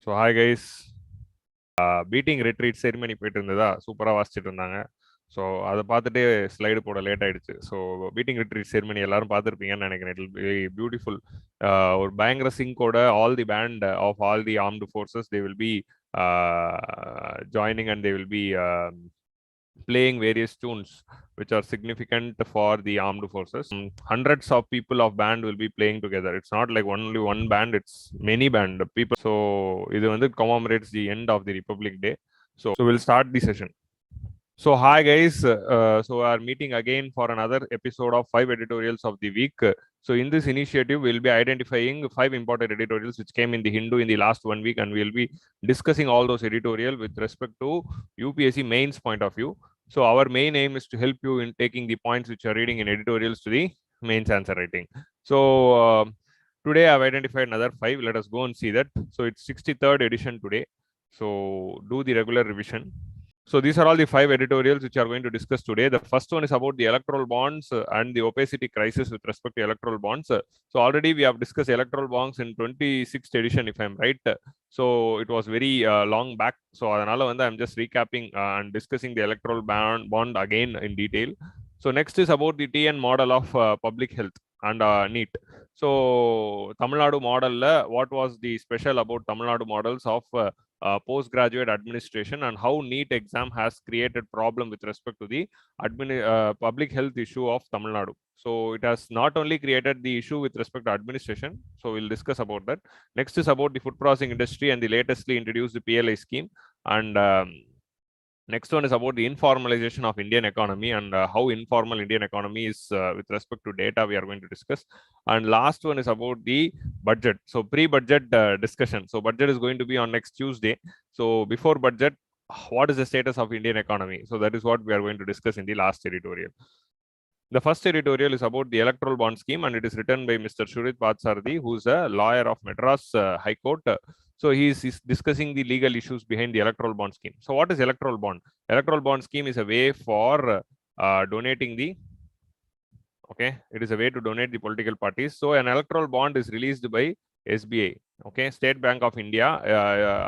So hi guys, beating retreat ceremony போயிட்டு இருந்ததா, சூப்பராக வாசிச்சுட்டு இருந்தாங்க. ஸோ அதை பார்த்துட்டு ஸ்லைடு போட லேட் ஆயிடுச்சு. ஸோ பீட்டிங் ரிட்ரீட் செரிமனி எல்லாரும் பார்த்துருப்பீங்கன்னு நினைக்கிறேன். It will very beautiful. ஒரு பயங்கர சிங்கோட all the band of all the armed forces they will be joining and they will be playing various tunes which are significant for the armed forces. Hundreds of people of band will be playing together. It's not like only one band, it's many band people. So it commemorates the end of the Republic Day. So we'll start the session. So hi guys, so we are meeting again for another episode of 5 editorials of the week. So in this initiative, we'll be identifying 5 important editorials which came in the Hindu in the last 1 week, and we'll be discussing all those editorial with respect to UPSC mains point of view. So our main aim is to help you in taking the points which are reading in editorials to the mains answer writing. So today I've identified another 5. Let us go and see that. So it's 63rd edition today. So do the regular revision. So these are all the 5 editorials which are going to discuss today. The first one is about the electoral bonds and the opacity crisis with respect to electoral bonds. So already we have discussed electoral bonds in 26th edition, if I'm right. So it was very long back. So I'm just recapping and discussing the electoral bond again in detail. So next is about the TN model of public health and NEET. So Tamil Nadu model, what was the special about Tamil Nadu models of postgraduate administration, and how NEET exam has created problem with respect to the public health issue of Tamil Nadu. So it has not only created the issue with respect to administration, so we'll discuss about that. Next is about the food processing industry and the latestly introduced the PLI scheme, and next one is about the informalization of Indian economy and how informal Indian economy is with respect to data we are going to discuss. And last one is about the budget. So pre-budget discussion. So budget is going to be on next Tuesday. So before budget, what is the status of Indian economy? So that is what we are going to discuss in the last editorial. The first editorial is about the electoral bond scheme, and it is written by Mr. Shurit Patsardi, who is a lawyer of Madras High Court. So he is discussing the legal issues behind the electoral bond scheme. So what is electoral bond? Electoral bond scheme is a way for donating the, it is a way to donate the political parties. So an electoral bond is released by SBI, State Bank of India,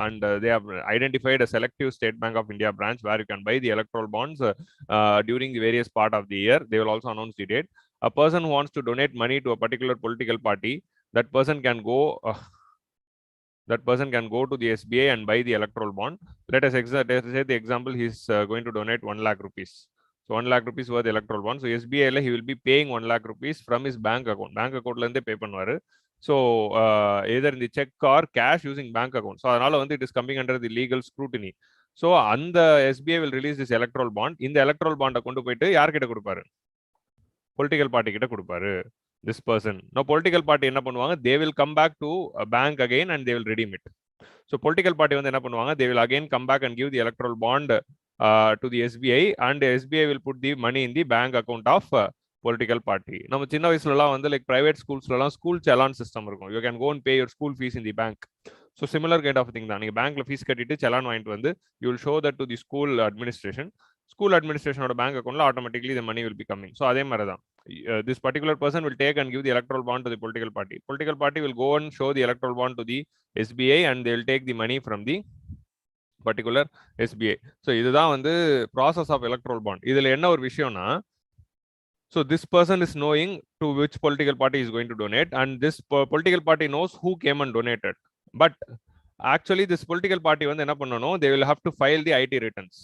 and they have identified a selective State Bank of India branch where you can buy the electoral bonds during the various part of the year. They will also announce the date. A person who wants to donate money to a particular political party, that person can go to the SBI and buy the electoral bond. Let us say the example, he is going to donate 1 lakh rupees. So 1 lakh rupees worth electoral bond. So SBI he will be paying 1 lakh rupees from his bank account. Bank account pay pannuvaru. So either in the check or cash using bank account. So it is coming under the legal scrutiny. So and the SBI will release this electoral bond. In the electoral bond kondu poitu yaar kitta kuduparu? Political party kitta kuduparu. This person. Now political party enna பண்ணுவாங்க? They will come back to a bank again and they will redeem it. So political party வந்து என்ன பண்ணுவாங்க? They will again come back and give the electoral bond to the SBI, and the SBI will put the money in the bank account of political party. நம்ம சின்ன வயசுலலாம் வந்து like private schools-லலாம் school challan system இருக்கும். You can go and pay your school fees in the bank. So similar kind of thing தான். நீங்க பேங்க்ல fees கட்டிட்டு challan வாங்கிட்டு வந்து you will show that to the school administration. School administration ஓட bank accountல automatically the money will be coming. So அதே மாதிரி தான். This particular person will take and give the electoral bond to the political party. Political party will go and show the electoral bond to the SBI, and they will take the money from the particular SBI. So இதுதான் வந்து process of electoral bond. இதுல என்ன ஒரு விஷயம்னா, so this person is knowing to which political party is going to donate, and this political party knows who came and donated. But actually this political party வந்து என்ன பண்ணணும்? They will have to file the IT returns,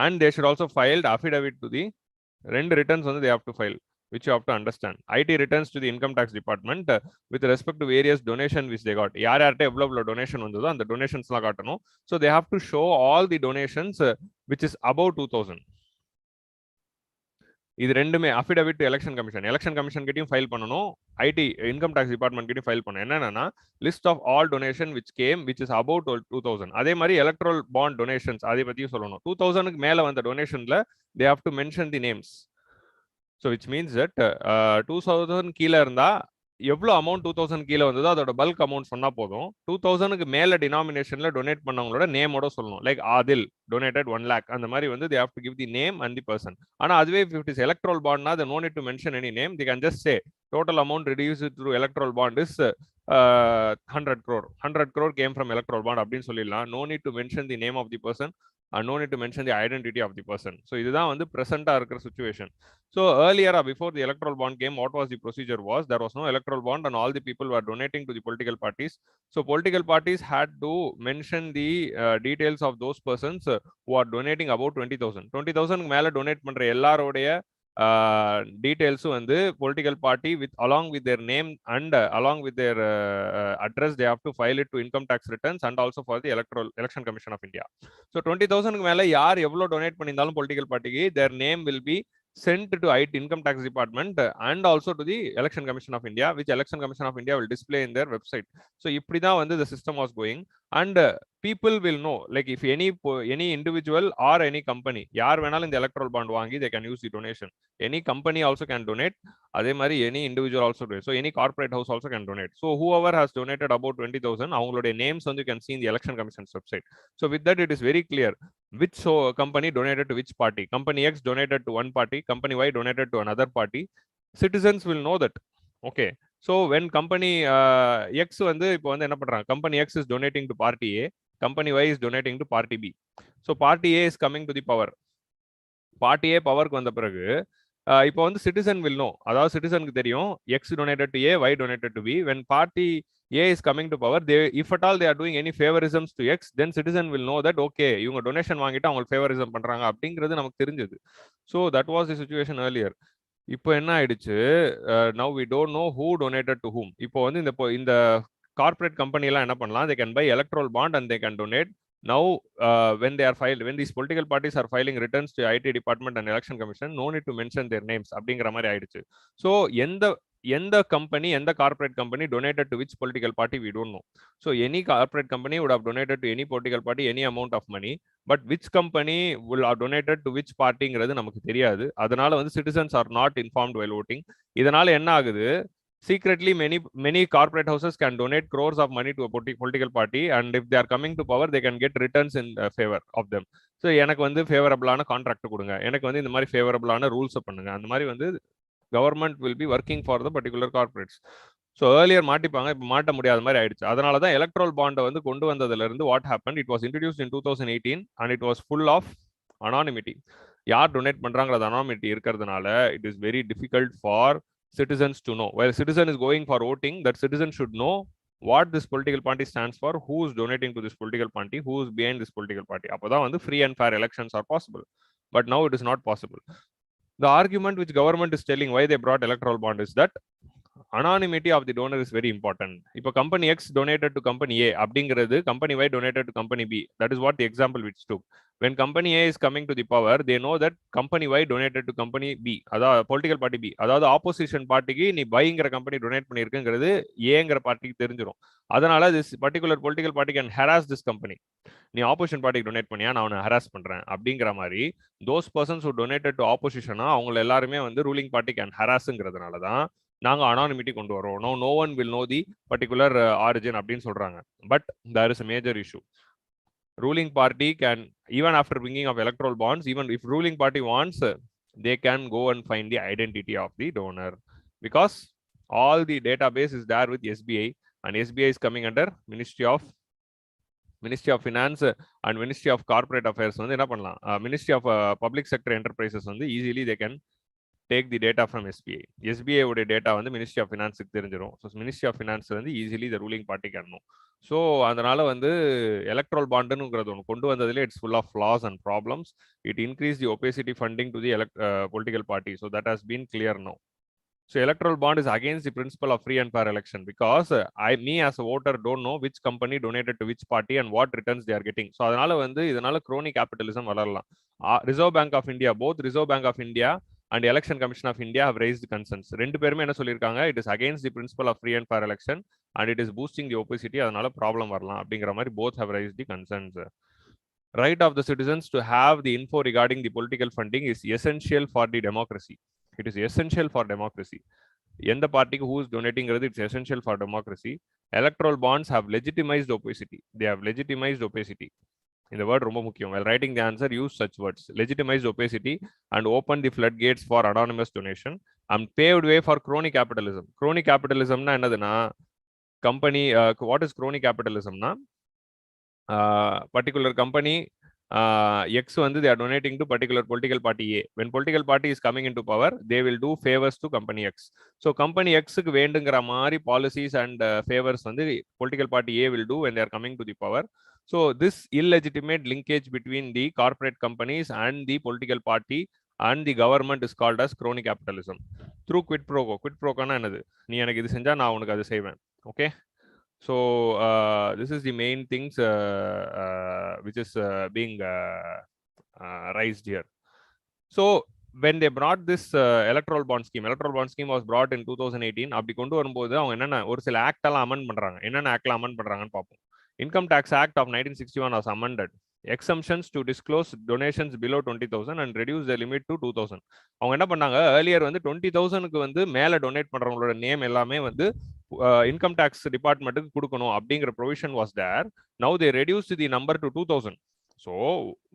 and they should also file the affidavit to the returns வந்து they have to file, which you have to understand. IT returns to the income tax department with respect to various donation which they got. யார்ட்ட எவ்வளவு donation வந்ததோ அந்த donationsலாம் காட்டணும். So they have to show all the donations which is above 2000. இது ரெண்டுமே affidavit to election commission கிட்டயும் file பண்ணனும், IT income tax department கிட்டயும் ஃபைல் பண்ணனும். என்னன்னா list of all donation which came which is above 2000. அதே மாதிரி electoral bond donations அதை பத்தியும் சொல்லணும். 2000க்கு மேல வந்த donationல they have to mention the names. So which means that 2000 கீழ இருந்தா எவ்வளவு அமௌண்ட் 2000 கீழ வந்ததோ அதோட பல்க் அமௌண்ட் சொன்னா போதும். 2000க்கு மேல டினாமினேஷன்ல டொனேட் பண்ணவங்களோட நேமோட சொல்லணும். லைக் ஆதில் டொனேட்டட் 1 lakh, அந்த மாதிரி வந்து they have to give the name and the person. ஆனா அதுவே if it is electoral bond, they no need to mention any name. They can just say total amount reduced through electoral bond is 100 crore. 100 crore came from electoral bond அப்படின்னு சொல்லிடலாம். No need to mention the name of the person and no need to mention the identity of the person. So இதுதான் வந்து present-ஆ இருக்கிற situation. So earlier, before the electoral bond came, what was the procedure was, there was no electoral bond and all the people were donating to the political parties. So political parties had to mention the details of those persons who are donating about 20,000. 20,000 மேல donate பண்ற எல்லாரோடைய details வந்து political party with along with their name and along with their address, they have to file it to income tax returns and also for the election commission of India. So 20,000 மேல யார் எவ்வளவு donate பண்ணியிருந்தாலும் political party, their name will be sent to IT income tax department and also to the election commission of India, which election commission of India will display in their website. So இப்படிதா வந்து the system was going and people will know, like if any individual or any company யார் வேணாலும் இந்த electoral bond வாங்கி they can use the donation. Any company also can donate, அதே மாதிரி any individual also donate. So any corporate house also can donate. So whoever has donated about 20,000, அவங்களுடைய names வந்து you can see in the election commission's website. So with that it is very clear which company donated to which party. Company X donated to one party, company Y donated to another party. Citizens will know that. Okay, so when company X வந்து இப்போ வந்து என்ன பண்றாங்க, company X is donating to party A, company Y is donating to party B. So party A is coming to the power. Party A பவருக்கு வந்த பிறகு இப்போ வந்து citizen will know, அதாவது citizenக்கு தெரியும் X donated to A, Y donated to B. When party A is coming to power, they, if at all they are doing any favorisms to X, then citizen will know that okay, இவங்க donation வாங்கிட்டு அவங்க favorism பண்றாங்க அப்படிங்கிறது நமக்கு தெரிஞ்சது. So that was the situation earlier. இப்போ என்ன ஆயிடுச்சு, now we don't know who donated to whom. இப்போ வந்து இந்த கார்ப்பரேட் கம்பெனி எல்லாம் என்ன பண்ணலாம், they can buy electoral bond and they can donate. Now when these political parties are filing returns to IT department and election commission, no need to mention their names அப்படிங்கிற மாதிரி ஆயிடுச்சு. So எந்த company, எந்த corporate company donated to which political party, we don't know. So any corporate company would have donated to any political party any amount of money, but which company will have donated to which partyங்கிறது நமக்கு தெரியாது. அதனால வந்து citizens are not informed while voting. இதனால என்ன ஆகுது, secretly many corporate houses can donate crores of money to a political party, and if they are coming to power, they can get returns in favor of them. So எனக்கு வந்து ஃபேவரபிளான contract கொடுங்க, எனக்கு வந்து இந்த மாதிரி ஃபேவரபிளான ரூல்ஸ் பண்ணுங்க, அந்த மாதிரி வந்து government will be working for the particular corporates. So earlier மாட்டிப்பாங்க, இப்போ மாட்ட முடியாத மாதிரி ஆயிடுச்சு. அதனால தான் electoral bond வந்து கொண்டு வந்ததுல இருந்து what happened, it was introduced in 2018 and it was full of anonymity. யார் donate பண்றாங்கறது anonymity இருக்கிறதுனால it is very difficult for citizens to know. While a citizen is going for voting, that citizen should know what this political party stands for, who is donating to this political party, who is behind this political party. அப்போதான் வந்து free and fair elections are possible. But now it is not possible. The argument which government is telling why they brought electoral bond is that anonymity of the donor is very important. இப்போ company X donated to company A அப்படிங்கிறது company Y donated to company B. That is what the example which took. When company A is coming to the power, they know that company Y donated to company B, அதாவது political party B, அதாவது opposition பார்ட்டிக்கு நீ பைங்கிற company donate பண்ணியிருக்குங்கிறது ஏங்கிற பார்ட்டிக்கு தெரிஞ்சிடும். அதனால this particular political party can harass this company. நீ opposition பார்ட்டிக்கு டொனேட் பண்ணியா, நான் அவனை ஹராஸ் பண்றேன் அப்படிங்கிற மாதிரி those persons who donated to opposition அவங்க எல்லாருமே வந்து ரூலிங் பார்ட்டி கேன் ஹராஸ்ங்கிறதுனால தான் நாங்க அனானிமிட்டி கொண்டு வரோம். no one will know the particular origin அப்படின்னு சொல்றாங்க. But there is a major issue. Ruling party can, even after bringing of electoral bonds, even if ruling party wants, they can go and find the identity of the donor, because all the database is there with SBI, and SBI is coming under Ministry of Finance and Ministry of Corporate Affairs. வந்து என்ன பண்ணலாம், Ministry of Public Sector Enterprises வந்து easily they can take the data from SBI. SBI உடைய data வந்து Ministry of Finance க்கு தெரிஞ்சிரும். So Ministry of Finance வந்து easily the ruling party can know. So அதனால வந்து electoral bondனுங்கிறது ஒன்று கொண்டு வந்ததுல it's full of flaws and problems. It increased the opacity funding to the political party. So that has been clear now. So electoral bond is against the principle of free and fair election, because me as a voter don't know which company donated to which party and what returns they are getting. So அதனால வந்து இதனால crony capitalism வளரலாம். Reserve Bank of India, both Reserve Bank of India and Election Commission of India have raised concerns. ரெண்டு பேருமே என்ன சொல்லியிருக்காங்க, it is against the principle of free and fair election and it is boosting the opacity, அதனால problem வரலாம் அப்படிங்கிற மாதிரி both have raised the concerns. Right of the citizens to have the info regarding the political funding is essential for the democracy. It is essential for democracy. எந்த பார்ட்டிக்கு who is donating, it's essential for democracy. Electoral bonds have legitimized opacity. They have legitimized opacity. இந்த word ரொம்ப முக்கியம். While writing the answer, use such words: legitimized opacity and open the floodgates for anonymous donation and paved way for crony capitalism. Crony capitalismனா என்னதுன்னா, company, what is crony capitalism na? Particular company X வந்து they are donating to particular political party A. When political party is coming into power, they will do favors to company X. So company X க்கு வேண்டுங்கிற மாதிரி policies and favors வந்து political party A will do when they are coming to the power. So this illegitimate linkage between the corporate companies and the political party and the government is called as crony capitalism. Through quid pro quo. Quid pro quo என்னது? நீ எனக்கு இது செஞ்சா நான் உனக்கு அது செய்வேன். Okay? So this is the main things which is being raised here. So when they brought this electoral bond scheme was brought in 2018. அப்படி கொண்டு வரும்போது அவங்க என்னென்ன ஒரு சில ஆக்ட் எல்லாம் அமெண்ட் பண்றாங்க. என்னென்ன ஆக்ட்ல அமெண்ட் பண்றாங்கன்னு பார்ப்போம். Income Tax Act of 1961 was amended. Exemptions to disclose donations below 20,000 and reduce the limit to 2,000. அவங்க என்ன பண்ணாங்க, earlier வந்து 20,000க்கு வந்து மேல டொனேட் பண்றவங்களோட நேம் எல்லாமே வந்து இன்கம் டேக்ஸ் டிபார்ட்மெண்ட்டுக்கு கொடுக்கணும் அப்படிங்கிற provision was there. Now they reduce the number to 2,000. So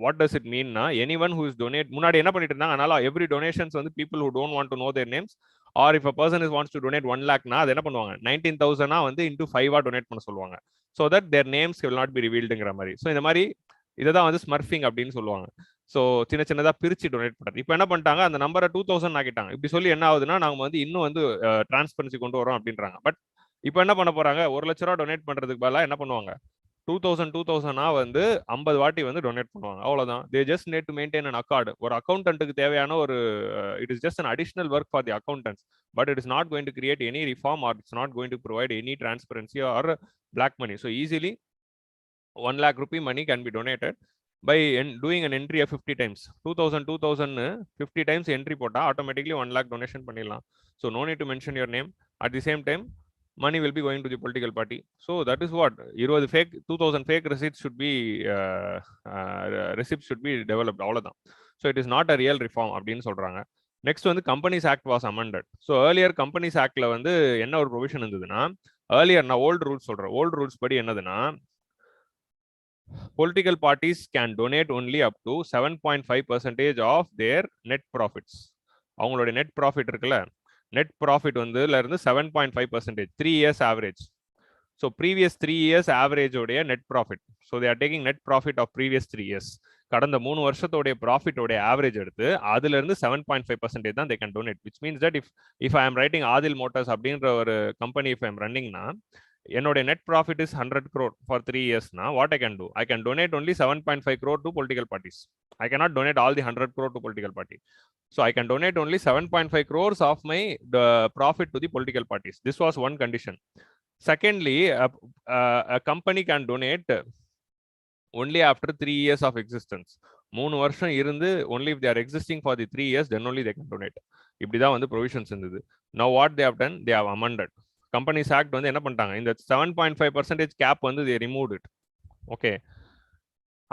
what does it மீன்னா, anyone who is donate, முன்னாடி என்ன பண்ணிட்டு இருந்தாங்க, அதனால எவ்ரி டொனேஷன்ஸ் வந்து people who don't want to know their names, or if a person wants to donate 1 lakh அது என்ன பண்ணுவாங்க, 19,000 வந்து into 5 டொனேட் பண்ண சொல்லுவாங்க. So that their names will not be revealedங்கிற மாதிரி. ஸோ இந்த மாதிரி இதை தான் வந்து ஸ்மர்ஃபிங் அப்படின்னு சொல்லுவாங்க. ஸோ சின்ன சின்னதாக பிரிச்சு டொனேட் பண்ணுறது. இப்போ என்ன பண்ணிட்டாங்க, அந்த நம்பரை 2,000 ஆக்கிட்டாங்க. இப்படி சொல்லி என்ன ஆகுதுன்னா, நாங்கள் வந்து இன்னும் வந்து டிரான்ஸ்பரன்சி கொண்டு வரோம் அப்படின்றாங்க. பட் இப்போ என்ன பண்ண போறாங்க, 1 லட்ச ரூபா டொனேட் பண்றதுக்கு பதிலாக என்ன பண்ணுவாங்க, 2,000 வந்து 50 வாட்டி வந்து டொனேட் பண்ணுவாங்க. அவ்வளவுதான். they just need to maintain an accord. ஒரு அக்கௌண்டன்ட்டுக்கு தேவையான ஒரு it is just an additional work for the accountants, but it is not going to create any reform, or it's not going to provide any transparency or black money. So easily 1 lakh rupee money can be donated by doing an entry of 50 times. 2,000 50 times entry போட்டா automatically 1 lakh donation பண்ணிடலாம். So no need to mention your name. At the same time, money will be going to the political party. So that is what 2,000 fake receipts should be developed. அவ்வளவுதான். So it is not a real reform அப்படின்னு சொல்றாங்க. Next வந்து companies act was amended. So earlier companies ஆக்ட்ல வந்து என்ன ஒரு provision இருந்ததுன்னா, earlier நான் ஓல்டு ரூல்ஸ் சொல்றேன். ஓல்டு ரூல்ஸ் படி என்னதுன்னா, political parties can donate only up to 7.5% of their net profits. அவங்களோட நெட் ப்ராஃபிட் இருக்குல்ல, நெட் ப்ராஃபிட் வந்து இருந்து 7.5%, 3 years average. So previous 3 years average உடைய net profit. So they are taking net profit of previous 3 years. கடந்த 3 வருஷத்தோடைய profit உடைய average எடுத்து அதுல இருந்து 7.5% தான் they can donate. Which means that if I am writing Adil Motors அப்படின்ற ஒரு company if I am running na, என்னோட net profit is 100 crore for 3 years na, what I can do, I can donate only 7.5 crore to political parties. I cannot donate all the 100 crore to political party. So I can donate only 7.5 crores of my profit to the political parties. This was one condition. Secondly, a company can donate only after 3 years of existence. 3 வருஷம் இருந்து only if they are existing for the 3 years, then only they can donate. இப்படிதான் வந்து provisions இருந்தது. Now what they have done, they have amended. Companies Act வந்து என்ன பண்ணிட்டாங்க, இந்த 7.5% cap வந்து they removed it. Okay.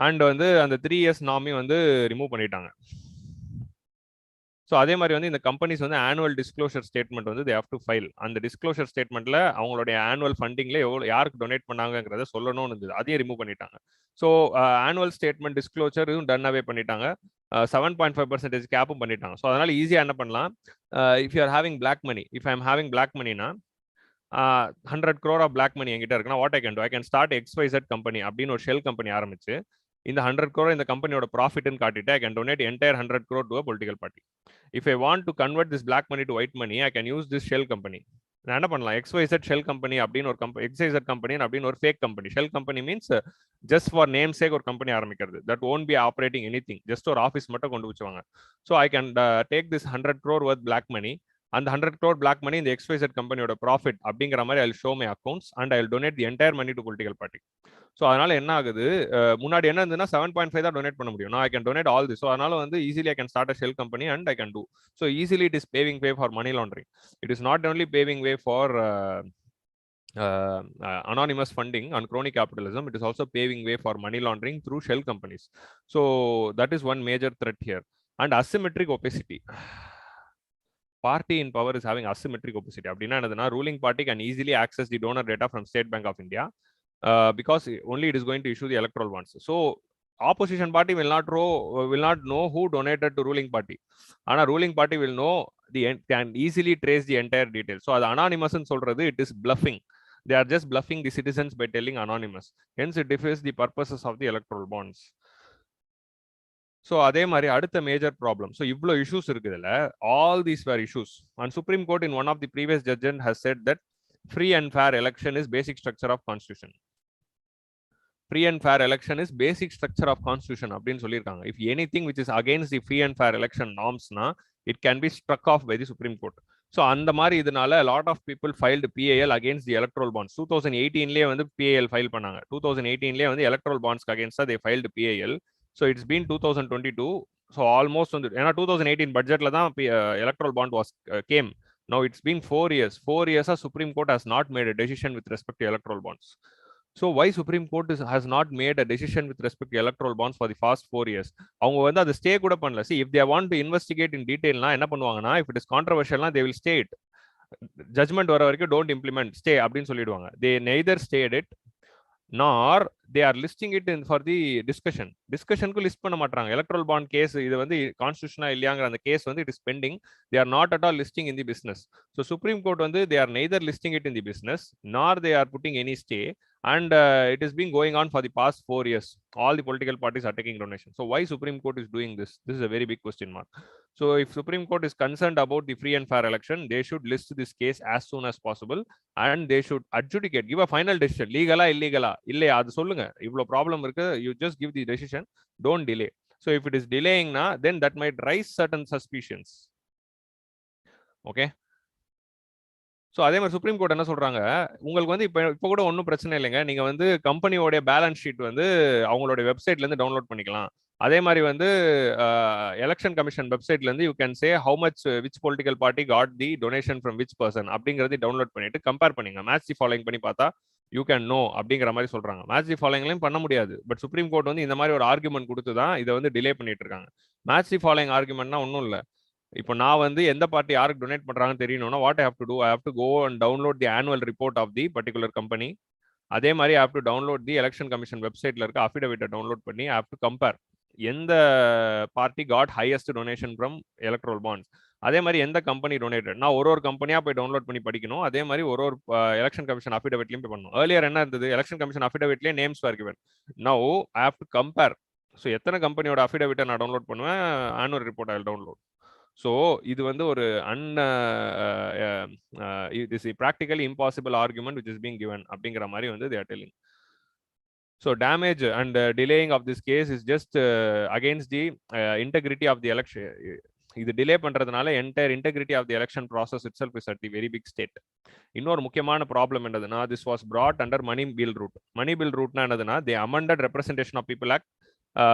And வந்து அந்த 3 years நாமி வந்து ரிமூவ் பண்ணிட்டாங்க. ஸோ அதே மாதிரி வந்து இந்த கம்பெனிஸ் வந்து ஆனுவல் டிஸ்க்ளோஷர் ஸ்டேட்மெண்ட் வந்து தே ஹேவ் டு ஃபைல். அந்த டிஸ்க்ளோஷர் ஸ்டேட்மெண்ட்ல அவங்களுடைய ஆனுவல் ஃபண்டிங்ல எவ்வளோ யாருக்கு டொனேட் பண்ணாங்கிறத சொல்லணும்னு இருந்தது. அதையும் ரிமூவ் பண்ணிட்டாங்க. ஸோ ஆனுவல் ஸ்டேட்மெண்ட் டிஸ்க்ளோச்சரும் டன் அவே பண்ணிட்டாங்க. 7.5% கேப்பும் பண்ணிட்டாங்க. ஸோ அதனால ஈஸியாக என்ன பண்ணலாம், if you are having black money, if I am having black மணினா 100 crore ஆஃப் பிளாக் மணி என்கிட்ட இருக்குன்னா, what I can do, I can start XYZ company அப்படின்னு ஒரு ஷெல் கம்பெனி ஆரம்பிச்சு இந்த 100 crore இந்த கம்பெனியோட ப்ராஃபிட்னு காட்டிட்டு I can donate entire 100 crore to a political party. If I want to convert this black money to white money, I can use this shell company. நான் என்ன பண்ணலாம், XYZ ஷெல் கம்பெனி அப்படின்னு ஒரு XYZ கம்பெனி அப்படின்னு ஒரு fake company. Shell company means just for name sake ஒரு company ஆரம்பிக்கிறது. That won't be operating anything, ஜஸ்ட் ஒரு ஆஃபீஸ் மட்டும் கொண்டு வச்சுவாங்க. So I can take this 100 crore worth black money, அந்த 100 crore பிளாக் மணி இந்த XYZ கம்பெனியோட ப்ராஃபிட் அப்படிங்கிற மாதிரி I will show my accounts and I will donate the entire money to political party. So அதனால என்ன ஆகுது, முன்னாடி என்ன இருந்ததுன்னா 7.5 தான் டொனேட் பண்ண முடியும். நான் I can donate all this. So அதனால வந்து easily I can start a shell company and I can do. So easily it is paving way for money laundering. It is not only paving way for anonymous funding and crony capitalism, it is also paving way for money laundering through shell companies. So that is one major threat here. And asymmetric opacity. Party in power is having asymmetric opacity. அப்படின்னா என்னதுன்னா, ruling party can easily access the donor data from State Bank of India because only it is going to issue the electoral bonds. So opposition party will not know who donated to ruling party. ஆனா ruling party will know can easily trace the entire details. So அது anonymous ன்னு சொல்றது, it is bluffing. They are just bluffing the citizens by telling anonymous. Hence, it defeats the purposes of the electoral bonds. So அதே மாதிரி அடுத்த major problem. So இவ்வளோ issues இருக்குதுல்ல, all these were issues. And supreme Court in one of the previous judgment has set that free and fair election is basic structure of constitution. Free and fair election is basic structure of constitution அப்படின்னு சொல்லியிருக்காங்க. If anything which is against the free and fair election நார்ம்ஸ்னா it can be struck off by the Supreme Court. So அந்த மாதிரி இதனால lot of people filed PIL against the electoral bonds. 2018 வந்து PAL file பண்ணாங்க. 2018 வந்து electoral பாண்ட்ஸ்க்கு அகேன்ஸ்டாக they filed PIL. So it's been 2022. So almost வந்து ஏன்னா 2018 பட்ஜெட்ல தான் electoral bond was came. Now it's been 4 years. 4 years, Supreme Court has not made a decision with respect to electoral bonds. So why Supreme Court has not made a decision with respect to electoral bonds for the past 4 years? அவங்க வந்து அதை stay கூட பண்ணல. See, if they want to investigate in detail னா என்ன பண்ணுவாங்கன்னா, if it is controversial னா they will stay it. Judgment வர வரைக்கும் don't implement, stay அப்படின்னு சொல்லிடுவாங்க. They neither stayed it nor they are listing it in for the discussion. Discussionக்கு list பண்ண மாட்டாங்க. எலக்ட்ரல் பாண்ட் கேஸ் இது வந்து கான்ஸ்டிடியூஷனா இல்லையாங்கிற அந்த கேஸ் வந்து it is pending. They are not at all listing in the business. So Supreme Court வந்து they are neither listing it in the business nor they are putting any stay. And it has been going on for the past 4 years. All the political parties are taking donations. So why Supreme Court is doing this? This is a very big question mark. So if Supreme Court is concerned about the free and fair election, they should list this case as soon as possible and they should adjudicate, give a final decision. Legala, illegala, இல்லையா அது சொல்லுங்க. இவ்வளோ problem இருக்கு, you just give the decision, don't delay. So if it is delaying na, then that might raise certain suspicions. Okay. So அதே மாதிரி supreme court என்ன சொல்றாங்க, உங்களுக்கு வந்து இப்போ கூட ஒன்றும் பிரச்சனை இல்லைங்க, நீங்க வந்து கம்பெனியோடைய பேலன்ஸ் ஷீட் வந்து அவங்களுடைய வெப்சைட்ல இருந்து டவுன்லோட் பண்ணிக்கலாம். அதே மாதிரி வந்து எலெக்ஷன் கமிஷன் வெப்சைட்ல இருந்து you can say how much which political party got the donation from which person அப்படிங்கிறது டவுன்லோட் பண்ணிட்டு கம்பேர் பண்ணிங்க. மேட்ச் தி ஃபாலோயிங் பண்ணி பார்த்தா யூ கேன் நோ அப்படிங்கிற மாதிரி சொல்றாங்க. மேட்ச் தி ஃபாலோயிங்லையும் பண்ண முடியாது. பட் சுப்ரீம் கோர்ட் வந்து இந்த மாதிரி ஒரு ஆர்குமெண்ட் கொடுத்து தான் இதை வந்து டிலே பண்ணிட்டு இருக்காங்க. மேட்ச் தி ஃபாலோயிங் ஆர்குமெண்ட்னா ஒன்றும் இல்லை. இப்போ நான் வந்து எந்த பார்ட்டி யாருக்கு டொனேட் பண்றாங்கன்னு தெரியணும்னா what I have to do, I have to go and download the annual report of the particular company. அதே மாதிரி I have to download the election commission வெப்சைட்ல இருக்க அஃபிடவிட்டை டவுன்லோட் பண்ணி ஐ ஹேவ் டு கம்பேர் எந்த party got highest donation from electoral bonds. அதே மாதிரி எந்த கம்பெனி டொனேட்டட், நான் ஒரு கம்பெனியா போய் டவுன்லோட் பண்ணி படிக்கணும். அதே மாதிரி ஒரு எலெக்ஷன் கமிஷன் அஃபிடவிட்லையும் போய் பண்ணணும். ஏர்லியர் என்ன இருந்தது, எலெக்ஷன் கமிஷன் அஃபிடவிட்லேயே names were given. Now I have to compare. So எத்தனை கம்பெனியோட அஃபிடவிட்டை நான் டவுன்லோட் பண்ணுவேன், annual report I download. So இது வந்து ஒரு this is practically impossible argument which is being given அப்படிங்கிற மாதிரி வந்து they are telling. So damage and delaying of this case is just against the integrity of the election. இது delay பண்றதுனால entire integrity of the election process itself is at the very big state. இன்னொரு முக்கியமான problem என்னதுன்னா, this was brought under money bill route. Money bill ரூட்னா என்னதுன்னா, they amended representation of people act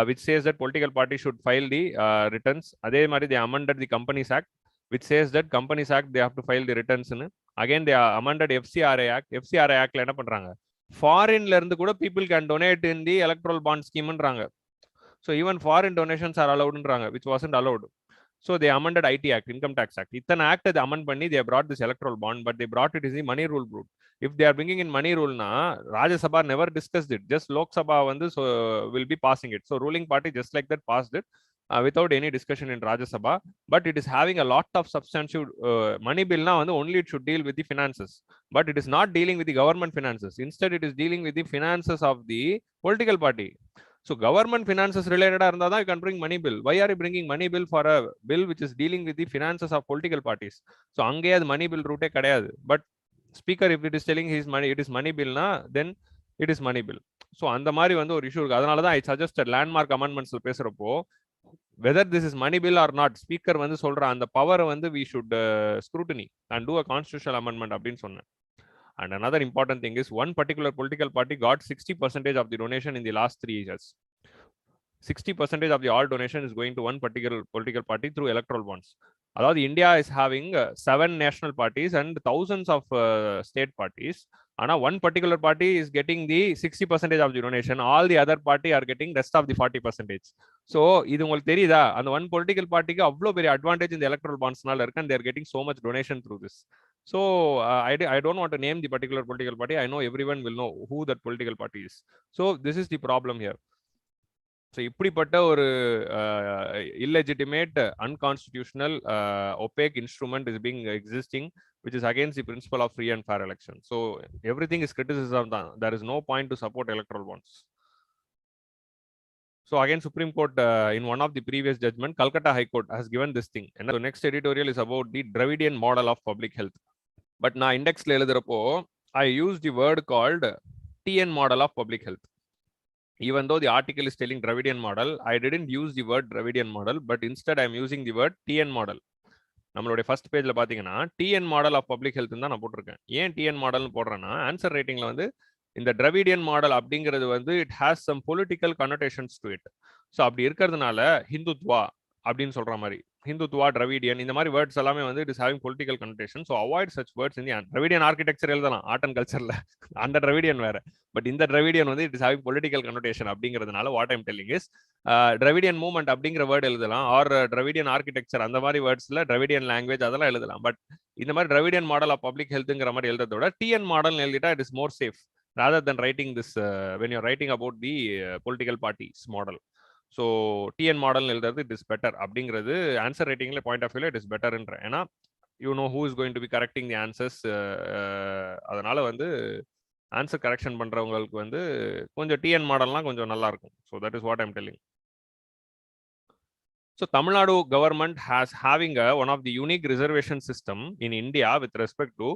which says that political parties should file the returns. அதே மாதிரி they amended the companies act which says that companies act they have to file the returns. Again they amended FCRA act. FCRA actல என்ன பண்றாங்க, ஃபாரின்ல இருந்து கூட people can donate in the electoral bond schemeன்றாங்க. So even foreign donations are allowedன்றாங்க, which wasn't allowed. So they amended IT Act, Income Tax Act. இத்தனை act they amend பண்ணி they brought this electoral bond, but they brought it is the money rule route. If they are bringing in money rule na, Rajya Sabha never discussed it. Just Lok Sabha வந்து so will be passing it. So ruling party just like that passed it without any discussion in Rajya Sabha. But it is having a lot of substantial money bill na வந்து only it should deal with the finances. But it is not dealing with the government finances. Instead it is dealing with the finances of the political party. So government finances related இருந்தா தான் you can bring money bill. Why are you bringing money bill for a bill which is dealing with the finances of political parties? So அங்கே அது money bill route கிடையாது. But speaker if it is telling his money it is money bill na, then it is money bill. So அந்த மாதிரி வந்து ஒரு issue இருக்கு. அதனால தான் I suggested landmark amendments பேசுறப்போ whether this is money bill or not, speaker வந்து சொல்ற அந்த பவரை வந்து we should scrutiny and do a constitutional amendment அப்படின்னு சொன்னேன். And another important thing is one particular political party got 60% of the donation in the last 3 years. 60% of the all donation is going to one particular political party through electoral bonds. Aதாவது India is having 7 national parties and thousands of state parties. ஆனா one particular party is getting the 60% of the donation. All the other party are getting rest of the 40%. So இது உங்களுக்கு தெரியுதா, அந்த one political partyக்கு அவ்வளோ பெரிய advantage இந்த electoral bondsனால இருக்கு, and they are getting so much donation through this. So I don't want to name the particular political party. I know everyone will know who that political party is. So this is the problem here. So இப்படிப்பட்ட ஒரு illegitimate, unconstitutional, opaque instrument is being existing which is against the principle of free and fair election. So everything is criticism. There is no point to support electoral bonds. So again, Supreme Court in one of the previous judgment, Calcutta High Court has given this thing. And the next editorial is about the Dravidian model of public health. But now index la eludhirappo, I used the word called TN model of public health. Even though the article is telling Dravidian model, I didn't use the word Dravidian model, but instead I'm using the word TN model. நம்மளுடைய first பேஜ்ல பாத்தீங்கன்னா TN model of public health தான் நான் போட்டிருக்கேன். ஏன் TN மாடல்னு போடுறேன்னா, answer ரைட்டிங்ல வந்து இந்த டிராவிடியன் மாடல் அப்படிங்கிறது வந்து it has some political connotations to it. So அப்படி இருக்கிறதுனால ஹிந்துத்வா அப்படின்னு சொல்ற மாதிரி, ஹிந்துத்வா, டிராவிடியன், இந்த மாதிரி வேர்ட்ஸ் எல்லாமே வந்து it is having political connotation. So avoid such words in Dravidian architecture எழுதலாம், ஆர்ட் அண்ட் கல்ச்சர்ல, அந்த டிராவிடியன் வேற. பட் இந்த டிராவிடியன் வந்து it is having political connotation அப்படிங்கிறதுனால what I'm telling is Dravidian movement அப்படிங்கிற வேர்டு எழுதலாம், ஆர் டிராவிடியன் ஆர்கிடெக்சர் அந்த மாதிரி வேர்ட்ஸ்ல டிராவிடியன் லாங்குவேஜ் அதெல்லாம் எழுதலாம். பட் இந்த மாதிரி டிராவிடியன் மாடல் ஆஃப் பப்ளிக் ஹெல்த்ங்கிற மாதிரி எழுதுறதோட டிஎன் மாடல் எழுதிட்டா it is more safe rather than writing this when you're writing about the political parties model. So TN model எழுதுறது it is better அப்படிங்கிறது ஆன்சர் ரைட்டிங்ல பாயிண்ட் ஆஃப் வியூல it is better என்ற. ஏன்னா you know who is going to be correcting the answers. அதனால வந்து answer correction பண்றவங்களுக்கு வந்து கொஞ்சம் டிஎன் மாடல்லாம் கொஞ்சம் நல்லா இருக்கும். So that is what I'm telling. So Tamil Nadu government has having one of the unique reservation system in India with respect to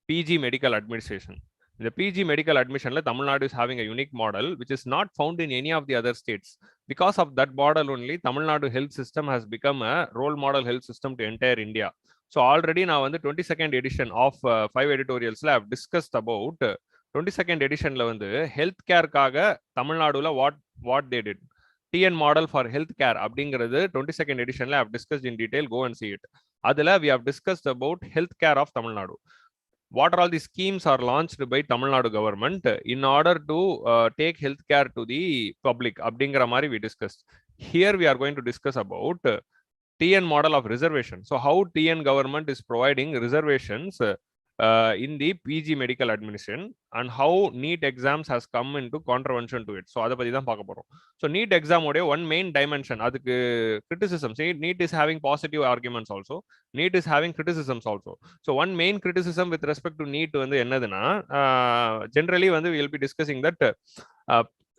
PG medical administration. The PG medical admission, Tamil Nadu is having a unique model which is not found in any of the other states. Because of that model only, Tamil Nadu health system has become a role model health system to entire India. So already now in the 22nd edition of 5 editorials, I have discussed about 22nd edition la vandu healthcare kaga Tamil Nadu la what they did. TN model for healthcare அப்படிங்கிறது 22nd edition I have discussed in detail. Go and see it. Adila we have discussed about healthcare of Tamil Nadu. What are all the schemes are launched by Tamil Nadu government in order to take healthcare to the public அப்படிங்கிற மாதிரி we discussed. Here we are going to discuss about TN model of reservation. So how TN government is providing reservations in the PG medical administration and how NEET exams has come into contravention to it. So அதை பத்தி தான் பார்க்க போறோம். So NEET exam உடைய one main dimension, அதுக்கு criticism. See, NEET is having positive arguments also. NEET is having criticisms also. So one main criticism with respect to NEET வந்து என்னதுன்னா, generally வந்து we will be discussing that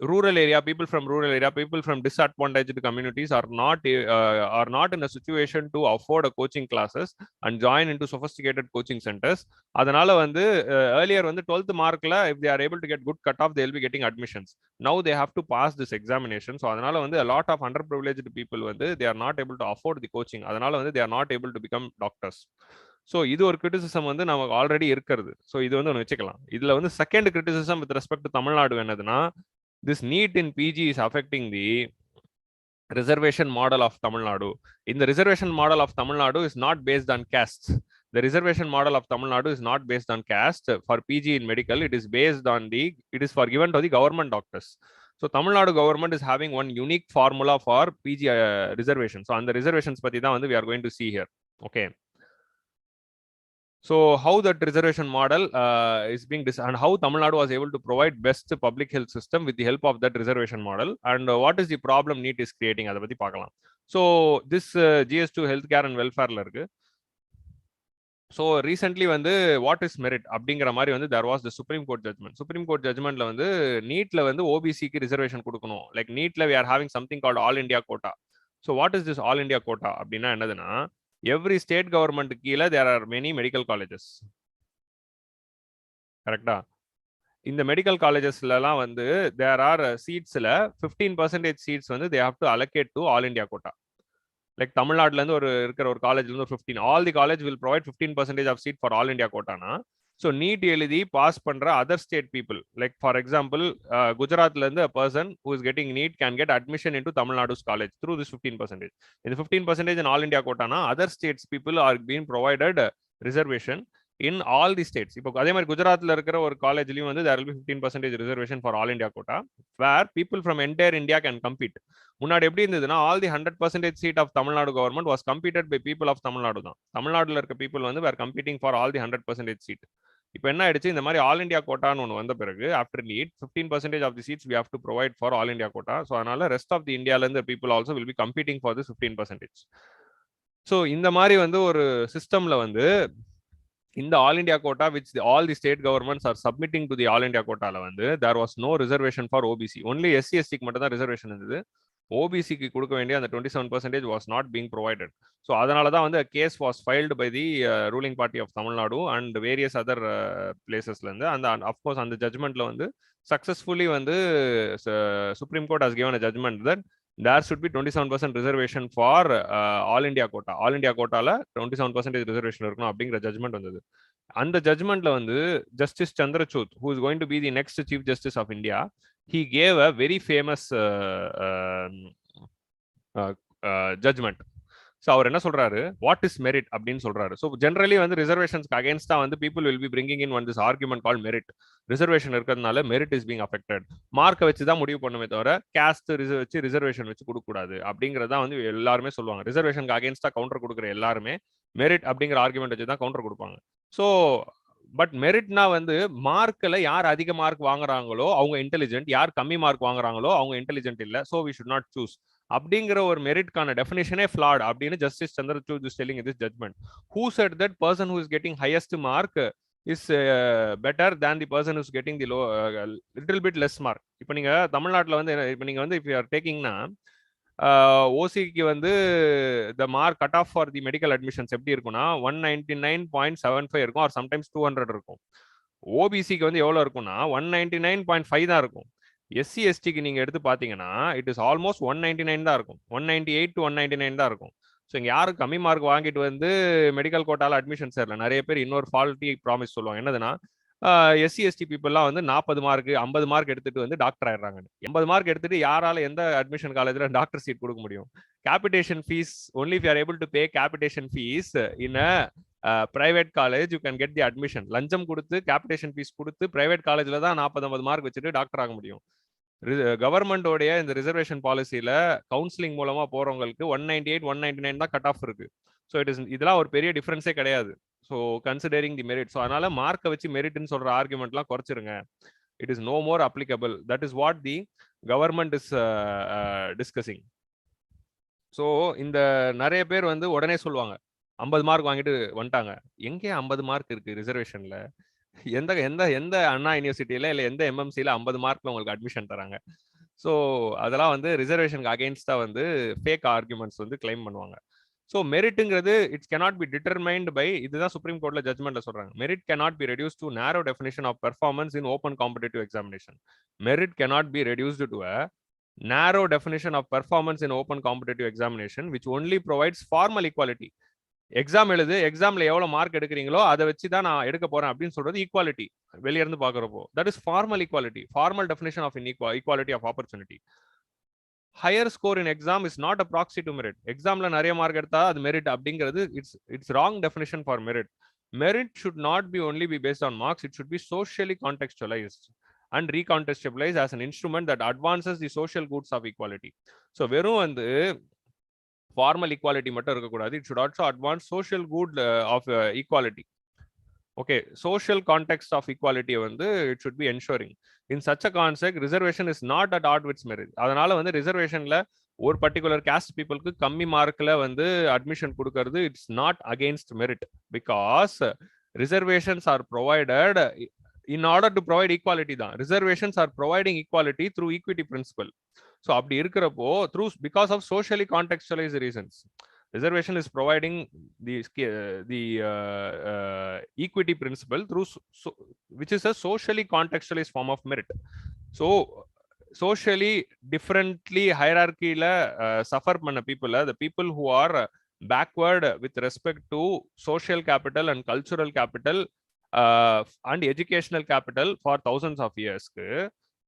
rural area, people from rural area, people from disadvantaged communities are not in a situation to afford a coaching classes and join into sophisticated coaching centers. அதனால வந்து earlier வந்து 12th markல if they are able to get good cutoff they will be getting admissions. Now they have to pass this examination. So அதனால வந்து a lot of underprivileged people வந்து they are not able to afford the coaching. அதனால வந்து they are not able to become doctors. So இது ஒரு criticism வந்து நமக்கு already இருக்கிறது. ஸோ இது வந்து ஒன்று வச்சுக்கலாம். இதுல வந்து second criticism with respect to Tamil Nadu என்னதுன்னா, this NEET in PG is affecting the reservation model of Tamil Nadu. In the reservation model of Tamil Nadu is not based on caste. The reservation model of Tamil Nadu is not based on caste. For PG in medical, it is based on it is for given to the government doctors. So Tamil Nadu government is having one unique formula for PG reservation. So on the reservations pati da we are going to see here. Okay. So how that reservation model is being and how Tamil Nadu was able to provide best public health system with the help of that reservation model, and what is the problem NEET is creating, அதை பத்தி பார்க்கலாம். So this GS2 healthcare and welfare ல இருக்கு. So recently வந்து what is merit அப்படிங்கிற மாதிரி வந்து there was the Supreme Court judgment. Supreme Court judgmentல வந்து NEETல வந்து OBCக்கு reservation கொடுக்கணும். Like NEETல we are having something called All India quota. So what is this All India quota அப்படின்னா என்னதுன்னா, every state government கீழே there are many medical colleges. கரெக்டா? இந்த medical காலேஜஸ்லாம் வந்து there are seatsல 15% seats வந்து they have to allocate to all India quota. Like தமிழ்நாடுல இருந்து இருக்கிற ஒரு காலேஜ்ல இருந்து 15, all the college will provide 15% of seat for all India quota-னா, so NEET எழுதி பாஸ் பண்ற other state people, like for example குஜராத்ல இருந்து a person who is getting NEET can get admission into Tamil Nadu's college through this 15%. இந்த 15% in all India quota-னா other states people are being provided reservation in all the states. இப்போ அதே மாதிரி குஜராத்ல இருக்கிற ஒரு காலேஜ்லயும் வந்து there will be 15% reservation for all India quota where people from entire India can compete. முன்னாடி எப்படி இருந்ததுன்னா, all the 100% seat of Tamil Nadu government was competed by people of Tamil Nadu தான். தமிழ்நாடுல இருக்க people வந்து were competing for all the 100% seat. இப்போ என்ன ஆயிடுச்சு, இந்த மாதிரி ஆல் இந்தியா கோட்டான்னு ஒன்று வந்த பிறகு after NEET 15% of the seats we have to provide for all India quota. So அதனால ரெஸ்ட் ஆஃப் தி இந்தியால இருந்து people also will be competing for this 15%. So இந்த மாதிரி வந்து ஒரு சிஸ்டம்ல வந்து in the all India quota, which all the state governments are submitting to the all India quota, there was no reservation for OBC. Only SC ST க்கு மட்டும் தான் reservation இருந்தது. OBC க்கு கொடுக்க வேண்டிய அந்த 27% was not being provided. So அதனால தான் வந்து a case was filed by the ruling party of Tamil Nadu and various other places ல இருந்து. and of course அந்த judgmentல வந்து successfully வந்து Supreme Court has given a judgment that there should be 27% reservation for all India quota. All India quotaல 27% reservation இருக்கணும் அப்படிங்கிற judgement வந்தது. அந்த ஜட்ஜ்மெண்ட்ல வந்து justice Chandrachud, who is going to be the next chief justice of India, he gave a very famous judgment. So அவர் என்ன சொல்றாரு, what is merit அப்படின்னு சொல்றாரு. ஸோ ஜென்ரலி வந்து ரிசர்வேஷன்ஸ்க்கு அகேன்ஸ்டா வந்து people will be bringing in one this argument call merit. Reservation இருக்கிறதுனால merit is being affected. மார்க்கை வச்சு தான் முடிவு பண்ணுமே தவிர கேஸ்ட் வச்சு ரிசர்வேஷன் வச்சு கொடுக்கக்கூடாது அப்படிங்கிறதா வந்து எல்லாருமே சொல்லுவாங்க. ரிசர்வேஷனுக்கு அகேன்ஸ்டா கவுண்டர் கொடுக்குற எல்லாருமே மெரிட் அப்படிங்கிற ஆர்குமெண்ட் வச்சு தான் கவுண்டர் கொடுப்பாங்க. ஸோ பட் மெரிட்னா வந்து மார்க்கில் யார் அதிக மார்க் வாங்குறாங்களோ அவங்க இன்டெலிஜென்ட், யார் கம்மி மார்க் வாங்குறாங்களோ அவங்க இன்டெலிஜென்ட் இல்லை. So we should not choose அப்படிங்கிற ஒரு மெரிட்கான டெஃபினேஷனே ஃபிளாட் அப்படின்னு justice Chandrachud is telling in this judgment. Who said that person who is getting highest mark is better than the person who is getting the little bit less mark. இப்போ நீங்க தமிழ்நாட்டில் வந்து இப்போ நீங்க வந்து இஃப் யூ ஆர் டேக்கிங்னா ஓசிக்கு வந்து the mark cut off for the medical admissions எப்படி இருக்கும்னா 199.75 இருக்கும், ஆர் சம்டைம்ஸ் 200 இருக்கும். ஓபிசிக்கு வந்து எவ்வளோ இருக்கும்னா 199.5 தான் இருக்கும். எஸ்சி எஸ்டிக்கு நீங்க எடுத்து பாத்தீங்கன்னா இட் இஸ் ஆல்மோஸ்ட் 199 தான் இருக்கும், 198 to 199 தான் இருக்கும். ஸோ இங்கே யாரும் கம்மி மார்க் வாங்கிட்டு வந்து மெடிக்கல் கோட்டால அட்மிஷன் சேரல. நிறைய பேர் இன்னொரு ஃபால்ட்டி ப்ராமிஸ் சொல்லுவாங்க, என்னதுன்னா எஸ்சி எஸ்டி பீப்புள்லாம் வந்து 40 மார்க் 50 மார்க் எடுத்துட்டு வந்து டாக்டர் ஆயிடுறாங்க. 80 மார்க் எடுத்துட்டு யாரால எந்த அட்மிஷன் காலேஜ்ல டாக்டர் சீட் கொடுக்க முடியும்? Capitation fees only if you are able to pay capitation fees in private college you can get the admission. லஞ்சம் கொடுத்து கேபிடேஷன் ஃபீஸ் கொடுத்து பிரைவேட் காலேஜ்ல தான் 40-50 மார்க் வச்சுட்டு டாக்டர் ஆக முடியும். கவர்மெண்டோடைய இந்த ரிசர்வேஷன் பாலிசியில கவுன்சிலிங் மூலமா போறவங்களுக்கு 198 199 தான் கட் ஆஃப் இருக்கு. ஸோ இதெல்லாம் ஒரு பெரிய டிஃபரன்ஸே கிடையாது. So considering the merit. So அதனால மார்க்கை வச்சு மெரிட்னு சொல்ற ஆர்குமெண்ட்லாம் குறைச்சிருங்க. It is no more applicable. That is what the government is discussing. So இந்த நிறைய பேர் வந்து உடனே சொல்லுவாங்க 50 மார்க் வாங்கிட்டு வந்துட்டாங்க. எங்கே 50 மார்க் இருக்கு ரிசர்வேஷன்ல? எந்த எந்த எந்த அண்ணா யூனிவர்சிட்டியில இல்லை எந்த எம்எம்சியில 50 மார்க்ல உங்களுக்கு அட்மிஷன் தராங்க? ஸோ அதெல்லாம் வந்து ரிசர்வேஷனுக்கு அகேன்ஸ்டா வந்து ஃபேக் ஆர்குமெண்ட்ஸ் வந்து கிளைம் பண்ணுவாங்க. ஸோ மெரிட்டுங்கிறது it's cannot be determined by, இதுதான் சுப்ரீம் கோர்ட்ல ஜட்மெண்ட்ல சொல்றாங்க, merit cannot be reduced to narrow definition of performance in open competitive examination. Merit cannot be reduced to a narrow definition of performance in open competitive examination which only provides formal equality. Exam எழுது, எக்ஸாம்ல எவ்வளவு mark எடுக்கிறீங்களோ அதை வச்சு தான் நான் எடுக்க போறேன் அப்படின்னு சொல்றது ஈக்குவாலிட்டி. வெளிய இருந்து பாக்குறப்போ that is formal equality, formal definition of equality of opportunity. Higher score in exam is not a proxy to merit. எக்ஸாம்ல நிறைய மார்க் எடுத்தா அது மெரிட் அப்படிங்கிறது it's wrong definition for merit. Merit should not be only be based on marks. It should be socially contextualised and recontextualized as an instrument that advances the social goods of equality. So வெறும் வந்து formal equality மட்டும் இருக்கக்கூடாது. It should also advance social good of equality. Okay, social context of ஈக்குவாலிட்டியை வந்து it should be ensuring. In such a concept reservation is not at odd with merit. அதனால வந்து ரிசர்வேஷன்ல ஒரு particular cost பீப்புளுக்கு கம்மி மார்க்ல வந்து அட்மிஷன் கொடுக்கறது it's not against merit, because reservations R provided in order to provide equality தான். reservations are providing equality through equity principle. So அப்படி இருக்கிறப்போ through because of socially contextualized reasons, reservation is providing the equity principle through which is a socially contextualized form of merit. So socially differently hierarchy la suffer பண்ண people, the people who are backward with respect to social capital and cultural capital and educational capital for thousands of years,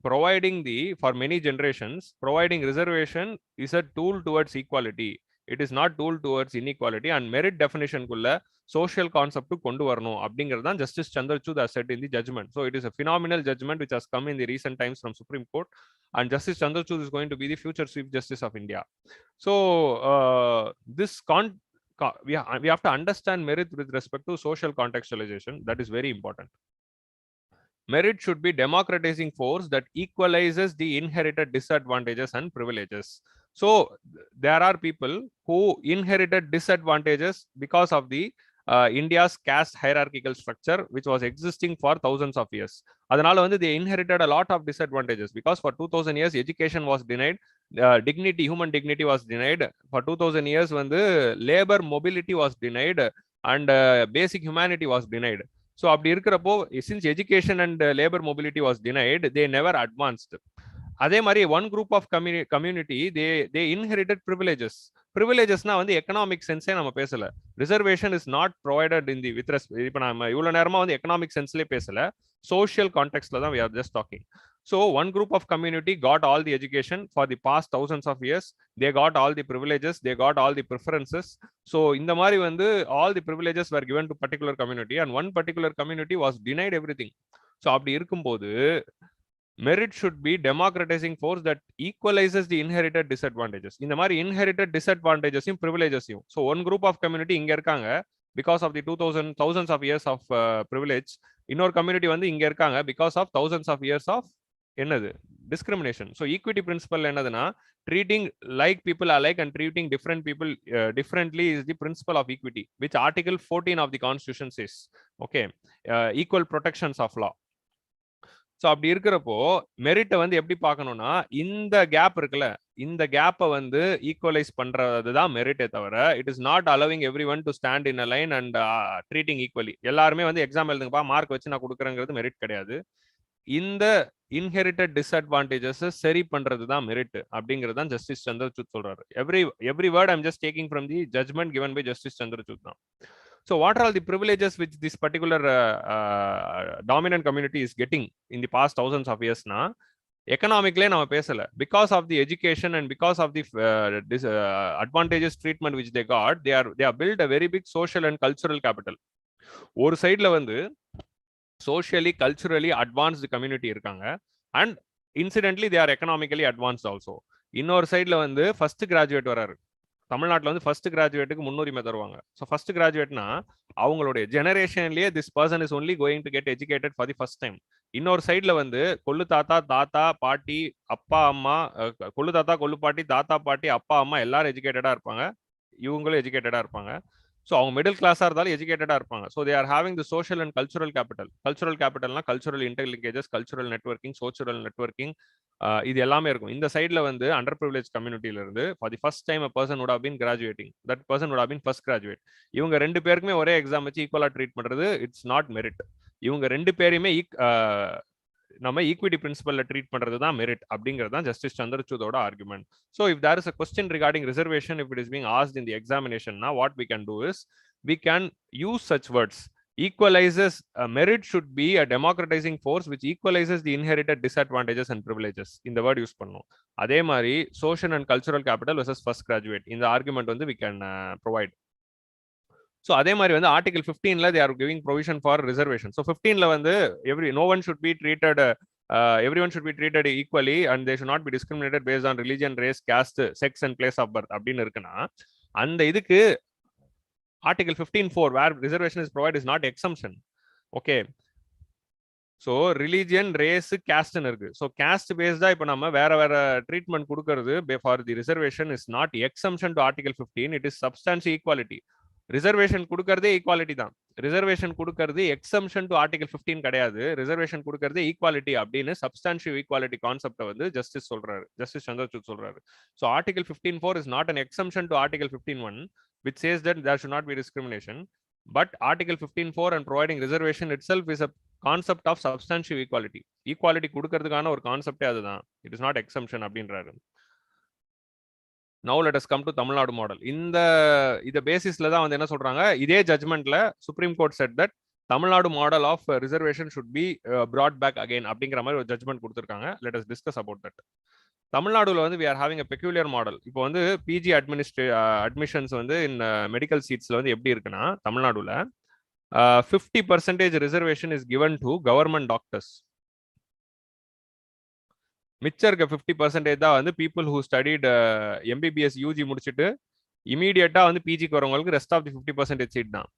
providing for many generations, providing reservation is a tool towards equality. It is not tool towards inequality. And merit definition kulla social concept kondu varano அப்படிங்கிறது தான் justice Chandrachud has said in the judgment. So it is a phenomenal judgment which has come in the recent times from Supreme Court, and Justice Chandrachud is going to be the future Chief Justice of India. So this we have to understand merit with respect to social contextualization. That is very important. Merit should be democratizing force that equalizes the inherited disadvantages and privileges. So there are people who inherited disadvantages because of the India's caste hierarchical structure, which was existing for thousands of years. அதனால வந்து they inherited a lot of disadvantages because for 2000 years education was denied, dignity, human dignity was denied. For 2000 years வந்து labor mobility was denied and basic humanity was denied. So அப்படி இருக்கிறப்போ since education and labor mobility was denied, they never advanced. அதே மாதிரி one group of community they inherited privileges. ப்ரிவிலேஜஸ்னா வந்து economic சென்ஸே நம்ம பேசல. Reservation is not provided in the with இப்போ நம்ம இவ்வளோ நேரமா வந்து எக்கனாமிக் சென்ஸ்லேயே பேசல, சோஷியல் கான்டெக்ட்ல தான் we are just talking. So one group of community got all the education for the past thousands of years. They got all the privileges, they got all the preferences. So இந்த மாதிரி வந்து all the privileges were given to particular community and one particular community was denied everything. So அப்படி இருக்கும்போது merit should be democratizing force that equalizes the inherited disadvantages. இந்த மாதிரி inherited disadvantages and privileges. So one group of community இங்க இருக்காங்க because of the thousands of years of privilege. இன்னொரு community வந்து இங்க இருக்காங்க because of thousands of years of என்னது discrimination. So equity principle என்னதுன்னா treating like people alike and treating different people differently is the principle of equity, which article 14 of the constitution says. Okay, equal protections of law. So அப்படி இருக்கிறப்போ மெரிட்டை வந்து எப்படி பார்க்கணும்னா இந்த gap இருக்குல்ல, இந்த கேப்பை வந்து ஈக்குவலைஸ் பண்றது தான் மெரிட்டே தவிர it is not allowing every one to stand in a line and treating equally. எல்லாருமே வந்து எக்ஸாம் எழுதுங்கப்பா மார்க் வச்சு நான் கொடுக்குறேங்கிறது மெரிட் கிடையாது. இந்த இன்ஹெரிட்டட் டிஸ்அட்வான்டேஜஸ் சரி பண்றது தான் மெரிட் அப்படிங்கிறது தான் ஜஸ்டிஸ் சந்திரசூட் சொல்றாரு. Every word I'm just taking from the judgment given by justice Chandrachud தான். So what are all the privileges which this particular dominant community is getting in the past thousands of years? Na economically நம்ம பேசல, because of the education and because of the advantageous treatment which they got, they are built a very big social and cultural capital. ஒரு சைடுல வந்து socially culturally advanced community இருக்காங்க and incidentally they are economically advanced also. இன்னொரு சைடுல வந்து first graduate வராரு. தமிழ்நாட்டில் வந்து ஃபர்ஸ்ட் கிராஜுவேட்டுக்கு முன்னுரிமை தருவாங்க. ஸோ ஃபர்ஸ்ட் கிராஜுவேட்னா அவங்களுடைய ஜெனரேஷன்லேயே this person is only going to get educated for the first time. இன்னொரு சைடில் வந்து கொள்ளு தாத்தா தாத்தா பாட்டி அப்பா அம்மா, கொள்ளு தாத்தா கொள்ளு பாட்டி தாத்தா பாட்டி அப்பா அம்மா எல்லாரும் எஜுகேட்டடாக இருப்பாங்க, இவங்களும் எஜுகேட்டடாக இருப்பாங்க. ஸோ அவங்க மிடில் கிளாஸாக இருந்தாலும் எஜுகேட்டடாக இருப்பாங்க. So they are having the social and cultural capital. Cultural கேபிட்டல்னா cultural intelligences, cultural networking, social networking, இது எல்லாமே இருக்கும். இந்த சைட்ல வந்து அண்டர் ப்ரிவிலேஜ் கம்யூனிட்டியில இருந்து for the first time a person would have been graduating, that person would have been first graduate. இவங்க ரெண்டு பேருக்குமே ஒரே எக்ஸாம் வச்சு ஈக்குவலா ட்ரீட் பண்றது இட்ஸ் நாட் மெரிட். இவங்க ரெண்டு பேரையுமே நம்ம ஈக்விட்டி பிரின்சிபல்ல ட்ரீட் பண்றது தான் மெரிட் அப்படிங்கிறது தான் ஜஸ்டிஸ் சந்திரசூடோட argument. So if there is a question regarding reservation, if it is being asked in the எக்ஸாமினேஷன்னா what we can do is we can use such words. Equalizes, merit should be a democratizing force which equalizes the inherited disadvantages and privileges. இந்த word use பண்ணோம். அதே மாதிரி social and cultural capital versus first graduate, இந்த argument வந்து we can provide. So அதே மாதிரி வந்து article 15ல they are giving provision for reservation. ஸோ 15ல வந்து no one should be treated everyone should be treated equally and they should not be discriminated based on religion, race, caste, sex and place of birth அப்படின்னு இருக்குன்னா அந்த இதுக்கு Article 15(4) where reservation is provided is not exemption. Okay. So religion, race, caste இருக்கு. So caste based இப்போ நம்ம வேற treatment கொடுக்கிறது for the reservation is not exemption to Article 15. It is substantial equality. Reservation கொடுக்கறதே ஈக்குவாலிட்டி தான். Reservation கொடுக்கறது exemption to article 15 கிடையாது. Reservation கொடுக்கறது ஈக்குவாலிட்டி அப்படின்னு சப்ஸ்டான்ஷியல் ஈக்குவாலிட்டி கான்செப்டை வந்து ஜஸ்டிஸ் சொல்றாரு, ஜஸ்டிஸ் சந்திரசூட் சொல்றாரு. So article 15(4) is not an exemption to Article 15(1) which says that there should not be discrimination. But Article 15(4) and providing reservation itself is a concept of substantial equality. Equality கொடுக்கறதுக்கான ஒரு கான்செப்டே அதுதான். It is not exemption அப்படின்றாரு. Now let us come to Tamil Nadu model. இந்த பேசிஸ்ல தான் வந்து என்ன சொல்றாங்க, இதே ஜட்மெண்ட்ல supreme court said that Tamil Nadu model of reservation should be brought back again அப்படிங்கிற மாதிரி ஒரு ஜட்மெண்ட் கொடுத்துருக்காங்க. Let us discuss about that. தமிழ்நாடுல வந்து we are having a peculiar model. இப்போ வந்து பிஜி அட்மிஷன்ஸ் வந்து மெடிக்கல் சீட்ஸ்ல வந்து எப்படி இருக்குன்னா தமிழ்நாடுல 50% reservation is given to government doctors. மிச்சம் இருக்க 50% தான் வந்து people who studied MBBS UG முடிச்சுட்டு இமீடியட்டா வந்து பிஜிக்கு வரவங்களுக்கு ரெஸ்ட் ஆஃப் தி 50% சீட் தான்.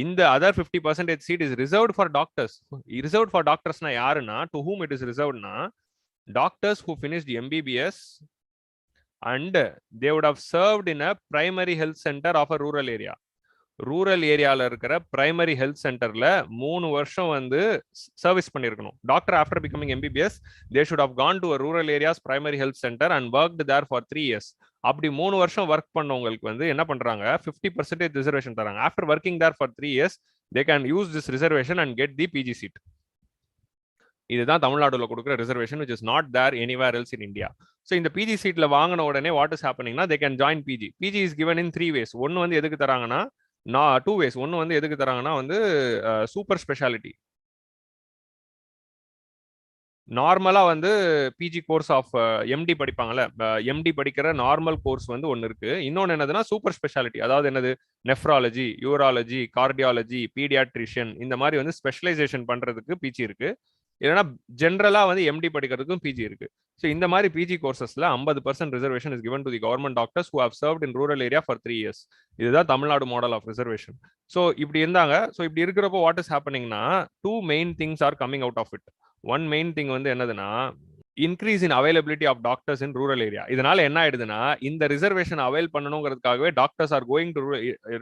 இந்த other 50% seat is reserved for doctors. Reserved for டாக்டர்ஸ்னா யாருன்னா, டு ஹூம் இட் இஸ் ரிசர்வ்ட்னா doctors who finished MBBS and they would have served in a primary health centre of a rural area. Rural ஏரியாவில் இருக்கிற primary health சென்டர்ல 3 வருஷம் வந்து service பண்ணியிருக்கணும். Doctor after becoming MBBS they should have gone to rural areas primary health centre and worked there for 3 years. அப்படி 3 வருஷம் work பண்ணவங்களுக்கு வந்து என்ன பண்றாங்க, 50% ரிசர்வேஷன் தராங்க. After working there for 3 years they can use this reservation and get the PG seat. இதுதான் தமிழ்நாடுல கொடுக்குற reservation which is not there anywhere else in India. So இந்த பிஜி சீட்ல வாங்கின உடனே வாட் இஸ் ஹேப்பனிங்னா they can join PG. PG is given in 3 ways. ஒன்னு வந்து எதுக்கு தராங்கன்னா 2 ways. ஒன்னு வந்து எதுக்கு தராங்கன்னா வந்து சூப்பர் ஸ்பெஷாலிட்டி. நார்மலா வந்து பிஜி கோர்ஸ் ஆஃப் எம்டி படிப்பாங்கல்ல, எம்டி படிக்கிற நார்மல் கோர்ஸ் வந்து ஒன்று இருக்கு. இன்னொன்று என்னதுன்னா சூப்பர் ஸ்பெஷாலிட்டி. அதாவது என்னது, நெஃப்ராலஜி, யூராலஜி, கார்டியாலஜி, பீடியாட்ரிஷியன், இந்த மாதிரி வந்து ஸ்பெஷலைசேஷன் பண்றதுக்கு பிஜி இருக்கு. இல்லைன்னா ஜென்ரலா வந்து எம்டி படிக்கிறதுக்கும் பிஜி இருக்கு. ஸோ இந்த மாதிரி பிஜி கோர்சஸ்ல 50% reservation is given to the government doctors who have served in rural area for 3 years. இதுதான் Tamil Nadu model of reservation. So இப்படி இருந்தாங்க. ஸோ இப்படி இருக்கிறப்போ வாட் இஸ் ஹேப்பனிங்னா 2 main things are coming out of it. One main thing வந்து என்னதுன்னா increase in availability of doctors in rural area. இதனால என்ன ஆயிடுதுன்னா இந்த ரிசர்வேஷன் அவைல் பண்ணணுங்கிறதுக்காகவே doctors are going to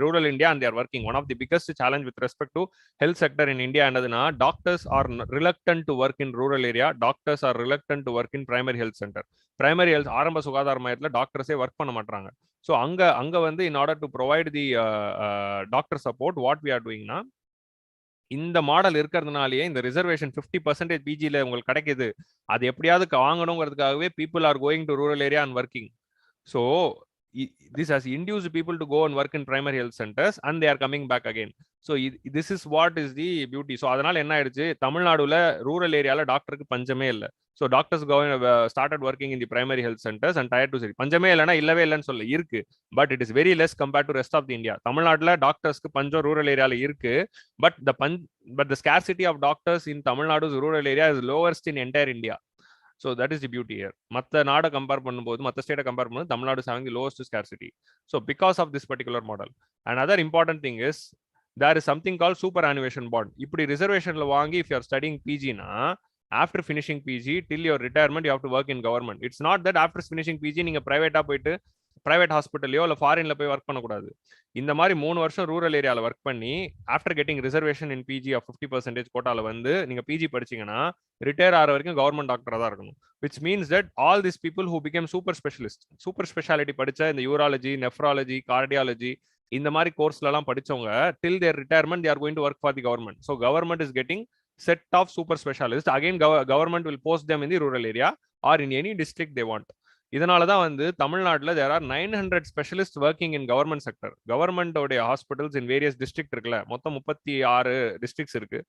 rural India and there working. One of the biggest challenge with respect to health sector in India என்னதுன்னா doctors are reluctant to work in rural area, doctors are reluctant to work in primary health centre. Primary health ஆரம்ப சுகாதார மையத்தில் டாக்டர்ஸே work பண்ண மாட்டாங்க. So அங்க வந்து in order to provide the doctor support what we are டூயிங்னா இந்த model இருக்கிறதுனாலேயே இந்த ரிசர்வேஷன் 50% பிஜில உங்களுக்கு கிடைக்குது. அது எப்படியாவது வாங்கணுங்கிறதுக்காகவே people are going to rural area and working. So this has induced people to go and work in primary health centers and they are coming back again. So this is what is the beauty. So அதனால என்ன ஆயிடுச்சு, தமிழ்நாடுல rural ஏரியால டாக்டருக்கு பஞ்சமே இல்லை. So doctors started working in the primary health centers and tier 2 city. பஞ்சமே இல்லைன்னா இல்லவே இல்லைன்னு சொல்ல இருக்கு, but it is very less compared to rest of the India. தமிழ்நாட்டில் டாக்டர்ஸ்க்கு பஞ்சம் ரூரல் ஏரியால இருக்கு, but the scarcity of doctors in Tamil Nadu's rural area is lowest in entire India. So that is the beauty here. மற்ற நாடை compare பண்ணும்போது, மற்ற ஸ்டேட்டை கம்பேர் பண்ணும்போது Tamil Nadu is having the lowest scarcity. So because of this particular model. Another important thing is there is something called superannuation bond. இப்படி ரிசர்வேஷன்ல வாங்கி if you are studying PG na after finishing PG till your retirement you have to work in government. It's not that after finishing PG நீங்க பிரைவேட்டா போயிட்டு private ஹாஸ்பிட்டல்லையோ இல்லை ஃபாரின்ல போய் work பண்ணக்கூடாது. இந்த மாதிரி 3 வருஷம் ரூரல் ஏரியாவில் ஒர்க் பண்ணி after getting reservation in PG of 50% கோட்டால வந்து நீங்க பிஜி படிச்சீங்கன்னா ரிட்டையர் ஆகிற வரைக்கும் கவர்மெண்ட் டாக்டரா தான் இருக்கணும். Which means that all this people who became super specialist, super speciality படிச்ச இந்த யூராலஜி, நெஃப்ராலஜி, கார்டியாலஜி இந்த மாதிரி கோர்ஸ்ல எல்லாம் படிச்சவங்க till their retirement they are going to work for the government. So government is getting set of super specialists. Again government will post them in the rural area or in any district they want. இதனால தான் வந்து தமிழ்நாட்டில் there are 900 specialists working in government sector. கவர்மெண்டோடைய hospitals in various district இருக்குல்ல, மொத்தம் 36 districts இருக்கு,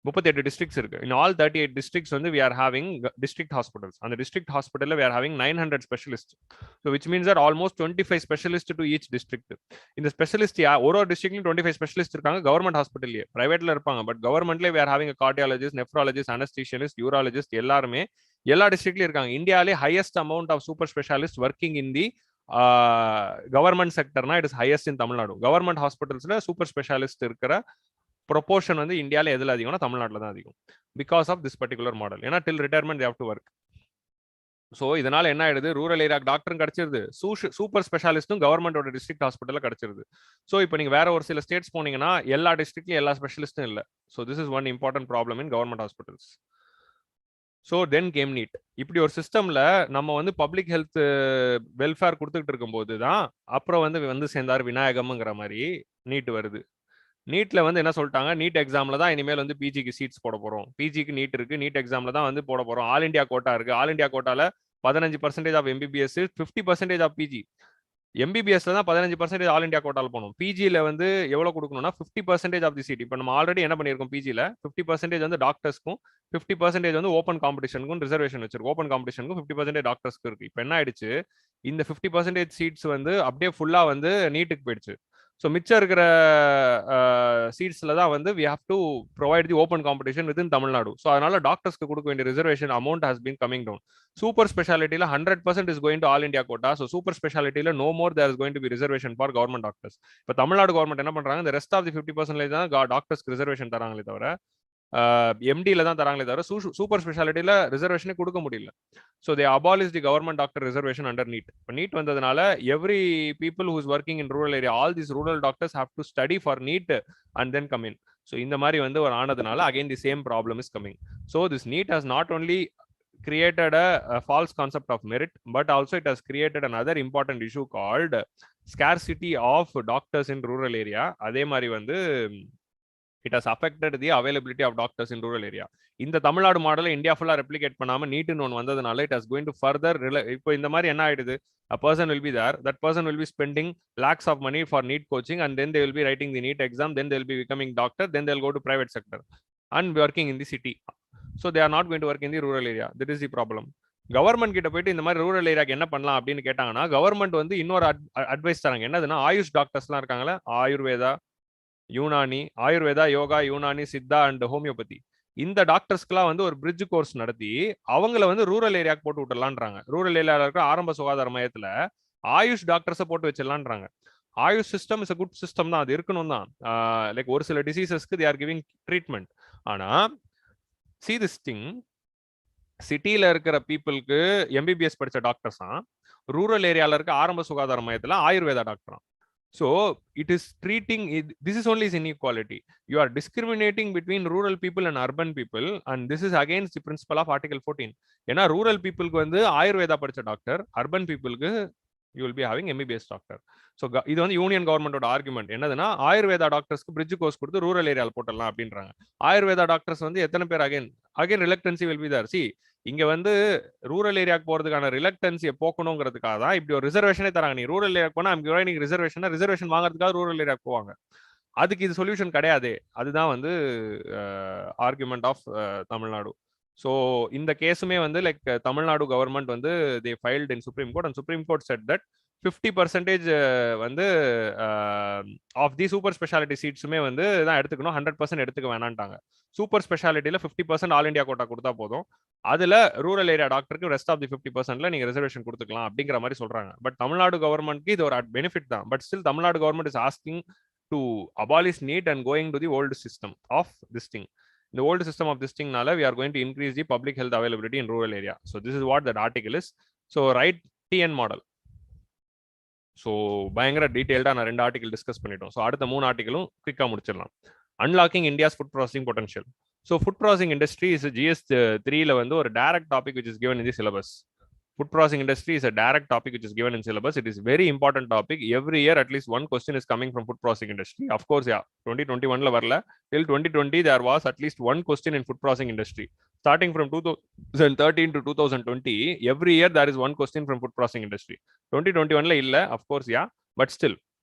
38 districts இருக்கு. In all 38 districts வந்து we are having district hospitals. அந்த district hospital we are having 900 specialists. So which means that almost 25 specialists to each district. இந்த specialist ஒரு districtலயும் 25 specialists இருக்காங்க government ஹாஸ்பிட்டல்லையே. பிரைவேட்ல இருப்பாங்க, பட் கவர்மெண்ட்ல we are having a cardiologist, nephrologist, anesthesiologist, urologist எல்லாருமே எல்லா டிஸ்ட்ரிக்ட்லயும் இருக்காங்க. இந்தியாவிலே highest amount of super specialist working in the government செக்டர்னா it is highest in Tamil Nadu. Government ஹாஸ்பிட்டல்ஸ்ல சூப்பர் ஸ்பெஷாலிஸ்ட் இருக்கிற ப்ரொபோர்ஷன் வந்து இந்தியாவில எதுல அதிகம்னா தமிழ்நாட்டில் தான் அதிகம். Because of this particular model. ஏன்னா till retirement they have to work. So இதனால என்ன ஆயிடுது, ரூரல் ஏரியா டாக்டரும் கிடைச்சிருது, சூப்பர் ஸ்பெஷாலிஸ்டும் கவர்மெண்டோட டிஸ்ட்ரிக்ட் ஹாஸ்பிட்டல்ல கிடைச்சிருது. ஸோ இப்போ நீங்க வேற ஒரு சில ஸ்டேட்ஸ் போனீங்கன்னா எல்லா டிஸ்ட்ரிக்ட்லயும் எல்லா ஸ்பெஷலிஸ்டும் இல்லை. So this is one important problem in government hospitals. So then came NEET. இப்படி ஒரு சிஸ்டம்ல நம்ம வந்து பப்ளிக் ஹெல்த் வெல்ஃபேர் கொடுத்துக்கிட்டு இருக்கும்போது தான் அப்புறம் வந்து சேர்ந்தார் விநாயகம்ங்கிற மாதிரி நீட் வருது. நீட்ல வந்து என்ன சொல்லிட்டாங்க, நீட் எக்ஸாம்ல தான் இனிமேல் வந்து பிஜிக்கு சீட்ஸ் போட போறோம். பிஜிக்கு நீட் இருக்கு, நீட் எக்ஸாம்ல தான் வந்து போட போறோம். ஆல் இண்டியா கோட்டா இருக்கு, ஆல் இண்டியா கோட்டால 15% ஆஃப் எம்பிபிஎஸ், 50% ஆஃப் பிஜி. எம்பிபிஎஸ்ல தான் 15% ஆல் இண்டியா கோட்டால போகணும். பிஜில வந்து எவ்வளவு கொடுக்கணும்னா 50% ஆஃப் தி சீட். இப்போ நம்ம ஆல்ரெடி என்ன பண்ணியிருக்கோம், பிஜில 50% வந்து டாக்டர்ஸ்க்கும் 50% வந்து ஓப்பன் காம்படிஷனுக்கும் ரிசர்வேஷன் வச்சிருக்கோம். ஓப்பன் காம்படிஷனுக்கும் 50% டாக்டர்ஸ்க்கு இருக்கு. இப்போ என்ன ஆயிடுச்சு, இந்த 50% சீட்ஸ் வந்து அப்படியே ஃபுல்லா வந்து நீட்டுக்கு போயிடுச்சு. ஸோ மிச்சம் இருக்கிற சீட்ஸ்ல தான் வந்து we have to provide the open competition within Tamil Nadu. So அதனால டாக்டர்ஸ்க்கு கொடுக்க வேண்டிய reservation amount has been coming down. Super ஸ்பெஷாலிட்டியில 100% is going to all India quota. So super ஸ்பெஷாலிட்டியில no more there is going to be reservation for government doctors. இப்போ Tamil Nadu government என்ன பண்றாங்க, இந்த ரெஸ்ட் ஆஃப் தி 50% தான் டாக்டர்ஸ்க்கு ரிசர்வேஷன் தராங்களே தவிர எம்டில தான் தராங்களே தவிர சூப்பர் ஸ்பெஷாலிட்டியில ரிசர்வேஷனே கொடுக்க முடியல. So they abolish the government doctor reservation under NEET. இப்போ நீட் வந்ததுனால every people who's working in rural area, all these rural doctors have to study for NEET and then come in. So இந்த மாதிரி வந்து ஒரு ஆனதுனால again the same problem is coming. So this NEET has not only created a false concept of merit, but also it has created another important issue called scarcity of doctors in rural area. அதே மாதிரி வந்து it has affected the availability of doctors in rural area. இந்த தமிழ்நாடு மாடலை India ஃபுல்லா replicate பண்ணாம நீட்னு ஒன்று வந்ததுனால it has going to further இப்போ இந்த மாதிரி என்ன ஆயிடுது, a person will be there, that person will be spending lakhs of money for NEET coaching, and then they will be writing the NEET exam, then they will be becoming doctor, then they will go to private sector and working in the city. So they are not going to work in the rural area. That is the problem. Government கிட்ட போயிட்டு இந்த மாதிரி rural ஏரியாக்கு என்ன பண்ணலாம் அப்படின்னு கேட்டாங்கன்னா, government வந்து இன்னொரு அட்வைஸ் தராங்க. என்னதுன்னா, ஆயுஷ் டாக்டர்ஸ்லாம் இருக்காங்களே, ஆயுர்வேதா, யூனானி, ஆயுர்வேதா, யோகா, யூனானி, சித்தா அண்ட் ஹோமியோபதி, இந்த டாக்டர்ஸ்க்குலாம் வந்து ஒரு பிரிட்ஜ் கோர்ஸ் நடத்தி அவங்கள வந்து ரூரல் ஏரியாவுக்கு போட்டு விட்டுலான்றாங்க. ரூரல் ஏரியாவில் இருக்கிற ஆரம்ப சுகாதார மையத்துல ஆயுஷ் டாக்டர்ஸை போட்டு வச்சிடலான்றாங்க. Ayush system is a good system தான், அது இருக்கணும் தான். லைக் ஒரு சில டிசீசஸ்க்கு தே ஆர் கிவிங் ட்ரீட்மெண்ட். ஆனா see this thing, சிட்டியில இருக்கிற பீப்புளுக்கு எம்பிபிஎஸ் படிச்ச டாக்டர்ஸ் தான், ரூரல் ஏரியால இருக்க ஆரம்ப சுகாதார மையத்துல Ayurveda doctor. So it is treating, this is only inequality. You are discriminating between rural people and urban people, and this is against the principle of Article 14. ஏன்னா ரூரல் பீப்புளுக்கு வந்து ஆயுர்வேதா படிச்ச டாக்டர், அர்பன் பீப்புளுக்கு you will be having MBBS doctor. So இது வந்து union கவர்மெண்டோட argument. என்னதுன்னா, ஆயுர்வேதா டாக்டர்ஸ்க்கு பிரிட்ஜ் கோர்ஸ் கொடுத்து ரூரல் ஏரியாவில் போட்டலாம் அப்படின்றாங்க. ஆயுர்வேதா டாக்டர்ஸ் வந்து எத்தனை பேர் again reluctancy will be there. See, இங்க வந்து ரூரல் ஏரியாவுக்கு போறதுக்கான ரிலக்டன்சியை போக்கணுங்கிறதுக்காக தான் இப்படி ஒரு ரிசர்வேஷனே தராங்க. நீ ரூரல் ஏரியாவுக்கு போனா நீங்க ரிசர்வேஷன் வாங்குறதுக்காக ரூரல் ஏரியாவுக்கு போவாங்க. அதுக்கு இது சொல்யூஷன் கிடையாது. அதுதான் வந்து ஆர்குமெண்ட் ஆஃப் தமிழ்நாடு. ஸோ இந்த கேஸுமே வந்து லைக் தமிழ்நாடு கவர்மெண்ட் வந்து they filed in supreme court, and supreme court said that 50% வந்து ஆஃப் தி சூப்பர் ஸ்பெஷாலிட்டி சீட்ஸுமே வந்து தான் எடுத்துக்கணும், 100% எடுத்துக்க வேணான்ட்டாங்க. சூப்பர் ஸ்பெஷாலிட்டியில் 50% ஆல் இண்டியா கோட்டா கொடுத்தா போதும், அதுல ரூரல் ஏரியா டாக்டருக்கு ரெஸ்ட் ஆஃப் தி 50%ல நீங்க ரிசர்வேஷன் கொடுத்துக்கலாம் அப்படிங்கிற மாதிரி சொல்றாங்க. பட் தமிழ்நாடு கவர்மெண்ட்க்கு இது ஒரு பெனிஃபிட் தான். But still Tamil Nadu government is asking to abolish NEET and going to the old system of this thing. The old system of this thing nala we are going to increase the public health availability in rural area. So this is what that article is. So right TN model. So பயங்கர டீடைல்டா நான் 2 article discuss பண்ணிட்டோம். So அடுத்த 3 ஆர்டிகலும் குயிக்கா முடிச்சிடலாம். Unlocking India's food processing potential. So food processing industry is GS 3ல வந்து ஒரு direct topic which is given in the syllabus. Food processing industry is a direct topic which is given in syllabus. It is very important topic. Every year at least one question is coming from food processing industry. Of course, yeah, 2021 la varla. Till 2020 there was at least one question in food processing industry. Starting from 2013 to 2020, every year there is one question from food processing industry. 2021 la illa, of course, yeah, but still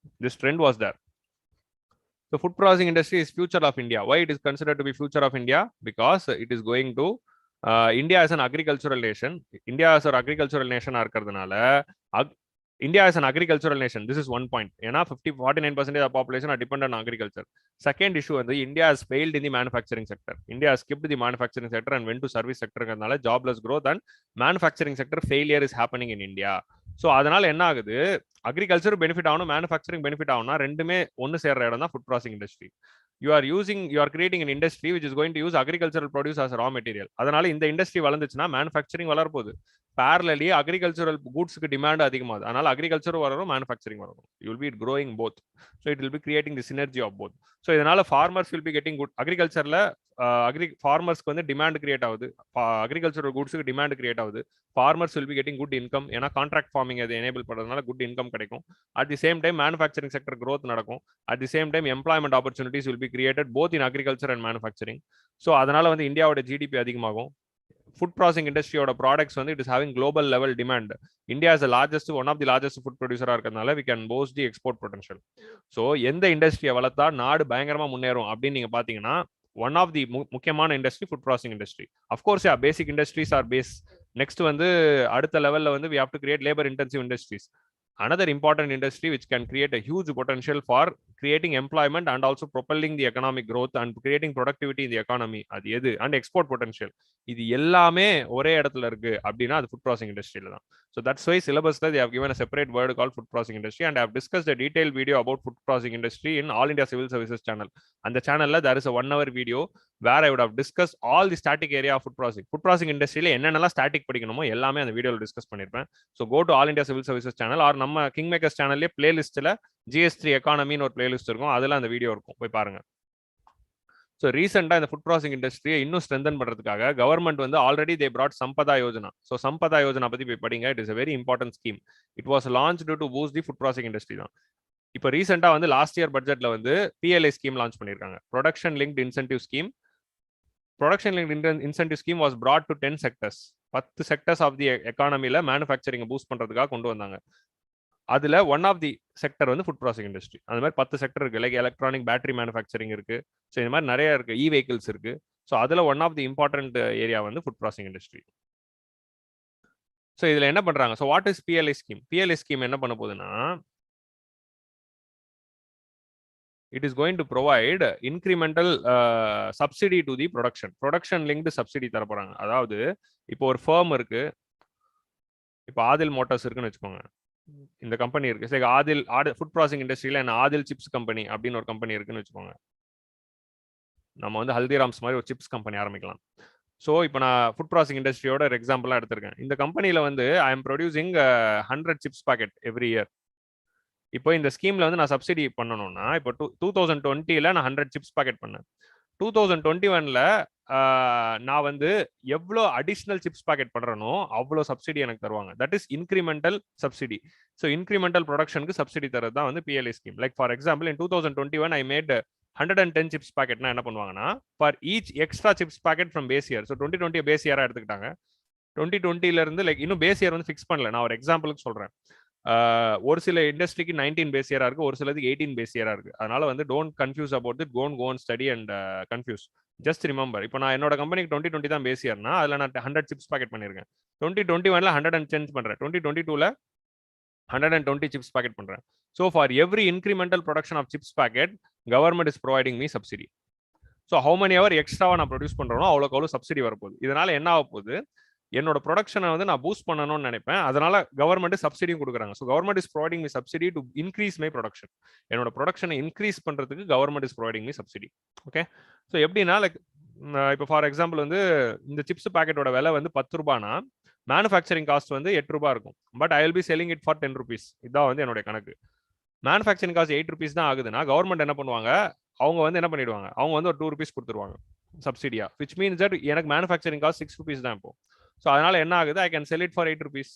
this trend was there. The food processing industry is future of India. Why it is considered to be future of India? Because it is going to India is an agricultural nation. India is an agricultural nation இருக்கிறதுனால India is an agricultural nation. This is one point. ஏன்னா 49% of the population are dependent on agriculture. Second issue வந்து India has failed in the manufacturing sector. India has skipped the manufacturing sector and went to service sector. னால jobless growth and manufacturing sector failure is happening in India. So அதனால என்ன ஆகுது, agriculture benefit ஆகணும், manufacturing benefit ஆகணும்னா ரெண்டுமே ஒன்று சேர்ற இடம் தான் food processing industry. you are creating an industry which is going to use agricultural produce as a raw material. அதனால இந்த இண்டஸ்ட்ரி வளர்ந்துச்சுன்னா மேனுஃபேக்சரிங் வளர போகுது. parallelly agricultural goods க்கு டிமாண்ட் அதிகமாகுது. அதனால அக்ரிகல்ச்சர் வளரும், மேனுஃபேக்சரிங் வளரும். you will be growing both. So it will be creating the synergy of both. So இதனால farmers will be getting good. அக்ரிகல்ச்சர்ல ஃபார்மர்ஸ்க்கு வந்து டிமாண்ட் கிரியேட் ஆகுது, அக்ரிகல்ச்சரல் குட்ஸுக்கு டிமாண்ட் கிரியேட் ஆகுது. Farmers will be getting good income. ஏன்னா contract farming அதை enable பண்ணுறதுனால good income கிடைக்கும். At the same time manufacturing sector growth நடக்கும். At the same time employment opportunities will be created both in agriculture and manufacturing. So அதனால வந்து இந்தியாவோட GDP அதிகமாகும். Food processing இண்டஸ்ட்ரியோட products வந்து it is having global level demand. India is largest, one of the largest food ப்ரொடியூசரா இருக்கிறதுனால we can boost the export potential. So எந்த இண்டஸ்ட்ரியை வளர்த்தா நாடு பயங்கரமா முன்னேறும் அப்படின்னு நீங்க பாத்தீங்கன்னா, one of the முக்கியமான industry food processing industry. Of course yeah, basic industries are base. Next வந்து அடுத்த லெவல்ல வந்து we have to create labor intensive industries. another important industry which can create a huge potential for creating employment and also propelling the economic growth and creating productivity in the economy. அது எது? And export potential. இது எல்லாமே ஒரே இடத்துல இருக்கு அப்படின்னா அது food processing இண்டஸ்ட்ரியில தான். So that's why syllabusல they have given a separate word called food processing industry, and I have discussed a detailed video about food processing industry in All India Civil Services channel. And the channel there is a 1 hour video where I would have discussed all the static area of food processing. Food processing industryல என்னென்னலாம் static படிக்கணுமோ எல்லாமே அந்த வீடியோல discuss பண்ணிருப்பேன். So go to All India Civil Services channel or நம்ம KingMakers channelலே பிளேலிஸ்ட்ல GS3 எக்கானமின்னு ஒரு playlist இருக்கும், அதுல அந்த video இருக்கும், போய் பாருங்க. ஸோ ரீசெண்டாக இந்த ஃபுட் ப்ராசஸிங் இண்டஸ்ட்ரியை இன்னும் ஸ்ட்ரென்தன் பண்ணுறதுக்காக கவர்மெண்ட் வந்து already they brought Sampada Yojana. So Sampada Yojana பற்றி போய் படிங்க. It is a very important scheme. It was launched to boost the food processing industry தான். இப்போ ரீசெண்டாக வந்து லாஸ்ட் இயர் பட்ஜெட்ல வந்து PLI ஸ்கீம் லான்ச் பண்ணியிருக்காங்க, production linked incentive scheme. Production linked incentive scheme was brought to 10 sectors. 10 sectors of the எக்கானமியில் மேனுஃபேக்சரிங்கை boost பண்ணுறதுக்காக கொண்டு வந்தாங்க. அதுல ஒன் ஆஃப் தி செக்டர் வந்து ஃபுட் ப்ராசஸிங் இண்டஸ்ட்ரி. அந்த மாதிரி 10 செக்டர் இருக்கு. லைக் எலக்ட்ரானிக் பேட்டரி மேனுஃபேக்சரிங் இருக்கு. ஸோ இந்த மாதிரி நிறைய இருக்கு. இ வெஹிக்கிள்ஸ் இருக்கு. ஸோ அதுல one of the important area வந்து ஃபுட் ப்ராசஸிங் இண்டஸ்ட்ரி. ஸோ இதுல என்ன பண்றாங்க? So what is PLI scheme? PLI scheme என்ன பண்ண போகுதுன்னா, it is going to provide incremental subsidy to the production linked subsidy தர போறாங்க. அதாவது இப்போ ஒரு ஃபர்ம் இருக்கு, இப்போ ஆதில் மோட்டார்ஸ் இருக்குன்னு வச்சுக்கோங்க. இந்த கம்பெனி இருக்கு, ஆதில் ஃபுட் ப்ராசஸிங் இண்டஸ்ட்ரியில என்ன ஆதில் சிப்ஸ் கம்பெனி அப்படின்னு ஒரு கம்பெனி இருக்குன்னு வச்சுக்கோங்க. நம்ம வந்து ஹல்திராம்ஸ் மாதிரி ஒரு சிப்ஸ் கம்பெனி ஆரம்பிக்கலாம். ஸோ இப்போ நான் ஃபுட் ப்ராசஸிங் இண்டஸ்ட்ரியோட ஒரு எக்ஸாம்பிளாக எடுத்திருக்கேன். இந்த கம்பெனியில் வந்து I am producing 100 chips packet every year. இப்போ இந்த ஸ்கீம்ல வந்து நான் சப்சிடி பண்ணணும்னா, இப்போ 2020ல நான் 100 சிப்ஸ் பாக்கெட் பண்ணேன். 2021ல நான் வந்து எவ்வளோ அடிஷ்னல் சிப்ஸ் பாக்கெட் பண்றனோ அவ்வளோ சப்சிடி எனக்கு தருவாங்க. That is incremental subsidy. So incremental ப்ரொடக்ஷனுக்கு சப்சிடி தரது தான் வந்து PLI scheme. Like for example in 2021 I made 110 chips பாக்கெட்னா என்ன பண்ணுவாங்கன்னா, for each extra chips packet from base year. So 2020 base இயரா எடுத்துக்கிட்டாங்க. 2020ல இருந்து லைக் இன்னும் பேஸ் இயர் வந்து ஃபிக்ஸ் பண்ணல. நான் ஒரு எக்ஸாம்பிளுக்கு சொல்றேன். ஒரு சில இண்டஸ்ட்ரிக்கு 19 பேஸ் இயரா இருக்கு, ஒரு சிலதுக்கு 18 பேஸ் இயரா இருக்கு. அதனால வந்து don't confuse about it, go and study and confuse. Just remember, இப்போ நான் என்னோட கம்பெனிக்கு 2020 தான் பேஸ் இயர்னா அதில் நான் 100 சிப்ஸ் பாக்கெட் பண்ணியிருக்கேன். 2021ல 110 பண்றேன், 2022ல 120 சிப்ஸ் பாக்கெட் பண்றேன். So for every incremental production of chips packet government is providing me subsidy. So how many hour எக்ஸ்ட்ராவா நான் ப்ரொடியூஸ் பண்றேனோ அவ்வளோக்கு அவ்வளோ சப்சிடி வரப்போகுது. இதனால என்ன ஆக போகுது, என்னோட ப்ரொடக்ஷனை வந்து நான் பூஸ்ட் பண்ணணும்னு நினைப்பேன். அதனால கவர்மெண்ட் சப்சிடியும் கொடுக்குறாங்க. So government is providing me subsidy to increase my production. என்னோட ப்ரொடக்ஷனை இன்க்ரீஸ் பண்றதுக்கு government is providing me subsidy. Okay, so எப்படின்னா லைக் இப்போ ஃபார் எக்ஸாம்பிள் வந்து இந்த சிப்ஸ் பாக்கெட்டோட விலை வந்து 10 ரூபானா மேனுஃபேக்சரிங் காஸ்ட் வந்து 8 ரூபாய் இருக்கும். But I will B selling it for 10 rupees. இதான் வந்து என்னோட கணக்கு. மேனுஃபேக்சரிங் காஸ்ட் 8 rupees தான் ஆகுதுன்னா கவர்மெண்ட் என்ன பண்ணுவாங்க, அவங்க வந்து என்ன பண்ணிடுவாங்க, அவங்க வந்து ஒரு 2 rupees கொடுத்துருவாங்க சப்சிடியா. விச் மீன்ஸ் தட் எனக்கு மேனுஃபேக்சரிங் காஸ்ட் 6 rupees தான் இப்போ. ஸோ அதனால என்ன ஆகுது, I can sell it for 8 rupees.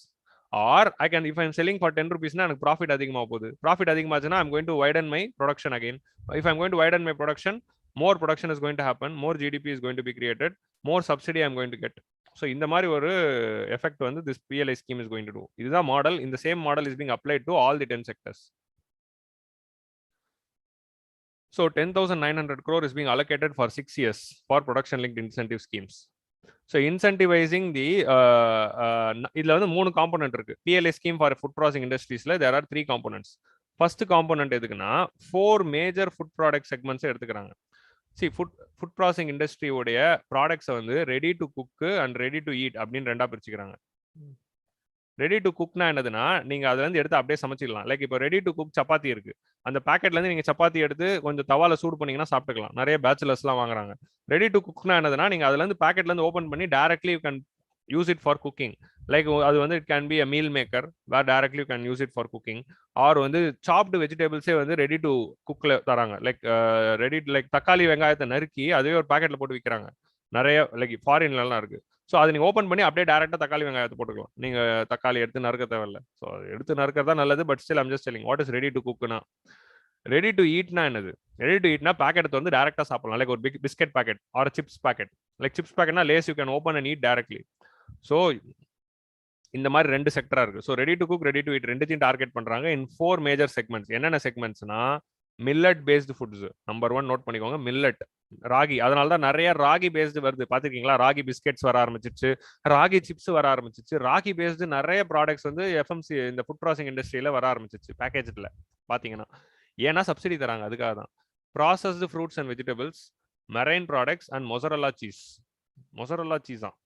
Or I can if I am selling for 10 rupeesனா எனக்கு ப்ராஃபிட் அதிகமாக போகுது. ப்ராஃபிட் அதிகமாச்சுன்னா I'm going to widen my production again. If I'm going to widen my production, more production is going to happen, more GDP is going to be created, more subsidy I am going to get. So இந்த மாதிரி ஒரு effect வந்து this PLI scheme is going to do. இதுதான் model. இந்த same model is being applied to all the 10 sectors. So 10,900 crore is being allocated for 6 years for production linked incentive schemes. So incentivizing the இதுல வந்து 3 component இருக்கு. PLI scheme for food processing industriesல there are 3 components. First component எதுக்குன்னா 4 major food product segments எடுத்துக்கிறாங்க. C food processing இண்டஸ்ட்ரியோடைய ப்ராடக்ட்ஸை வந்து ready to cook and ready to eat அப்படின்னு 2ஆ பிரிச்சுக்கிறாங்க. Ready to குக்னா என்னதுன்னா, நீங்க அதுல இருந்து எடுத்து அப்படியே சமைச்சிக்கலாம். லைக் இப்போ ரெடி டு குக் சப்பாத்தி இருக்கு, அந்த பேக்கெட்ல இருந்து நீங்க சப்பாத்தி எடுத்து கொஞ்சம் தவால சூடு பண்ணீங்கன்னா சாப்பிட்டுக்கலாம். நிறைய பேச்சுலர்ஸ்லாம் வாங்குறாங்க. ரெடி டு குக்னா என்னதுன்னா, நீங்க அதுல இருந்து பேக்கெட்ல இருந்து ஓப்பன் பண்ணி directly you can use it for cooking. Like அது வந்து it can be a meal maker where directly you can use it for cooking. Or வந்து சாப்டு வெஜிடபிள்ஸே வந்து ரெடி டு குக்ல தராங்க. லைக் ரெடி லைக் தக்காளி வெங்காயத்தை நறுக்கி அதுவே ஒரு பேக்கெட்ல போட்டு விற்கிறாங்க. நிறைய லைக் ஃபாரின்லாம் இருக்கு. ஸோ அதை நீங்கள் ஓப்பன் பண்ணி அப்படியே டேரெக்டாக தக்காளி வெங்காயத்தை போட்டுக்கலாம். நீங்கள் தக்காளி எடுத்து நறுக்க தேவையில்லை. ஸோ அது எடுத்து நறுக்கிறது தான் நல்லது. But still I'm just telling what is ready to குக்னா. ரெடி டு ஈட்னா என்னது? ரெடி டு ஈட்னா பேக்கெட் வந்து டேரெக்டாக சாப்பிடலாம். லைக் ஒரு biscuit packet or chips packet. Like chips பேக்கெட்னா Lay's you can open and eat directly. So இந்த மாதிரி 2 செக்டரா இருக்கு. So ready to cook, ready to eat ரெண்டுத்தையும் டார்கெட் பண்றாங்க இன் 4 மேஜர் செக்மெண்ட்ஸ். என்னென்ன செக்மெண்ட்ஸ்னா, millet based foods number 1 note பண்ணிக்கோங்க. மில்லட் ராகி. அதனால தான் நிறைய ராகி பேஸ்டு வருது. பார்த்துருக்கீங்களா? ராகி பிஸ்கெட்ஸ் வர ஆரம்பிச்சிச்சு, ராகி சிப்ஸ் வர ஆரம்பிச்சிச்சு. ராகி பேஸ்டு நிறைய ப்ராடக்ட்ஸ் வந்து எஃப்எம்சி இந்த ஃபுட் ப்ராசஸிங் இண்டஸ்ட்ரியில வர ஆரம்பிச்சிச்சு பேக்கேஜில் பார்த்தீங்கன்னா. ஏன்னா சப்சிடி தராங்க, அதுக்காக தான். Processed fruits and vegetables, marine products and mozzarella cheese. Mozzarella cheese தான்.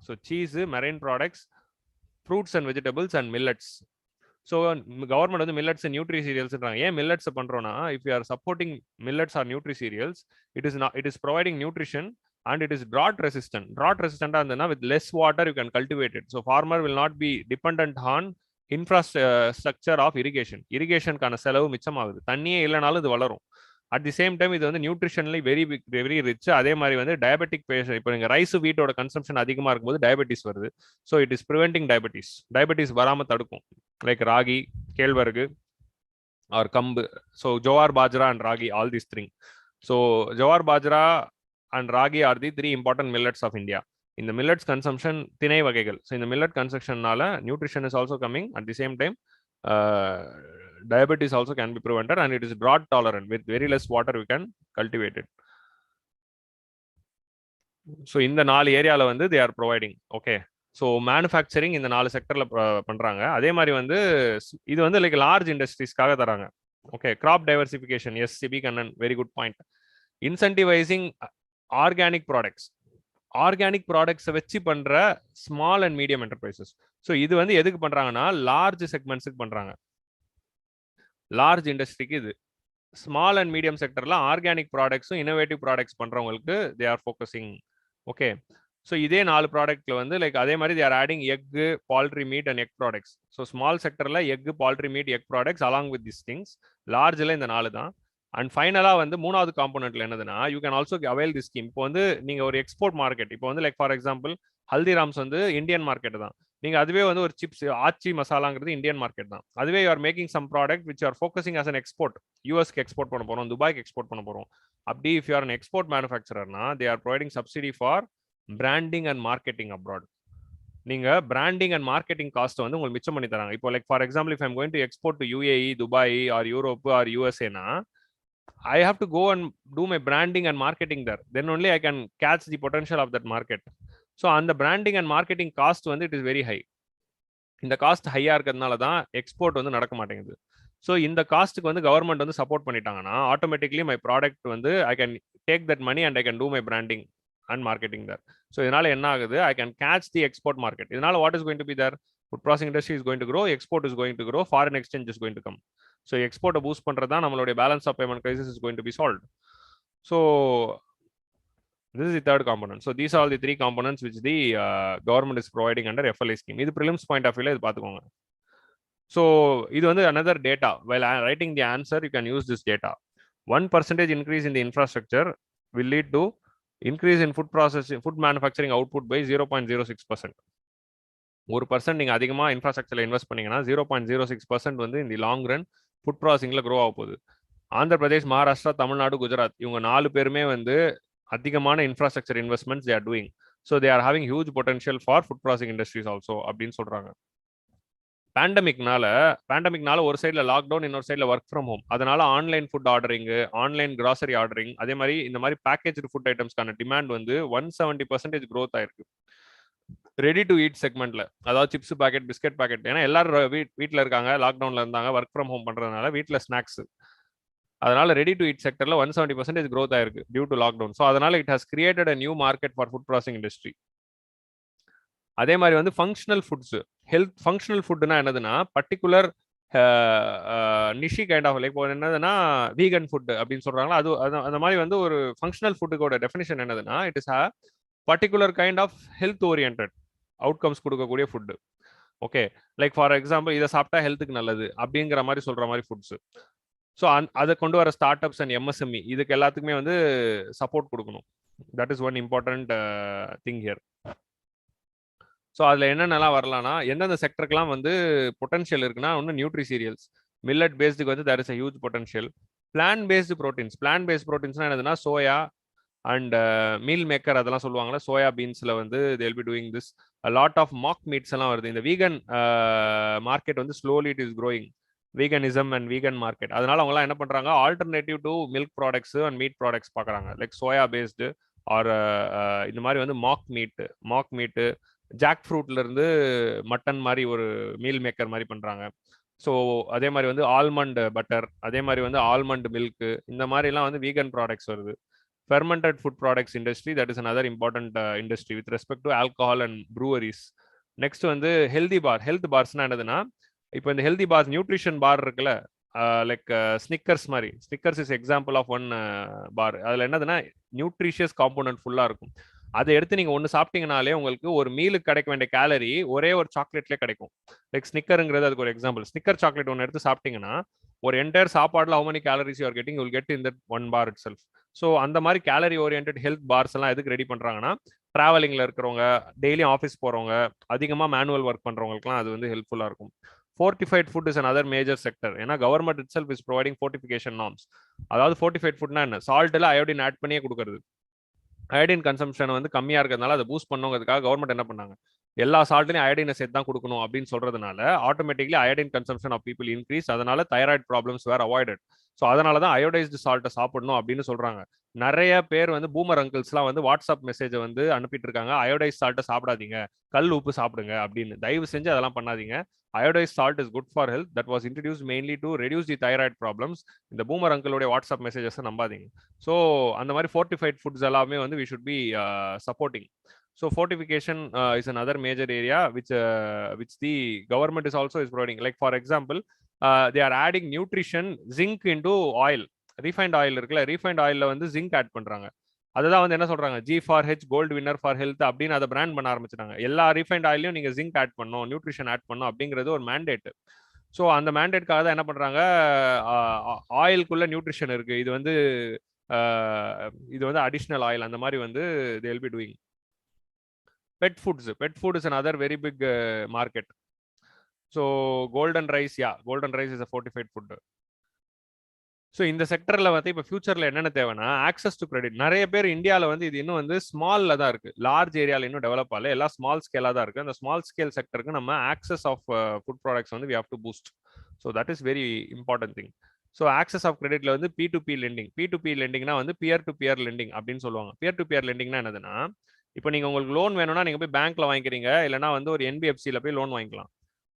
So cheese, marine products, fruits and vegetables and millets. So government வந்து மில்லட்ஸ் நியூட்ரி சீரியல்ஸ்ன்றாங்க. ஏன் மில்லட்ஸ் பண்றோம்னா, if you are supporting millets or nutri cereals, it is providing nutrition and it is drought resistant. Drought resistant andana with less water you can cultivate it. So farmer will not be dependent on infrastructure of irrigation. Irrigation கான செலவு மிச்சமாகுது. தண்ணியே இல்லைனாலும் இது வளரும். At the same time இது வந்து நியூட்ரிஷன்லி very rich. அதே மாதிரி வந்து டயபெட்டிக் பேஷண்ட், இப்போ நீங்கள் ரைஸ் வீட்டோட கன்சம்ஷன் அதிகமாக இருக்கும்போது டயபெட்டிஸ் வருது. So it is preventing diabetes. Diabetes வராமல் தடுக்கும். லைக் ராகி, கேழ்வரகு ஆர் கம்பு. So jowar, bajra and ragi, all these three. So jowar, bajra and ragi are the three important millets of India. In the millets consumption, திணை வகைகள். So in the millet consumption நால nutrition is also coming. At the same time, diabetes also can be prevented, and it is drought tolerant. With very less water we can cultivate it. So in the 4 ஏரியால வந்து they are providing. Okay. So manufacturing இந்த 4 செக்டர்ல பண்றாங்க. அதே மாதிரி வந்து இது வந்து like large இண்டஸ்ட்ரீஸ்க்காக தராங்க. Okay. Crop diversification. S Sibi Kannan, very good point. Incentivising organic products. Organic ப்ராடக்ட்ஸை வச்சு பண்ற small and medium enterprises. So இது வந்து எதுக்கு பண்றாங்கன்னா, லார்ஜ் செக்மெண்ட்ஸுக்கு பண்றாங்க, லார்ஜ் இண்டஸ்ட்ரிக்கு. இது ஸ்மால் அண்ட் மீடியம் செக்டர்ல ஆர்கானிக் ப்ராடக்ட்ஸும் இனோவேட்டிவ் ப்ராடக்ட்ஸ் பண்றவங்களுக்கு they are focusing. Okay. So இதே 4 ப்ராடக்ட்ல வந்து லைக் அதே மாதிரி they are adding egg, poultry meat and egg products. So small செக்டர்ல egg, poultry meat, egg products along with this things. லார்ஜில் இந்த 4 தான். அண்ட் ஃபைனலாக வந்து 3வது காம்போனன்ட்ல என்னதுன்னா, you can also avail the scheme. இப்போ வந்து நீங்க ஒரு எக்ஸ்போர்ட் மார்க்கெட், இப்போ வந்து லைக் ஃபார் எக்ஸாம்பிள் ஹல்திராம்ஸ் வந்து இந்தியன் மார்க்கெட் தான். நீங்க அதுவே வந்து ஒரு சிப்ஸ், ஆச்சி மசாலாங்கிறது இந்தியன் மார்க்கெட் தான். அதுவே you are making some product which are focusing as an export. யூஎஸ்க்கு எக்ஸ்போர்ட் பண்ண போறோம், துபாய்க்கு எக்ஸ்போர்ட் பண்ண போறோம். அப்படி if you are an export மேனுஃபேக்சரர்னா, they are providing subsidy for branding and marketing abroad. நீங்க பிராண்டிங் அண்ட் மார்க்கெட்டிங் காஸ்ட் வந்து உங்களுக்கு மிச்சம் பண்ணி தராங்க. இப்போ like for example if I'm going to export to UAE, Dubai or Europe R யூஎஸ்ஏனா, I have to go and do my branding and marketing there. Then only I can catch the potential of that market. So on the branding and marketing cost வந்து it is very high. இந்த cost ஹையா இருக்கிறதுனால தான் export வந்து நடக்க மாட்டேங்குது. So இந்த காஸ்ட்டுக்கு வந்து கவர்மெண்ட் வந்து சப்போர்ட் பண்ணிட்டாங்கன்னா, ஆட்டோமேட்டிக்லி மை ப்ராடக்ட் வந்து I can take that money and I can do my branding and marketing there. So இதனால என்ன ஆகுது, I can catch the export market. இதனால what is going to be there, food processing industry is going to grow, export is going to grow, foreign exchange is going to come. So எக்ஸ்போர்ட்டை boost பண்ணுறது தான் நம்மளுடைய balance of payment crisis is going to be solve. So this is the third component. So these are the 3 components which the government is providing under FLA scheme. இது prelims point of view இது பார்த்துக்கோங்க. So இது வந்து another data. While writing the answer, you can use this data. 1% increase in the infrastructure will lead to increase in food processing, food manufacturing output by 0.06%. 1% நீங்க அதிகமா இன்ஃப்ராஸ்ட்ரக்சர்ல invest பண்ணீங்கன்னா 0.06% வந்து இந்த long run food ப்ராசஸிங்ல grow ஆக போகுது. ஆந்திர பிரதேஷ், மகாராஷ்டிரா, தமிழ்நாடு, குஜராத் இவங்க 4 பேருமே வந்து அதிகமான infrastructure investments they are doing. So they are having huge potential for food processing industries also அப்படின்னு சொல்றாங்க. பேண்டமிக்னால ஒரு சைட்ல லாக்டவுன், இன்னொரு சைட்ல ஒர்க் ஃப்ரம் ஹோம். அதனால online food ordering, online grocery ordering, அதே மாதிரி இந்த மாதிரி பேக்கேஜ்டு ஃபுட் ஐட்டம்ஸ்க்கான டிமாண்ட் வந்து 170% க்ரோத் ஆயிருக்கு. ரெடி டு ஈட் செக்மெண்ட்ல, அதாவது சிப்ஸ் பாக்கெட், பிஸ்கெட் பாக்கெட். ஏன்னா எல்லாரும் வீட்டில் இருக்காங்க, லாக்டவுன்ல இருந்தாங்க, ஒர்க் ஃப்ரம் ஹோம் பண்றதுனால வீட்டில் ஸ்நாக்ஸ். அதனால ரெடி டு ஈட் செக்டர்ல 170% க்ரோத் ஆயிருக்கு டியூ டு லாக்டவுன். ஸோ அதனால it has created a new market for food processing industry. அதே மாதிரி வந்து ஃபங்க்ஷனல் ஃபுட்ஸ், ஹெல்த் ஃபங்க்ஷனல் ஃபுட்னா என்னதுன்னா particular niche kind of like என்னதுன்னா வீகன் ஃபுட் அப்படின்னு சொல்றாங்களா, அது அந்த மாதிரி வந்து ஒரு ஃபங்க்ஷனல் ஃபுட்டுக்கோட டெஃபினிஷன் என்னதுன்னா it is a particular kind of health orient outcomes கொடுக்கக்கூடிய food. Okay, like for example இதை சாப்பிட்டா ஹெல்த்துக்கு நல்லது அப்படிங்கிற மாதிரி சொல்ற மாதிரி ஃபுட்ஸ். ஸோ அதை கொண்டு வர ஸ்டார்ட் அப்ஸ் அண்ட் எம்எஸ்எம்இ இதுக்கு எல்லாத்துக்குமே வந்து சப்போர்ட் கொடுக்கணும். That is one important thing here. So அதில் என்னென்னலாம் வரலாம்னா, எந்தெந்த செக்டருக்குலாம் வந்து பொட்டன்ஷியல் இருக்குன்னா, ஒன்று நியூட்ரி சீரியல்ஸ், மில்லட் பேஸ்டுக்கு வந்து there is a huge potential. Plant based proteins, plant based ப்ரோட்டீன்ஸ்னா என்னதுன்னா சோயா அண்ட் மீல் மேக்கர் அதெல்லாம் சொல்லுவாங்களா, சோயா பீன்ஸில் வந்து they'll be doing this. Lot of mock meats எல்லாம் வருது. இந்த வீகன் மார்க்கெட் வந்து slowly it is growing. Veganism and vegan market. அதனால அவங்கலாம் என்ன பண்றாங்க, alternative to milk products and meat products பார்க்குறாங்க. லைக் சோயா பேஸ்டு ஆர் இந்த மாதிரி வந்து மாக் மீட்டு ஜாக் ஃப்ரூட்ல இருந்து மட்டன் மாதிரி ஒரு மீல் மேக்கர் மாதிரி பண்றாங்க. ஸோ அதே மாதிரி வந்து ஆல்மண்ட் பட்டர், அதே மாதிரி வந்து ஆல்மண்ட் மில்க், இந்த மாதிரிலாம் வந்து வீகன் ப்ராடக்ட்ஸ் வருது. Fermented food products industry, that is another important industry with respect to alcohol and breweries. Next வந்து ஹெல்த் பார்ஸ்னா என்னதுன்னா, இப்போ இந்த ஹெல்தி பார்ஸ் நியூட்ரிஷன் பார் இருக்குல்ல, லைக் ஸ்னிக்கர்ஸ் மாதிரி. Snickers is example of one bar. அதில் என்னதுன்னா நியூட்ரிஷியஸ் காம்போனன்ட் ஃபுல்லாக இருக்கும். அதை எடுத்து நீங்கள் ஒன்று சாப்பிட்டீங்கனாலே உங்களுக்கு ஒரு மீலுக்கு கிடைக்க வேண்டிய கேலரி ஒரே ஒரு சாக்லேட்லேயே கிடைக்கும். லைக் ஸ்னிக்கருங்கிறது அதுக்கு ஒரு எக்ஸாம்பிள். ஸ்னிக்கர் சாக்லேட் ஒன்று எடுத்து சாப்பிட்டீங்கன்னா ஒரு entire சாப்பாடில் how many calories you are getting, you will get in that one bar itself. So அந்த மாதிரி கேலரி ஓரியன்ட் ஹெல்த் பார்ஸ் எல்லாம் எதுக்கு ரெடி பண்ணுறாங்கன்னா, ட்ராவலிங்கில் இருக்கிறவங்க, டெய்லியும் ஆஃபீஸ் போகிறவங்க, அதிகமாக மேனுவல் ஒர்க் பண்ணுறவங்களுக்குலாம் அது வந்து ஹெல்ப்ஃபுல்லாக இருக்கும். Fortified food is another major sector. ஏன்னா government itself is providing fortification norms. அதாவது ஃபோர்ட்டிஃபைட் ஃபுட்னா என்ன, சால்ட்டில் அயோடின் ஆட் பண்ணியே கொடுக்குறது. அயோடின் கன்சம்ஷன் வந்து கம்மியாக இருக்கிறதுனால அதை பூஸ்ட் பண்ணுங்கிறதுக்காக கவர்மெண்ட் என்ன பண்ணாங்க, எல்லா சால்ட்லையும் அயோடினை சேர்த்து தான் கொடுக்கணும் அப்படின்னு சொல்றதுனால automatically iodine consumption of people increase. அதனால thyroid problems were avoided. So அதனால தான் அயோடைஸ்டு சால்ட்டை சாப்பிடணும் அப்படின்னு சொல்றாங்க. நிறைய பேர் வந்து பூமர் அங்கிள்ஸ்லாம் வந்து வாட்ஸ்அப் மெசேஜை வந்து அனுப்பிட்டு இருக்காங்க, அயோடைஸ் சால்ட்டை சாப்பிடாதீங்க, கல் உப்பு சாப்பிடுங்க அப்படின்னு. தயவு செஞ்சு அதெல்லாம் பண்ணாதீங்க. Iodised salt is good for health. That was introduce mainly to reduce the thyroid problems. இந்த பூமர் அங்கிளுடைய வாட்ஸ்அப் மெசேஜஸ் நம்பாதீங்க. ஸோ அந்த மாதிரி ஃபோர்ட்டிஃபைட் ஃபுட்ஸ் எல்லாமே வந்து we should be supporting. So fortification is another major area which the government is also is providing. Like for example, they are adding nutrition zinc into oil. Refined oil இருக்குல்ல, refined oilல வந்து zinc add பண்றாங்க. அதுதான் வந்து என்ன சொல்றாங்க, G for H gold winner for health அப்படின்னு அதை brand பண்ண ஆரம்பிச்சிட்டாங்க. எல்லா ரீஃபைண்ட் ஆயிலையும் நீங்க ஜிங்க் ஆட் பண்ணணும், நியூட்ரிஷன் ஆட் பண்ணணும் அப்படிங்கிறது ஒரு மேண்டேட். ஸோ அந்த மேண்டேட்காக தான் என்ன பண்றாங்க, ஆயிலுக்குள்ள நியூட்ரிஷன் இருக்கு, இது வந்து அடிஷ்னல் ஆயில், அந்த மாதிரி வந்து they will be doing. Pet food is another very big market. So golden rice is a fortified food. So இந்த செக்டரில் வந்து இப்போ ஃபியூச்சரில் என்னென்ன தேவைன்னா, ஆக்சஸ் டு கிரெடிட். நிறைய பேர் இந்தியாவில் வந்து இது இன்னும் வந்து ஸ்மாலில் தான் இருக்குது, லார்ஜ் ஏரியாவில் இன்னும் டெவலப் ஆகல, எல்லாம் ஸ்மால் ஸ்கேலாக தான் இருக்குது. அந்த ஸ்மால் ஸ்கேல் செக்டருக்கு நம்ம ஆக்சஸ் ஆஃப் ஃபுட் ப்ராடக்ட்ஸ் வந்து we have to boost. So that is very important thing. So access of கிரெடிட்ல வந்து P2P லெண்டிங். P2P லெண்டிங்னா வந்து பியர் டு பியர் லெண்டிங் அப்படின்னு சொல்லுவாங்க. பியர் டு பியர் லெண்டிங்னா என்னதுன்னா, இப்போ நீங்கள் உங்களுக்கு லோன் வேணும்னா நீங்கள் போய் பேங்க்ல வாங்கிக்கிறீங்க, இல்லைனா வந்து ஒரு NBFCயில் போய் லோன் வாங்கிக்கலாம்.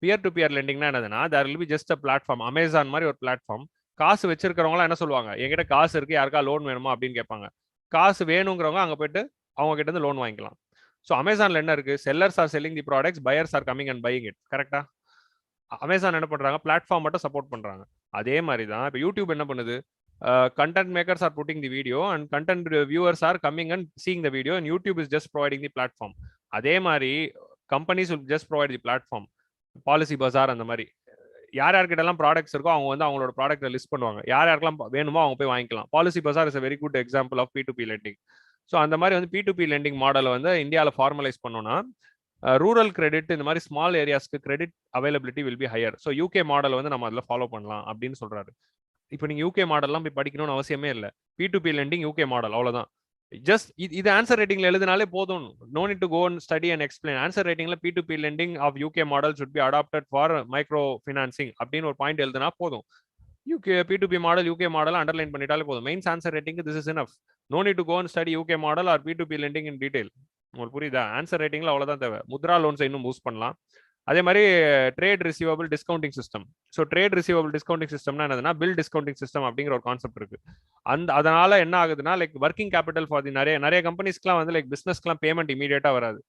பியர் டு பியர் லெண்டிங்னா என்னதுன்னா, there will be just a platform, Amazon மாதிரி ஒரு பிளாட்ஃபார்ம். காசு வச்சிருக்கிறவங்களாம் என்ன சொல்லுவாங்க, என்கிட்ட காசு இருக்கு, யாருக்கா லோன் வேணுமா அப்படின்னு கேட்பாங்க. காசு வேணுங்கிறவங்க அங்கே போயிட்டு அவங்க கிட்ட இருந்து லோன் வாங்கிக்கலாம். ஸோ அமேசான்ல என்ன இருக்கு, sellers are selling the products, buyers are coming and buying it. கரெக்டா? அமேசான் என்ன பண்றாங்க, பிளாட்ஃபார்ம் மட்டும் சப்போர்ட் பண்றாங்க. அதே மாதிரி தான் இப்போ யூடியூப் என்ன பண்ணுது, content makers are putting the video and content viewers are coming and seeing the video, and YouTube is just providing the platform. அதே மாதிரி companies will just provide the platform. Policybazaar அந்த மாதிரி யார் யார்கிட்ட எல்லாம் ப்ராடக்ட்ஸ் இருக்கோ அவங்க வந்து அவங்களோட ப்ராடக்ட்டை லிஸ்ட் பண்ணுவாங்க, யார் யாருக்கெல்லாம் வேணுமோ அவங்க போய் வாங்கிக்கலாம். Policy Bazaar is a very good example of P2P lending. So அந்த மாதிரி வந்து P2P lending மாடலை வந்து இந்தியாவில் ஃபார்மலைஸ் பண்ணோம்னா ரூரல் கிரெடிட், இந்த மாதிரி ஸ்மால் ஏரியாஸ்க்கு credit availability will be higher. So UK model வந்து நம்ம அதில் ஃபாலோ பண்ணலாம் அப்படின்னு சொல்றாரு. இப்போ நீங்க யூகே மாடல்லாம் போய் படிக்கணும்னு அவசியமே இல்லை, P2P lending யூகே மாடல் அவ்வளவுதான். ஜஸ்ட் இது ஆன்சர் ரைட்டிங்ல எழுதினாலே போதும், no need to go and study and explain. Answer ரைட்டிங்ல P2P lending of UK model should be adopted for micro financing அப்படின்னு ஒரு பாயிண்ட் எழுதுனா போதும். UK P2P model UK model underline பண்ணிட்டாலே போதும். Mains answer writing this is enough. No need to go and study UK model or P2P lending in detail. உங்களுக்கு புரியுதா? Answer ரைட்டிங்ல அவ்வளவுதான் தேவை. முத்ரா லோன்ஸை இன்னும் பூஸ்ட் பண்ணலாம். அதே மாதிரி trade receivable discounting system. So trade receivable discounting சிஸ்டம்னா என்னதுன்னா, பில் டிஸ்கவுண்டிங் சிஸ்டம் அப்படிங்கிற ஒரு கான்செப்ட் இருக்கு. அதனால என்ன ஆகுதுன்னா, like working capital for the நிறைய கம்பெனிஸ்க்குலாம் வந்து லைக் பிசினஸ்க்குலாம் பேமெண்ட் இமீடியட்டா வராது.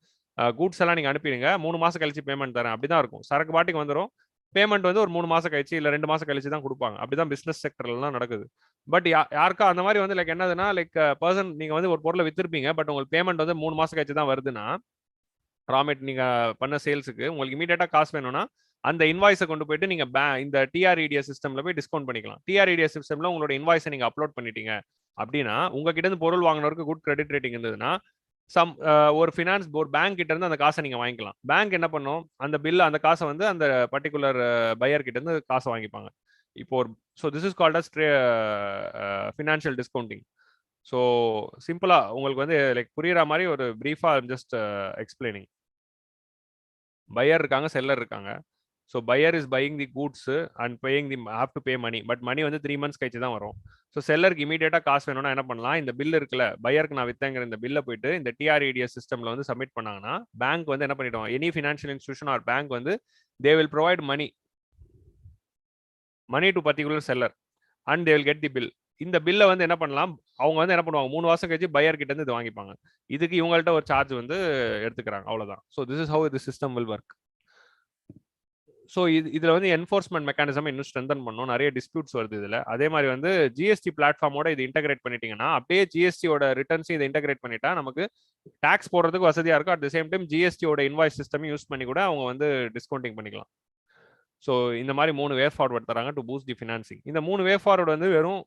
கூட்ஸ் எல்லாம் நீங்க அனுப்பிடுங்க, 3 மாசம் கழிச்சு பேமெண்ட் தரேன் அப்படிதான் இருக்கும். சரக்கு பாட்டிக்கு வந்துடும், பேமெண்ட் வந்து ஒரு 3 மாசம் கழிச்சு இல்ல 2 மாசம் கழிச்சு தான் கொடுப்பாங்க. அப்படிதான் பிசினஸ் செக்டர்லாம் நடக்குது. பட் யாருக்கா அந்த மாதிரி வந்து லைக் என்னதுன்னா, லைக் பர்சன் நீங்க வந்து ஒரு பொருளை வித்திருப்பீங்க, பட் உங்களுக்கு பேமெண்ட் வந்து 3 மாசம் கழிச்சு தான் வருதுன்னா, ராமெட் நீங்க பண்ண சேல்ஸுக்கு உங்களுக்கு இமீடியட்டா காசு வேணும்னா அந்த இன்வாய்ஸை கொண்டு போயிட்டு நீங்க இந்த TREDS சிஸ்டம்ல போய் டிஸ்கவுண்ட் பண்ணிக்கலாம். TREDS சிஸ்டம்ல உங்களோட இன்வாய்ஸை நீங்க அப்லோட் பண்ணிட்டீங்க அப்படின்னா, உங்ககிட்ட இருந்து பொருள் வாங்கினவருக்கு குட் கிரெடிட் ரேட்டிங் இருந்ததுன்னா, ஒரு ஃபினான்ஸ் ஒரு பேங்க் கிட்ட இருந்து அந்த காசை நீங்க வாங்கிக்கலாம். பேங்க் என்ன பண்ணும், அந்த பில் அந்த காசை வந்து அந்த பர்டிகுலர் பையர் கிட்ட இருந்து காசை வாங்கிப்பாங்க. இப்போ so this is called as financial discounting. So சிம்பிளா உங்களுக்கு வந்து லைக் புரியுற மாதிரி ஒரு பிரீஃபா ஜஸ்ட் எக்ஸ்பிளைனிங். பையர் இருக்காங்க, செல்லர் இருக்காங்க. So buyer is buying the goods and paying the have to pay money, but money வந்து 3 months கழிச்சு தான் வரும். ஸோ செல்லருக்கு இமீடியட்டா காசு வேணும்னா என்ன பண்ணலாம், இந்த பில் இருக்குல்ல, பையருக்கு நான் வித்தேங்கிற இந்த பில்லை போயிட்டு இந்த டிஆர்இடிஎஸ் சிஸ்டம்ல வந்து சப்மிட் பண்ணாங்கன்னா பேங்க் வந்து என்ன பண்ணிடுவாங்க, any financial institution or bank வந்து they will provide money to particular seller and they will get the bill. இந்த பில்லை வந்து என்ன பண்ணலாம், அவங்க வந்து என்ன பண்ணுவாங்க, 3 மாசம் கழிச்சு பையர் கிட்ட இருந்து இது வாங்கிப்பாங்க. இதுக்கு இவங்கள்ட்ட ஒரு சார்ஜ் வந்து எடுத்துக்கிறாங்க, அவ்வளவுதான். So this is how the system will work. So இதுல வந்து என்ஃபோர்ஸ்மெண்ட் மெக்கானிசம் இன்னும் ஸ்ட்ரென்தன் பண்ணணும், நிறைய டிஸ்பியூட்ஸ் வருது இதுல. அதே மாதிரி வந்து ஜிஎஸ்டி பிளாட்ஃபார்மோட இது இன்டகிரேட் பண்ணிட்டீங்கன்னா, அப்படியே ஜிஎஸ்டியோட ரிட்டர்ன்ஸையும் இதை இன்டகிரேட் பண்ணிட்டா நமக்கு டாக்ஸ் போடுறதுக்கு வசதியா இருக்கும். அட் த சேம் டைம் ஜிஎஸ்டியோட இன்வாய்ஸ் சிஸ்டம் யூஸ் பண்ணி கூட அவங்க வந்து டிஸ்கவுண்டிங் பண்ணிக்கலாம். ஸோ இந்த மாதிரி 3 வே ஃபார்வர்ட் தராங்க டு பூஸ்ட் தி ஃபினான்சிங். இந்த 3 வே ஃபார்வர்ட் வந்து வெறும்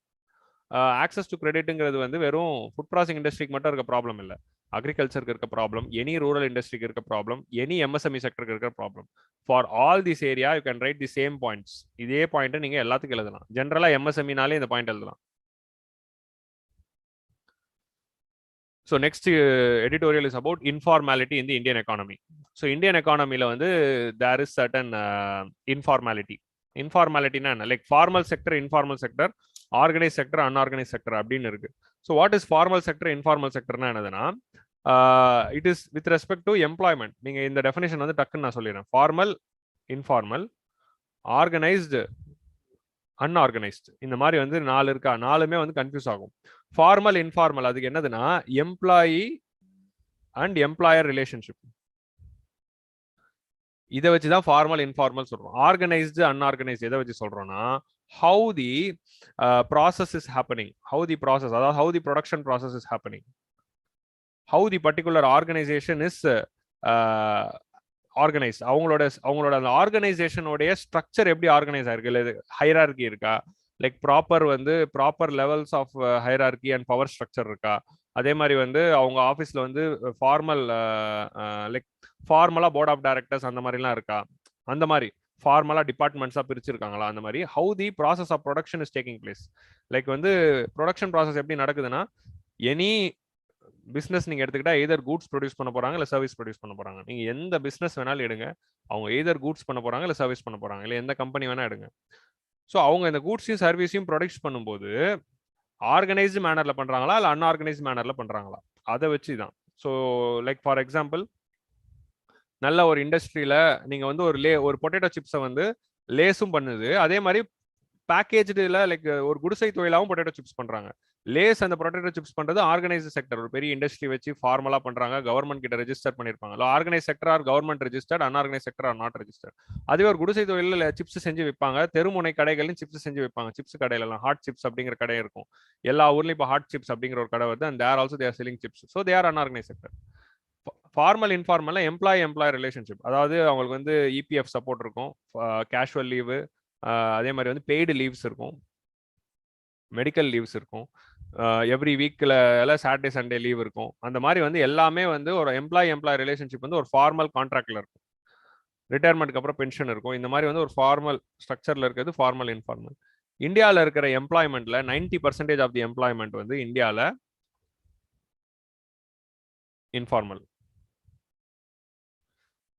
ஆக்சஸ் டு கிரெடிட்டுங்கிறது வந்து வெறும் ஃபுட் ப்ராசஸிங் இண்டஸ்ட்ரிக்கு மட்டும் இருக்க ப்ராப்ளம் இல்லை, அக்ரிகல்ச்சருக்கு இருக்க ப்ராப்ளம், எனி ரூரல் இண்டஸ்ட்ரிக்கு இருக்க ப்ராப்ளம், எனி எம்எஸ்எம்இ செக்டருக்கு இருக்க problem. For all this area you can right the same points. இதே பாயிண்ட் நீங்க எல்லாத்துக்கும் எழுதலாம். ஜென்ரலா எம்எஸ்எம்இனாலே இந்த பாயிண்ட் எழுதலாம். So next editorial is about informality in the Indian economy. So Indian economy la vandu there is certain informality. Informality na like formal sector, informal sector, organized sector, unorganized sector அப்படினு இருக்கு. So what is formal sector, informal sector na enadana, it is with respect to employment. நீங்க இந்த definition வந்து டக்குன்னு நான் சொல்லிறேன். Formal, informal, organized, unorganised, இந்த மாதிரி வந்து 4 இருக்கா, 4மே வந்து கன்ஃபியூஸ் ஆகும். ஃபார்மல் இன்ஃபார்மல் அதுக்கு என்னதுன்னா எம்ப்ளாயி அண்ட் எம்ப்ளாயர் ரிலேஷன்ஷிப், இதை வச்சுதான் ஃபார்மல் இன்ஃபார்மல் சொல்றோம். ஆர்கனைஸ்டு அன்ஆர்கனைஸ்டு எதை வச்சு சொல்றோம்னா how the process is happening, how the process, அதாவது how the production process is happening, how the particular organisation is organise, அவங்களோட அந்த ஆர்கனைசேஷனோடைய ஸ்ட்ரக்சர் எப்படி ஆர்கனைஸ் ஆயிருக்கு, இல்லை ஹைரார்கி இருக்கா, like proper levels of hierarchy and power structure இருக்கா, அதே மாதிரி வந்து அவங்க ஆஃபீஸில் வந்து ஃபார்மலா போர்ட் ஆஃப் டைரக்டர்ஸ் அந்த மாதிரிலாம் இருக்கா, அந்த மாதிரி ஃபார்மலா டிபார்ட்மெண்ட்ஸாக பிரிச்சிருக்காங்களா, அந்த மாதிரி how the process of production is taking place. Like வந்து ப்ரொடக்ஷன் ப்ராசஸ் எப்படி நடக்குதுன்னா, எனி பிஸ்னஸ் நீங்க எடுத்துக்கிட்டா எதர் கூட்ஸ் ப்ரொடியூஸ் பண்ண போறாங்க இல்லை சர்வீஸ் ப்ரொடியூஸ் பண்ண போறாங்க. நீங்க எந்த பிஸ்னஸ் வேணாலும் எடுங்க, அவங்க எதர் கூட்ஸ் பண்ண போறாங்க இல்லை சர்வீஸ் பண்ண போறாங்க, இல்லை எந்த கம்பெனி வேணா எடுங்க. ஸோ அவங்க இந்த கூட்ஸையும் சர்வீஸையும் ப்ரொடியூஸ் பண்ணும்போது ஆர்கனைஸ்டு மேனர்ல பண்றாங்களா இல்லை அன்ஆர்கனைஸ்டு மேனர்ல பண்றாங்களா, அதை வச்சு தான். ஸோ லைக் ஃபார் எக்ஸாம்பிள், நல்ல ஒரு இண்டஸ்ட்ரியில நீங்க வந்து ஒரு பொட்டேட்டோ சிப்ஸை வந்து லேஸும் பண்ணுது, அதே மாதிரி பேக்கேஜ்ல லைக் ஒரு குடிசை தொழிலாகவும் பொட்டேட்டோ சிப்ஸ் பண்றாங்க. லேஸ் அந்த பொட்டேட்டோ சிப்ஸ் பண்றது ஆர்கனைஸ்டு செக்டர், ஒரு பெரிய இண்டஸ்ட்ரி வச்சு ஃபார்மலா பண்றாங்க, கவர்மெண்ட் கிட்ட ரெஜிஸ்டர் பண்ணிருப்பாங்க. Organise sector are government registered, unorganise sector are not registered. அதுவே ஒரு குடிசை தொழில சிப்ஸ் செஞ்சு வைப்பாங்க, தெருமுனை கடைகளையும் சிப்ஸ் செஞ்சு வைப்பாங்க. சிப்ஸ் கடையில எல்லாம் ஹாட் சிப்ஸ் அப்படிங்கிற கடை இருக்கும், எல்லா ஊர்லயும் இப்போ ஹாட் சிப்ஸ் அப்படிங்கிற ஒரு கடை வருது, and there also they're selling chips. So they're unorganise sector. Formal informal employer relationship, அதாவது அவங்களுக்கு வந்து இபிஎஃப் சப்போர்ட் இருக்கும், கேஷுவல் லீவு, அதே மாதிரி வந்து பெய்டு லீவ்ஸ் இருக்கும், மெடிக்கல் லீவ்ஸ் இருக்கும், எவ்ரி வீக்ல சாட்டர்டே சண்டே லீவ் இருக்கும். அந்த மாதிரி வந்து எல்லாமே வந்து ஒரு எம்ப்ளாயர் ரிலேஷன்ஷிப் வந்து ஒரு ஃபார்மல் கான்ட்ராக்ட்ல இருக்கும். ரிட்டையர்மெண்ட்க்கு அப்புறம் பென்ஷன் இருக்கும். இந்த மாதிரி வந்து ஒரு ஃபார்மல் ஸ்ட்ரக்சர்ல இருக்கிறது ஃபார்மல் இன்ஃபார்மல். இந்தியாவில் இருக்கிற எம்ப்ளாய்மெண்ட்ல 90% ஆஃப் தி எம்ப்ளாய்மெண்ட் வந்து இந்தியாவில் இன்ஃபார்மல்.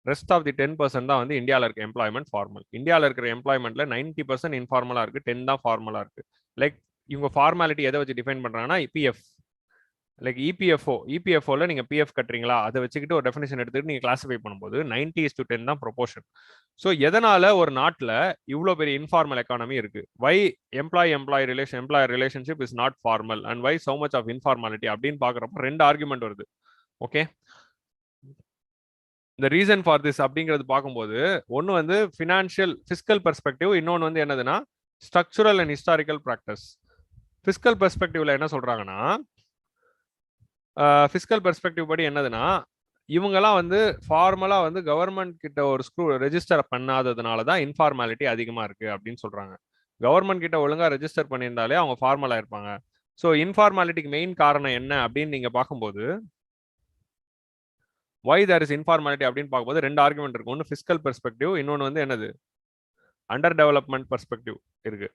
ரெஸ்ட் ஆஃப் தி 10% தான் வந்து இந்தியாவில் இருக்க எம்ப்ளாய்மெண்ட் ஃபார்மல். இந்தியாவில் இருக்கிற எம்ப்ளாய்மெண்ட்ல 90% இன்ஃபார்மலா இருக்கு, 10 தான் ஃபார்மலா இருக்கு. லைக் இவங்க ஃபார்மாலிட்டி எதை வச்சு டிஃபைன் பண்றாங்கன்னா பிஎஃப், லைக் இபிஎஃப்ஓல நீங்க பிஎஃப் கட்டுறீங்களா, அதை வச்சுக்கிட்டு ஒரு டெஃபினேஷன் எடுத்துக்கிட்டு நீங்க கிளாஸிஃபை பண்ணும்போது 90:10 தான் ப்ரொபோர்ஷன். ஸோ எதனால ஒரு நாட்டில் இவ்வளோ பெரிய இன்ஃபார்மல் எக்கானமி இருக்கு, why employer relationship is not formal and why so much of informality அப்படின்னு பாக்குறப்ப 2 ஆர்குமெண்ட் வருது. ஓகே, இந்த ரீசன் ஃபார் திஸ் அப்படிங்கிறது பார்க்கும்போது ஒன்று வந்து ஃபிஸ்கல் பெர்ஸ்பெக்டிவ், இன்னொன்று வந்து என்னதுன்னா structural and historical practice. Fiscal பெர்ஸ்பெக்டிவ்ல என்ன சொல்றாங்கன்னா, ஃபிஸ்கல் பெர்ஸ்பெக்டிவ் படி என்னதுன்னா, இவங்கெல்லாம் வந்து ஃபார்மலா வந்து கவர்மெண்ட் கிட்ட ஒரு ரெஜிஸ்டர் பண்ணாததுனால தான் இன்ஃபார்மாலிட்டி அதிகமா இருக்கு அப்படின்னு சொல்றாங்க. கவர்மெண்ட் கிட்ட ஒழுங்கா ரெஜிஸ்டர் பண்ணியிருந்தாலே அவங்க ஃபார்மலா இருப்பாங்க. ஸோ இன்ஃபார்மாலிட்டிக்கு மெயின் காரணம் என்ன அப்படின்னு நீங்க பார்க்கும்போது, why there is informality அப்படின்னு பார்க்கும்போது 2 ஆர்குமெண்ட் இருக்கு. ஒன்று ஃபிஸ்கல் பெர்ஸ்பெக்டிவ், இன்னொன்று வந்து என்னது அண்டர் டெவலப்மெண்ட் பெர்ஸ்பெக்டிவ் இருக்கு.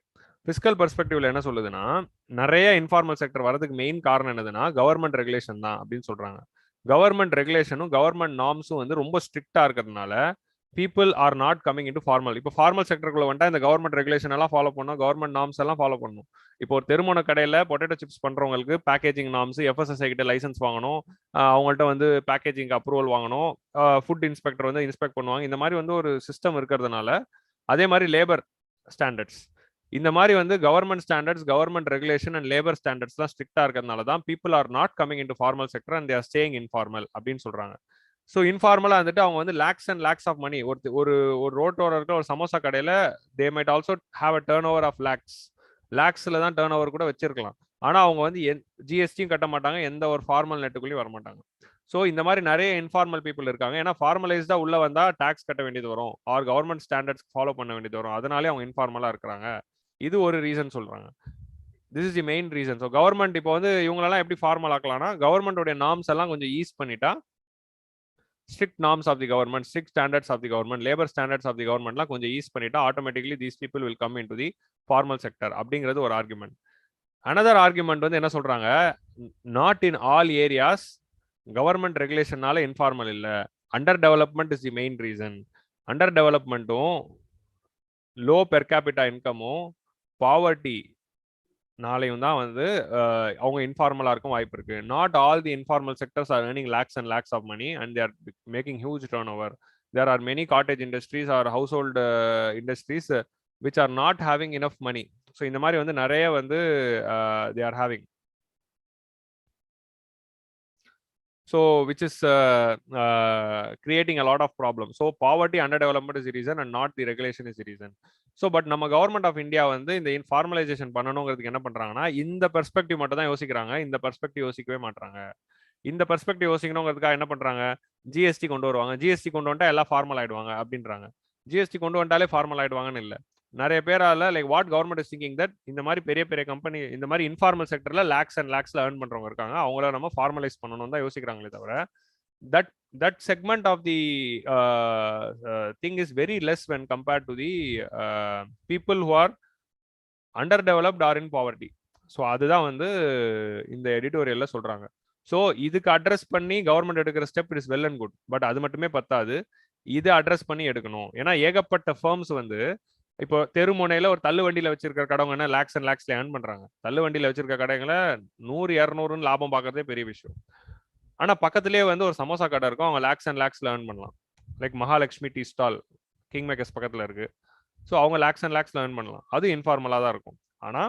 ஃபிஸ்கல் பெர்ஸ்பெக்டிவ்ல என்ன சொல்லுதுன்னா, நிறைய இன்ஃபார்மல் செக்டர் வரதுக்கு மெயின் காரணம் என்னதுன்னா கவர்மெண்ட் ரெகுலேஷன் தான் அப்படின்னு சொல்றாங்க. கவர்மெண்ட் ரெகுலேஷனும் கவர்மெண்ட் நார்ம்ஸும் வந்து ரொம்ப ஸ்ட்ரிக்டா இருக்கிறதுனால people are not coming into formal. இப்போ ஃபார்மல் செக்டருக்குள்ள வந்துட்டா இந்த கவர்மெண்ட் ரெகுலேஷன் எல்லாம் ஃபாலோ பண்ணணும், கவர்மெண்ட் நார்ம்ஸ் எல்லாம் ஃபாலோ பண்ணணும். இப்போ ஒரு தெருமுனை கடையில் பொட்டேட்டோ சிப்ஸ் பண்றவங்களுக்கு பேக்கேஜிங் நார்ம்ஸ், எஃப்எஸ்எஸ்ஐ கிட்ட லைசன்ஸ் வாங்கணும், அவங்கள்ட்ட வந்து பேக்கேஜிங் அப்ரூவல் வாங்கணும், ஃபுட் இன்ஸ்பெக்டர் வந்து இன்ஸ்பெக்ட் பண்ணுவாங்க. இந்த மாதிரி வந்து ஒரு சிஸ்டம் இருக்கிறதுனால, அதே மாதிரி லேபர் ஸ்டாண்டர்ட்ஸ், இந்த மாதிரி வந்து government standards, government regulation and labour standards தான் ஸ்ட்ரிக்டா இருக்கிறதுனால தான் people are not coming into formal sector and they are staying informal அப்படின்னு சொல்றாங்க. ஸோ இன்ஃபார்மலா வந்துட்டு அவங்க வந்து lakhs and lakhs of money, ஒரு ரோட்டோர இருக்கிற ஒரு சமோசா கடையில they might also have a turnover of லேக்ஸ்ல தான் டர்ன் ஓவர் கூட வச்சிருக்கலாம். ஆனா அவங்க வந்து ஜிஎஸ்டியும் கட்ட மாட்டாங்க, எந்த ஒரு ஃபார்மல் நெட்டுக்குள்ளேயும் வர மாட்டாங்க. ஸோ இந்த மாதிரி நிறைய இன்ஃபார்மல் பீப்புள் இருக்காங்க. ஏன்னா ஃபார்மலைஸ்டா உள்ள வந்தா டாக்ஸ் கட்ட வேண்டியது வரும், ஆர் கவர்மெண்ட் ஸ்டாண்டர்ட்ஸ் ஃபாலோ பண்ண வேண்டியது வரும், அதனாலே அவங்க இன்ஃபார்மலா இருக்கிறாங்க. இது ஒரு ரீசன் சொல்றாங்க. This is the main reason. So government இப்போ வந்து இவங்களெல்லாம் எப்படி ஃபார்மல் ஆக்கலாம்னா, கவர்மெண்டோடைய நார்ம்ஸ் எல்லாம் கொஞ்சம் ஈஸ் பண்ணிட்டா, strict norms of the government, strict standards of the government, labor standards of the government லாம் கொஞ்சம் ஈஸ் பண்ணிட்டா automatically these people will come into the formal sector அப்படிங்கிறது ஒரு ஆர்குமெண்ட். another ஆர்குமெண்ட் வந்து என்ன சொல்றாங்க, not in all areas government ரெகுலேஷனால இன்ஃபார்மல் இல்ல, under development is the main reason. Under டெவலப்மெண்ட்டும், லோ பெர் கேபிட்டா இன்கமும், பாவர்ட்டி நாளையும் தான் வந்து அவங்க இன்ஃபார்மலா இருக்கும் வாய்ப்பு இருக்கு. Not all the informal sectors are earning lakhs and lakhs of money and they are making huge turnover. There are many cottage industries or household industries which are not having enough money. So இந்த மாதிரி வந்து நிறைய வந்து தே are having. So which is creating a lot of problems. So poverty, underdevelopment is the reason and not the regulation is the reason. So but நம்ம government of India வந்து இந்த இன்ஃபார்மலைசேஷன் பண்ணணுங்கிறதுக்கு என்ன பண்றாங்கன்னா, இந்த பெர்ஸ்பெக்டிவ் மட்டும் தான் யோசிக்கிறாங்க, இந்த பெர்ஸ்பெக்டிவ் யோசிக்கவே மாட்டாங்க. இந்த பெர்ஸ்பெக்டிவ் யோசிக்கணுங்கிறதுக்காக என்ன பண்றாங்க, ஜிஎஸ்டி கொண்டு வருவாங்க, ஜிஎஸ்டி கொண்டு வந்துட்டா எல்லாம் ஃபார்மல் ஆயிடுவாங்க அப்படின்றாங்க. ஜிஎஸ்டி கொண்டு வந்துட்டாலே ஃபார்மல் ஆயிடுவாங்கன்னு இல்லை. நிறைய பேரால like what government is thinking that இந்த மாதிரி பெரிய பெரிய கம்பெனி இந்த மாதிரி இன்ஃபார்மல் செக்டர்ல லேக்ஸ் அண்ட் லேக்ஸ்ல ஏர்ன் பண்றவங்க இருக்காங்க, அவங்கள நம்ம ஃபார்மலைஸ் பண்ணணும் தான் யோசிக்கிறாங்களே தவிர that segment of the thing is very less when compared to the people who are underdeveloped or in poverty. So அதுதான் வந்து இந்த எடிட்டோரியல்ல சொல்றாங்க. ஸோ இதுக்கு அட்ரஸ் பண்ணி கவர்மெண்ட் எடுக்கிற step it is well and good. But அது மட்டுமே பத்தாது, இது அட்ரஸ் பண்ணி எடுக்கணும். ஏன்னா ஏகப்பட்ட ஃபர்ம்ஸ் வந்து இப்போ தெருமுனையில ஒரு தள்ளு வண்டியில வச்சிருக்கிற கடவுங்க என்ன லேக்ஸ் அண்ட் லேக்ஸ்ல ஏர்ன் பண்றாங்க. தள்ளு வண்டியில வச்சிருக்க கடைகளை 100-200 லாபம் பார்க்கறதே பெரிய விஷயம். ஆனா பக்கத்திலேயே வந்து ஒரு சமோசா கடை இருக்கும், அவங்க லேக்ஸ் அண்ட் லேக்ஸ்ல ஏர்ன் பண்ணலாம். Like Mahalakshmi tea stall king makers பக்கத்துல இருக்கு. ஸோ அவங்க லேக்ஸ் அண்ட் லேக்ஸ்ல ஏர்ன் பண்ணலாம், அது இன்ஃபார்மலா தான் இருக்கும். ஆனா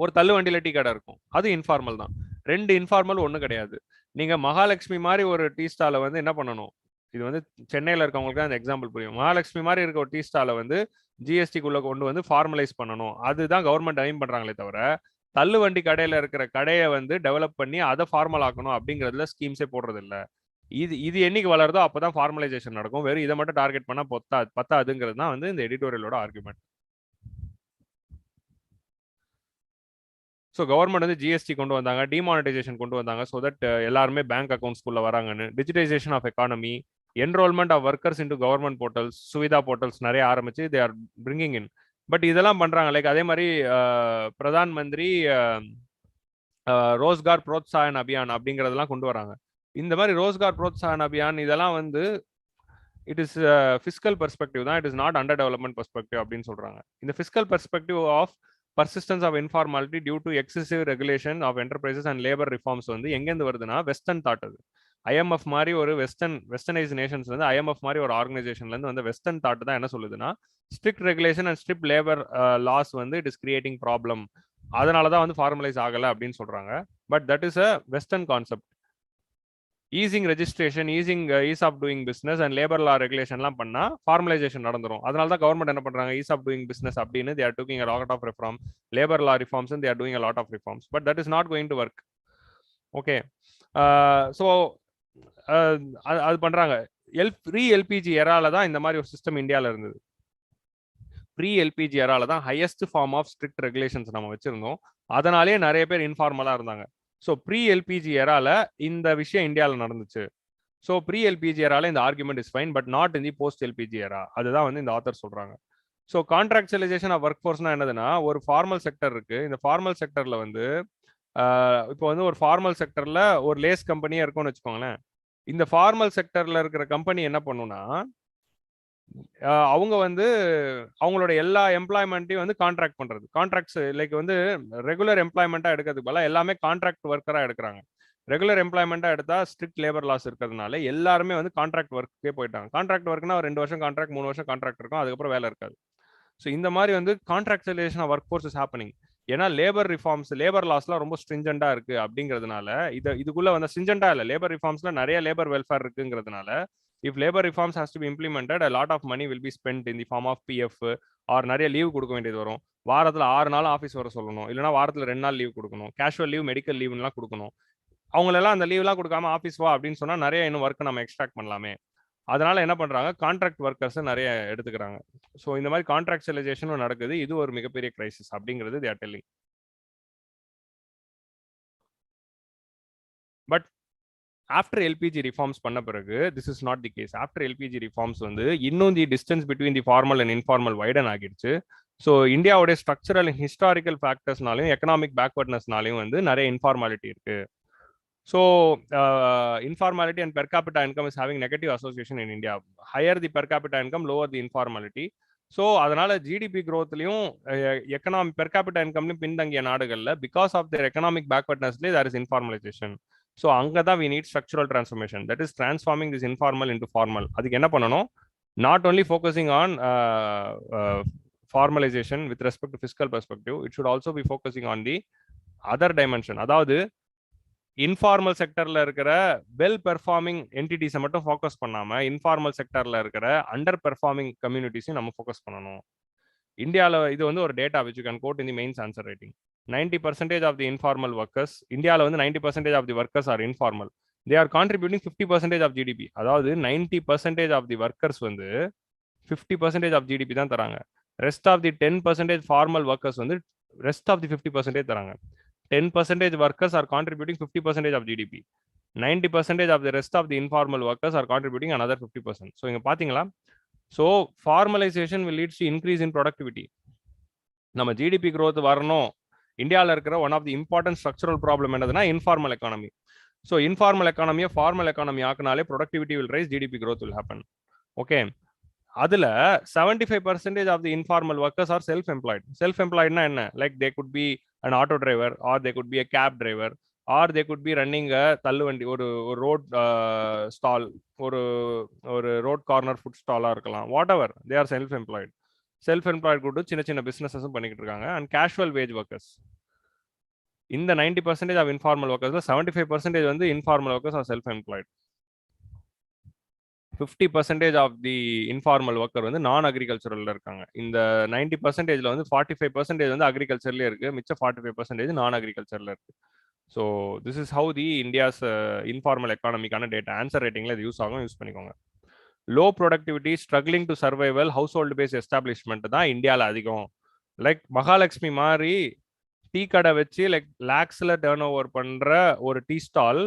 ஒரு தள்ளு வண்டியில டீ கடை இருக்கும், அது இன்ஃபார்மல் தான். ரெண்டு இன்ஃபார்மல் ஒண்ணு கிடையாது. நீங்க மகாலட்சுமி மாதிரி ஒரு டீ ஸ்டாலை வந்து என்ன பண்ணணும், இது வந்து சென்னையில இருக்கவங்களுக்கு அந்த எக்ஸாம்பிள் புரியும். மகாலட்சுமி மாதிரி இருக்க ஒரு டீ ஸ்டாலை வந்து ஜிஎஸ்டிக்குள்ள கொண்டு வந்து ஃபார்மலைஸ் பண்ணணும், அதுதான் கவர்மெண்ட் எய்ம் பண்றாங்களே தவிர தள்ளு வண்டி கடையில இருக்கிற கடையை வந்து டெவலப் பண்ணி அதை ஃபார்மல் ஆக்கணும் அப்படிங்கிறதுல ஸ்கீம்ஸே போடுறது இல்லை. இது என்னைக்கு வளருதோ அப்பதான் ஃபார்மலைசேஷன் நடக்கும். வெறும் இதை மட்டும் டார்கெட் பண்ணா பத்தாதுங்கிறது தான் வந்து இந்த எடிட்டோரியலோட ஆர்குமெண்ட். ஸோ கவர்மெண்ட் வந்து ஜிஎஸ்டி கொண்டு வந்தாங்க, டிமானிட்டைசேஷன் கொண்டு வந்தாங்க, ஸோ தட் எல்லாருமே பேங்க் அக்கௌண்ட்ஸ்குள்ள வராங்கன்னு. Digitisation of economy, enrolment of workers into government portals, Suvidha portals நிறைய ஆரம்பிச்சு they are bringing in. But இதெல்லாம் பண்றாங்க. லைக் அதே மாதிரி பிரதான் மந்திரி ரோஸ்கார் புரோத்சாகன் அபியான் அப்படிங்கிறதெல்லாம் கொண்டு வராங்க. இந்த மாதிரி ரோஸ்கார் புரோத்சாகன் அபியான் இதெல்லாம் வந்து இட் இஸ் ஃபிஸ்கல் பெர்ஸ்பெக்டிவ் தான், it is not under development perspective அப்படின்னு சொல்றாங்க. இந்த fiscal perspective of persistence of informality due to excessive regulation of enterprises and labor reforms வந்து எங்கேருந்து வருதுன்னா வெஸ்டர்ன் தாட். அது ஐஎம்எஃப் மாதிரி ஒரு வெஸ்டர்னைஸ் நேஷன்ஸ் வந்து ஐஎம்எஃப் மாதிரி ஒரு ஆர்கனைசேஷன்ல இருந்து வந்து வெஸ்டர்ன் தாட் தான் என்ன சொல்லுதுன்னா, strict regulation and strict labour laws வந்து இட் இஸ் கிரியேட்டிங் ப்ராப்ளம், அதனாலதான் வந்து ஃபார்மலைஸ் ஆகல அப்படின்னு சொல்றாங்க. But that is a western concept. Easing registration, ease of doing business and labour law ரெகுலேஷன்லாம் பண்ணா ஃபார்மலைசேஷன் நடந்துரும். அதனால தான் கவர்மெண்ட் என்ன பண்றாங்க, ஈஸ் ஆஃப் டூயிங் பிஸ்னஸ் அப்படின்னு they are taking a lot of reform, labour law reforms they are doing a lot of reforms, but that is not going to work. Okay, so அது பண்றாங்க. Pre LPG எரால தான் இந்த மாதிரி ஒரு system இந்தியாவில் இருந்தது. ப்ரீ எல்பிஜி எரால தான் highest form of strict regulations நம்ம வச்சிருந்தோம். அதனாலேயே நிறைய பேர் இன்ஃபார்மலா இருந்தாங்க. ஸோ ப்ரீ எல்பிஜி எரால இந்த விஷயம் இந்தியாவில் நடந்துச்சு. ஸோ ப்ரீ எல்பிஜி எரால இந்த argument is fine, but not in the post LPG era. அதுதான் வந்து இந்த ஆத்தர் சொல்றாங்க. ஸோ கான்ட்ராக்சுவலைசேஷன் ஆஃப் ஒர்க் ஃபோர்ஸ்னா என்னதுன்னா, ஒரு ஃபார்மல் செக்டர் இருக்கு. இந்த ஃபார்மல் செக்டர்ல வந்து இப்போ வந்து ஒரு ஃபார்மல் செக்டர்ல ஒரு லேஸ் கம்பெனியா இருக்கும்னு வச்சுக்கோங்களேன். இந்த ஃபார்மல் செக்டர்ல இருக்கிற கம்பெனி என்ன பண்ணுன்னா, அவங்க வந்து அவங்களோட எல்லா எம்ப்ளாய்மெண்ட்டையும் வந்து கான்ட்ராக்ட் பண்றது. கான்ட்ராக்ட்ஸ் லைக் வந்து ரெகுலர் எம்ப்ளாய்மெண்ட்டா எடுக்கிறதுக்கு பதிலா எல்லாமே கான்ட்ராக்ட் ஒர்க்கரா எடுக்கிறாங்க. ரெகுலர் எம்ப்ளாய்மெண்ட்டா எடுத்தா ஸ்ட்ரிக்ட் லேபர் லாஸ் இருக்கிறதுனால எல்லாருமே வந்து கான்ட்ராக்ட் ஒர்க்கே போயிட்டாங்க. கான்ட்ராக்ட் ஒர்க்னா 2 வருஷம் கான்ட்ராக்ட், 3 வருஷம் கான்ட்ராக்ட் இருக்கும். அதுக்கப்புறம் வேலை இருக்காது. ஸோ இந்த மாதிரி வந்து contractualisation of workforce is happening. ஏன்னா லேபர் ரிஃபார்ம்ஸ், லேபர் லாஸ்லாம் ரொம்ப ஸ்ட்ரிஞ்சண்டா இருக்கு அப்படிங்கிறதுனால இதுக்குள்ள வந்து ஸ்ட்ரிஞ்சண்டா இல்லை, லேபர் ரிஃபார்ம்ஸ்ல நிறைய லேபர் வெல்ஃபேர் இருக்குங்கிறதுனால if labor reforms has to be implemented, a lot of money will be spent in the form of PF or நிறைய லீவ் கொடுக்க வேண்டியது வரும். வாரத்தில் 6 நாள் ஆஃபீஸ் வர சொல்லணும், இல்லைனா வாரத்தில் 2 நாள் லீவ் கொடுக்கணும், கேஷுவல் லீவ், மெடிக்கல் லீவ்லாம் கொடுக்கணும். அவங்களெல்லாம் அந்த லீவ்லாம் கொடுக்காம ஆஃபீஸ் வா அப்படின்னு சொன்னால் நிறைய இன்னும் ஒர்க் நம்ம எக்ஸ்ட்ராக்ட் பண்ணலாமே. அதனால என்ன பண்றாங்க, கான்ட்ராக்ட் ஒர்க்கர்ஸ் நிறைய எடுத்துக்கிறாங்க. ஸோ இந்த மாதிரி கான்ட்ராக்சுவலைசேஷனும் நடக்குது. இது ஒரு மிகப்பெரிய கிரைசிஸ் அப்படிங்கிறது they are telling. But after LPG reforms பண்ண பிறகு this is not the case. After LPG reforms வந்து இன்னும் the distance between the formal and informal widen ஆகிடுச்சு. ஸோ இந்தியாவுடைய ஸ்ட்ரக்சரல் அண்ட் ஹிஸ்டாரிக்கல் ஃபேக்டர்ஸ்னாலையும் எக்கனாமிக் பேக்வர்ட்னஸ்னாலையும் வந்து நிறைய இன்ஃபார்மாலிட்டி இருக்கு. So informality and per capita income is having negative association in India. Higher the per capita income, lower the informality. So அதனால GDP க்ரோத்லையும் economic per capita இன்கம்லையும் பின்தங்கிய நாடுகளில் பிகாஸ் ஆஃப் தேர் எக்கனாமிக் பேக்வர்ட்னஸ்லேயே தேர் இஸ் இன்ஃபார்மலைசேஷன். ஸோ அங்கே தான் we need structural transformation, that is transforming this informal into formal. அதுக்கு என்ன பண்ணணும், not only focusing on formalisation with respect to fiscal perspective, it should also be focusing on the other dimension. அதாவது informal செக்டர்ல இருக்கிற well performing என்டிட்டிஸை மட்டும் focus பண்ணாம informal செக்டர்ல இருக்கிற அண்டர் பெர்ஃபார்மிங் கம்யூனிட்டிஸையும் நம்ம ஃபோக்கஸ் பண்ணணும். இந்தியாவில் இது வந்து ஒரு data which you can code in the mains answer writing. 90% of the informal workers, இந்தியாவில் வந்து 90% of the workers are informal. They are contributing 50% of GDP. அதாவது 90% of the workers வந்து 50% of GDP தான் தராங்க. Rest of the 10% formal workers வந்து rest of the 50% தராங்க. 10% workers are contributing 50% of GDP. 90% of the rest of the informal workers are contributing another 50%. So இங்க பாத்தீங்களா, so formalization will lead to increase in productivity. நம்ம GDP growth வரணும், இந்தியாவில் இருக்கிற one of the important structural problem என்னதுன்னா informal economy. So informal எக்கானமியை formal economy ஆக்குனாலே productivity will rise, GDP growth will happen. Okay, அதில் 75% of the informal workers are self employed. Self எம்ப்ளாய்டுனா என்ன, like they could be an auto driver, or they could be a cab driver, or they could be running a தள்ளுவண்டி, ஒரு road stall, ஒரு road corner food ஸ்டாலாக இருக்கலாம். What ever, they are self employed. Self employed கூட சின்ன சின்ன பிசினஸஸும் பண்ணிக்கிட்டு இருக்காங்க. And casual wage workers. இந்த 90% ஆஃப் இன்ஃபார்மல் ஒர்க்கர்ஸ்ல 75% வந்து informal workers are self employed. 50% of the informal worker வந்து நான் அக்ரிகல்ச்சரல்ல இருக்காங்க. இந்த 90%ல வந்து 45% வந்து அக்ரிகல்ச்சர்லயே இருக்கு, மிச்சம் 45% நான் அக்ரிகல்ச்சர்ல இருக்கு. So this is how the India's informal எக்கானமிக்கான டேட்டா ஆன்சர் ரைட்டிங்ல இது யூஸ் ஆகும், யூஸ் பண்ணிக்கோங்க. Low productivity, struggling to survival, household based establishment தான் இந்தியாவில் அதிகம். லைக் மகாலட்சுமி மாதிரி டீ கடை வச்சு லைக் லேக்ஸில் டேர்ன் ஓவர் பண்ணுற ஒரு tea stall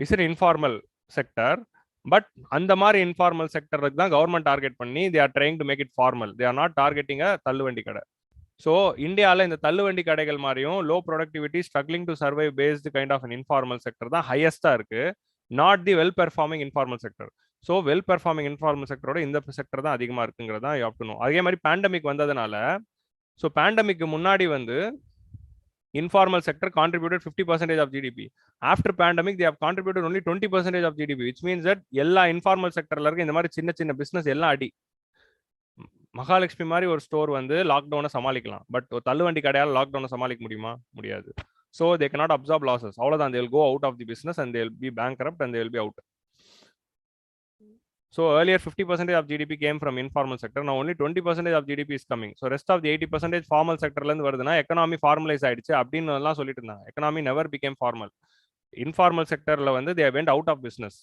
is an informal sector. But அந்த மாதிரி இன்ஃபார்மல் செக்டருக்கு தான் கவர்மெண்ட் டார்கெட் பண்ணி they are trying to make it formal. They are not targeting a தள்ளுவண்டி கடை. ஸோ இந்தியாவில் இந்த தள்ளுவண்டி கடைகள் மாதிரியும் low productivity, struggling to survive based kind of informal sector தான் ஹையஸ்டா இருக்கு, not the well performing informal sector. So well performing informal செக்டரோட இந்த செக்டர் தான் அதிகமாக இருக்குங்கிறது தான் யோசிக்கணும். அதே மாதிரி பேண்டமிக் வந்ததுனால, ஸோ பேண்டமிக்கு முன்னாடி வந்து informal sector contributed 50% of GDP. After pandemic, they have contributed only 20% of GDP, which means that எல்லா informal sectorல இருக்க இந்த மாதிரி சின்ன சின்ன பிசினஸ் எல்லாம் அடி. மகாலட்சுமி மாதிரி ஒரு ஸ்டோர் வந்து லாக்டவுனை சமாளிக்கலாம், பட் தள்ளுவண்டி கடையால் லாக்டவுனை சமாளிக்க முடியுமா? முடியாது. So they cannot absorb losses. அவ்வளோதான், they will go out of the business and they will be bankrupt and they will be out. So earlier 50% of GDP came from informal sector. Now only 20% of GDP is coming. So rest of the 80% formal sectorல இருந்து வருதுன்னா economy formalise ஆயிடுச்சு அப்படின்னு எல்லாம் சொல்லிட்டு இருந்தாங்க. Economy never became formal. Informal செக்டர்ல வந்து they went out of business.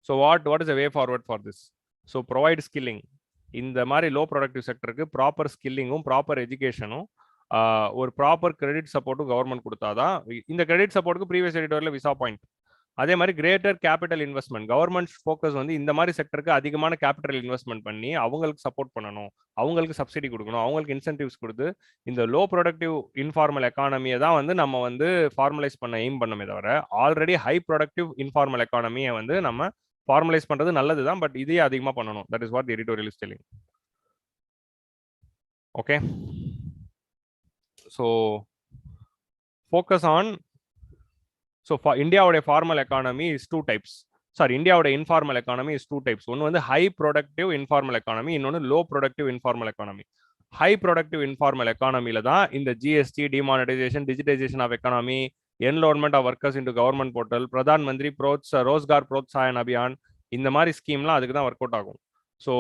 So what is the way forward for this? So provide skilling. இந்த மாதிரி லோ ப்ரொடக்டிவ் செக்டருக்கு ப்ராப்பர் ஸ்கில்லிங்கும் ப்ராப்பர் எஜுகேஷனும் ஒரு ப்ராப்பர் கிரெடிட் சப்போர்ட்டும் கவர்மெண்ட் கொடுத்தாதான். இந்த கிரெடிட் சப்போர்ட்டுக்கு ப்ரீவியஸ் எடிட்டோரியில் விசா பாயிண்ட். அதே மாதிரி greater capital investment, government focus வந்து இந்த மாதிரி செக்டருக்கு அதிகமான கேபிட்டல் இன்வெஸ்ட்மெண்ட் பண்ணி அவங்களுக்கு சப்போர்ட் பண்ணணும், அவங்களுக்கு சப்சிடி கொடுக்கணும், அவங்களுக்கு இன்சென்டிவ்ஸ் கொடுத்து இந்த லோ ப்ரொடக்டிவ் இன்ஃபார்மல் எக்கானமியை தான் வந்து நம்ம வந்து ஃபார்மலைஸ் பண்ண எய்ம் பண்ணமே தவிர ஆல்ரெடி ஹை ப்ரொடக்டிவ் இன்ஃபார்மல் எக்கானமியை வந்து நம்ம ஃபார்மலைஸ் பண்றது நல்லது தான், பட் இதையே அதிகமாக பண்ணணும். That is what the editorial is telling. Okay, so focus on. So இந்தியாவுடைய formal economy is two types. Sorry, இந்தியாவோட informal economy is two types. ஒன்று வந்து ஹை ப்ரொடக்டிவ் இன்ஃபார்மல் எக்கானமி, இன்னொன்று low productive informal economy. High productive informal எக்கானமியில தான் இந்த GST, demonetisation, digitisation of economy, enrolment of workers into government portal, Pradhan Mantri Rozgar Protsahan Abhiyan, இந்த மாதிரி ஸ்கீம்லாம் அதுக்கு தான் ஒர்க் அவுட் ஆகும். ஸோ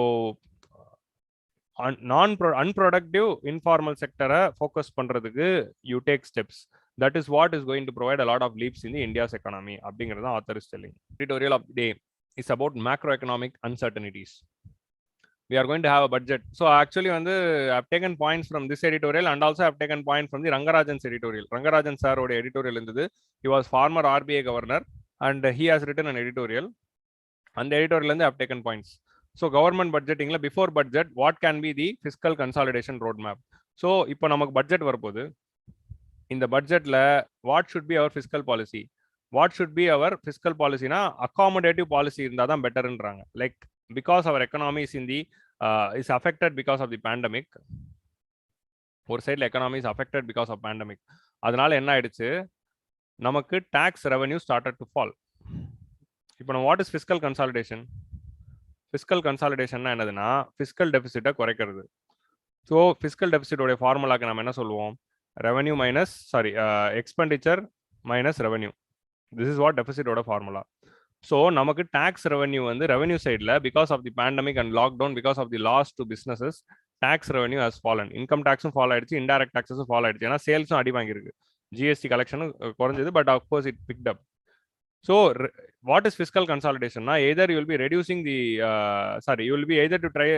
அன்ப்ரொடக்டிவ் இன்ஃபார்மல் செக்டரை ஃபோக்கஸ் பண்றதுக்கு you take steps. That is what is going to provide a lot of leaps in the India's economy. அப்படிங்கிறது தான் author is telling. Editorial of the day is about macroeconomic uncertainties. We are going to have a budget. So actually வந்து I've taken points from this editorial and also I've taken point from the Rangarajan's editorial. Rangarajan sir ஓட editorial இருந்தது. He was former RBI governor and he has written an editorial. அந்த editorial இருந்து I've taken points. So government budgetingல before budget what can be the fiscal consolidation roadmap. So இப்போ நமக்கு budget வரப்போகுது. இந்த பட்ஜெட்ல what should be our fiscal policy? What should be our fiscal பாலிசினா accommodative policy இருந்தால் தான் பெட்டர்ன்றாங்க. Like because our economy is in the is affected because of the pandemic. ஒரு சைடில் economy is affected because of pandemic. அதனால என்ன ஆயிடுச்சு, நமக்கு tax revenue started to fall. இப்போ நம்ம what is fiscal consolidation? Fiscal கன்சாலிடேஷன்னா என்னதுன்னா ஃபிஸ்கல் டெபிசிட்டை குறைக்கிறது. ஸோ ஃபிஸ்கல் டெபிசிட்டோடைய ஃபார்முலாக்கு நம்ம என்ன சொல்லுவோம்? Revenue minus, expenditure minus revenue. This is what deficit order formula. So நமக்கு tax revenue வந்து revenue sideல because of the pandemic and lockdown, because of the loss to businesses, tax revenue has fallen. Income taxும் fall ஆயிடுச்சு, indirect taxesும் fall ஆயிடுச்சு. ஏன்னா சேல்ஸும் அடி வாங்கியிருக்கு. GST collectionும் குறைஞ்சது, but of course it picked up. So what is fiscal consolidation? Either you will be reducing the you will be either to try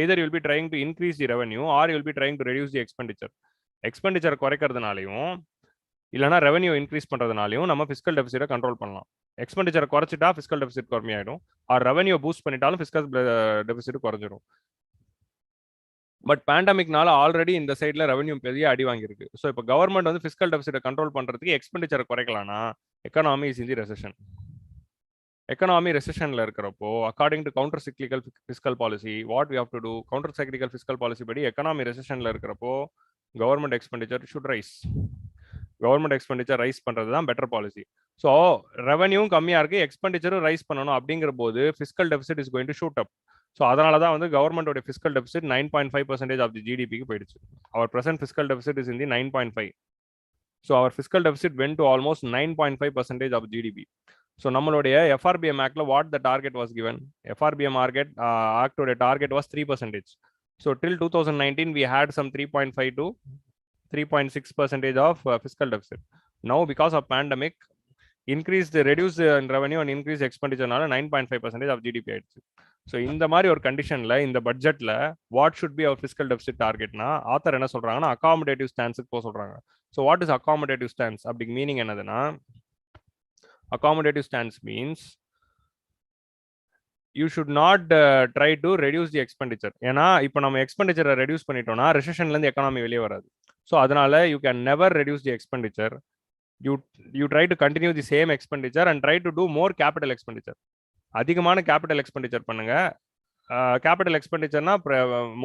either you will be trying to increase the revenue or you will be trying to reduce the expenditure. Expenditure குறைக்கிறதுனாலையும் இல்லைனா revenue increase பண்ணுறதுனாலையும் நம்ம fiscal டெபிசிட்டை control பண்ணலாம். எக்ஸ்பெண்டிச்சரை குறைச்சிட்டா fiscal deficit கம்மியாயிடும், or revenue boost பண்ணிட்டாலும் ஃபிஸ்கல் டெபிசிட் குறைஞ்சிடும். பட் பேண்டமிக்னால ஆல்ரெடி இந்த சைடில் ரெவன்யூ பெரிய அடி வாங்கியிருக்கு. ஸோ இப்போ கவர்மெண்ட் வந்து ஃபிஸ்கல் டெபிசிட்டை கண்ட்ரோல் பண்ணுறதுக்கு எக்ஸ்பெண்டிச்சரை குறைக்கலாம்னா economy is in the recession. Economy ரெசெஷன்ல இருக்கிறப்போ according to counter cyclical fiscal policy what we have to do? Counter cyclical fiscal policy படி எக்கனாமி ரெசெஷன்ல இருக்கிறப்போ government expenditure should rise. Government expenditure rise பண்றது தான் பெட்டர் பாலிசி. ஸோ ரெவன்யூவும் கம்மியா இருக்கு, எக்ஸ்பெண்டிச்சரும் rice பண்ணணும். அப்படிங்கிற போது fiscal deficit is going to shoot up. So அதனால தான் வந்து கவர்மெண்டோட ஃபிஸ்கல் டெபிசிட் 9.5% ஆஃப் தி ஜிடிபிக்கு போயிடுச்சு. Our present fiscal deficit is in the 9.5. So our fiscal deficit went to almost 9.5% of GDP. So நம்மளுடைய எஃப்ஆர்பிஎம் ஆக்ட்ல what the target was given? FRBM ஆக்டோட target was 3%. So till 2019 we had some 3.5 to 3.6% of fiscal deficit. Now because of pandemic reduced revenue and increased expenditure 9.5% of GDP ஆயிடுச்சு. So இந்த மாதிரி ஒரு கண்டிஷன்ல இந்த பட்ஜெட்ல what should be our fiscal deficit டார்கெட்னா author என்ன சொல்றாங்கன்னா அகாமடேட்டிவ் ஸ்டான்ஸுக்கு போக சொல்றாங்க. So what is accommodative stance? அப்படி மீனிங் என்னதுன்னா accommodative stance means you should not try to reduce the expenditure. ஏன்னா இப்போ நம்ம எக்ஸ்பெண்டிச்சரை ரெடியூஸ் பண்ணிட்டோம்னா ரெசெஷன்ல இருந்து எக்கானமி வெளியே வராது. ஸோ அதனால you can never reduce the expenditure. You try to continue the same expenditure and try to do more capital expenditure. அதிகமான capital expenditure பண்ணுங்க. கேபிட்டல் எக்ஸ்பெண்டிச்சர்னா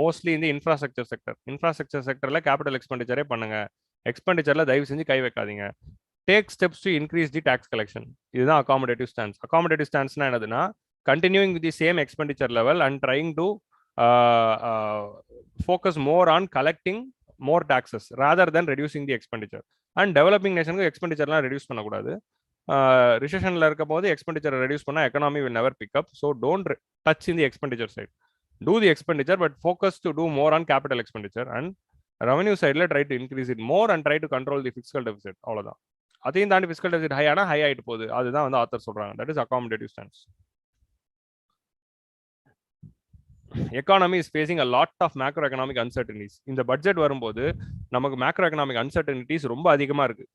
மோஸ்ட்லி இந்த இன்ஃப்ராஸ்ட்ரக்சர் செக்டர்ல கேபிட்டல் எக்ஸ்பெண்டிச்சரே பண்ணுங்க. எக்ஸ்பெண்டிச்சர்ல தயவு செஞ்சு கை வைக்காதீங்க. Take steps to increase the tax collection. இதுதான் accommodative stance. Accommodative stance னா என்னதுன்னா continuing with the same expenditure level and trying to focus more on collecting more taxes rather than reducing the expenditure. And developing nationக்கு எக்ஸ்பெண்டிச்சர்லாம் reduce பண்ணக்கூடாது. ரிசெஷன்ல இருக்க போது எக்ஸ்பெண்டிச்சரை ரெடியூஸ் பண்ணா economy will never pick up. So don't touch in the expenditure side. Do the expenditure but focus to do more on capital expenditure and revenue sideல try to increase it more and try to control the fiscal deficit. அவ்வளவுதான். அதையும் தாண்டி fiscal deficit high ஆனா high ஆயிட்டு போகுது. அதுதான் வந்து author சொல்றாங்க. That is accommodative stance. Economy is facing a lot of macro economic uncertainties. இந்த பட்ஜெட் வரும்போது நமக்கு மேக்ரோ எக்கனாமிக் அன்சர்டனிட்டிஸ் ரொம்ப அதிகமா இருக்கு.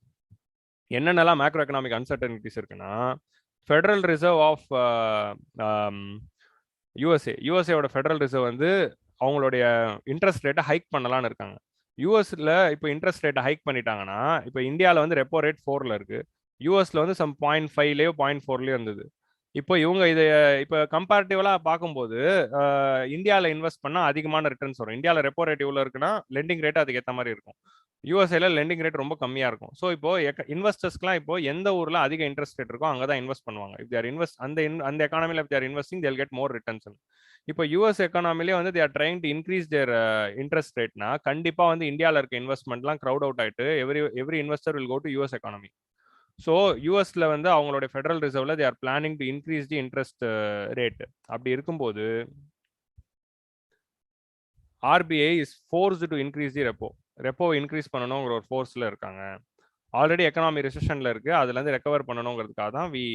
என்னென்னலாம் மேக்ரோ எக்கனாமிக் அன்சர்டனிட்டிஸ் இருக்குன்னா ஃபெடரல் ரிசர்வ் ஆஃப் யூஎஸ்ஏவோட ஃபெடரல் ரிசர்வ் வந்து அவங்களுடைய இன்ட்ரெஸ்ட் ரேட்டை ஹைக் பண்ணலான்னு இருக்காங்க. யூஎஸ்ல இப்போ இன்ட்ரெஸ்ட் ரேட்டை ஹைக் பண்ணிட்டாங்கன்னா இப்போ இந்தியாவில் வந்து ரெப்போ ரேட் 4ல இருக்கு, யூஎஸ்ல வந்து சம் 0.5லயோ 0.4லயோ இருந்தது. இப்போ இவங்க இதை இப்போ கம்பேரிட்டிவலா பார்க்கும்போது இந்தியாவில் இன்வெஸ்ட் பண்ணா அதிகமான ரிட்டர்ன்ஸ் வரும். இந்தியாவில் ரெப்போ ரேட் இவ்வளோ இருக்குன்னா லெண்டிங் ரேட் அதுக்கு ஏற்ற மாதிரி இருக்கும். யூஎஸ்ஏல லெண்டிங் ரேட் ரொம்ப கம்மியா இருக்கும். ஸோ இப்போ இன்வெஸ்டர்ஸ்க்குலாம் இப்போ எந்த ஊர்ல அதிக இன்ட்ரெஸ்ட் ரேட் இருக்கோ அங்கே தான் இன்வெஸ்ட் பண்ணுவாங்க. இஃப் தேர் இன்வெஸ்ட் அந்த எக்கானமியில் if they're investing they'll get more returns. இப்போ யூஎஸ் எக்கானமிலே வந்து they're trying to increase their interest ரேட்னா கண்டிப்பா வந்து இந்தியாவில் இருக்க இன்வெஸ்ட்மெண்ட்லாம் க்ரௌட் அவுட் ஆயிட்டு every investor will go to US economy. So யூஎஸ்ல வந்து அவங்களுடைய ஃபெடரல் ரிசர்வ்ல they are planning to increase the interest rate. அப்படி இருக்கும்போது RBI is forced to increase the repo increase பண்ணணுங்கிற ஒரு ஃபோர்ஸ்ல இருக்காங்க. ஆல்ரெடி எக்கனாமி ரிசெஷன்ல இருக்கு, அதுல இருந்து ரெக்கவர் பண்ணணுங்கிறதுக்காக தான் we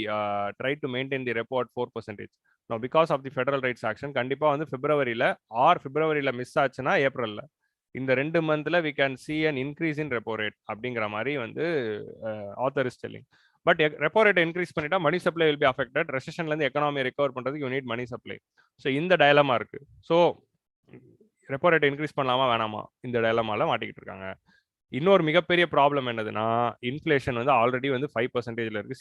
try to maintain the repo at 4%. No because of the federal rates action கண்டிப்பா வந்து பிப்ரவரியில மிஸ் ஆச்சுன்னா ஏப்ரல்ல இந்த 2 மந்த்ல we can see an increase in repo rate அப்படிங்கிற மாதிரி வந்து author is telling. But repo rate increase பண்ணிட்டா money supply will be affected. ரெசெஷன்ல இருந்து எக்கனாமி ரெக்கவர் பண்றதுக்கு you need money supply. So இந்த டயலமா இருக்கு. ஸோ ரெப்போ ரேட் இன்க்ரீஸ் பண்ணலாமா வேணாமா இந்த டயலமால மாட்டிக்கிட்டு இருக்காங்க. இன்னொரு மிகப்பெரிய ப்ராப்ளம் என்னதுன்னா இன்ஃப்ளேஷன் வந்து ஆல்ரெடி வந்து 5% இருக்கு.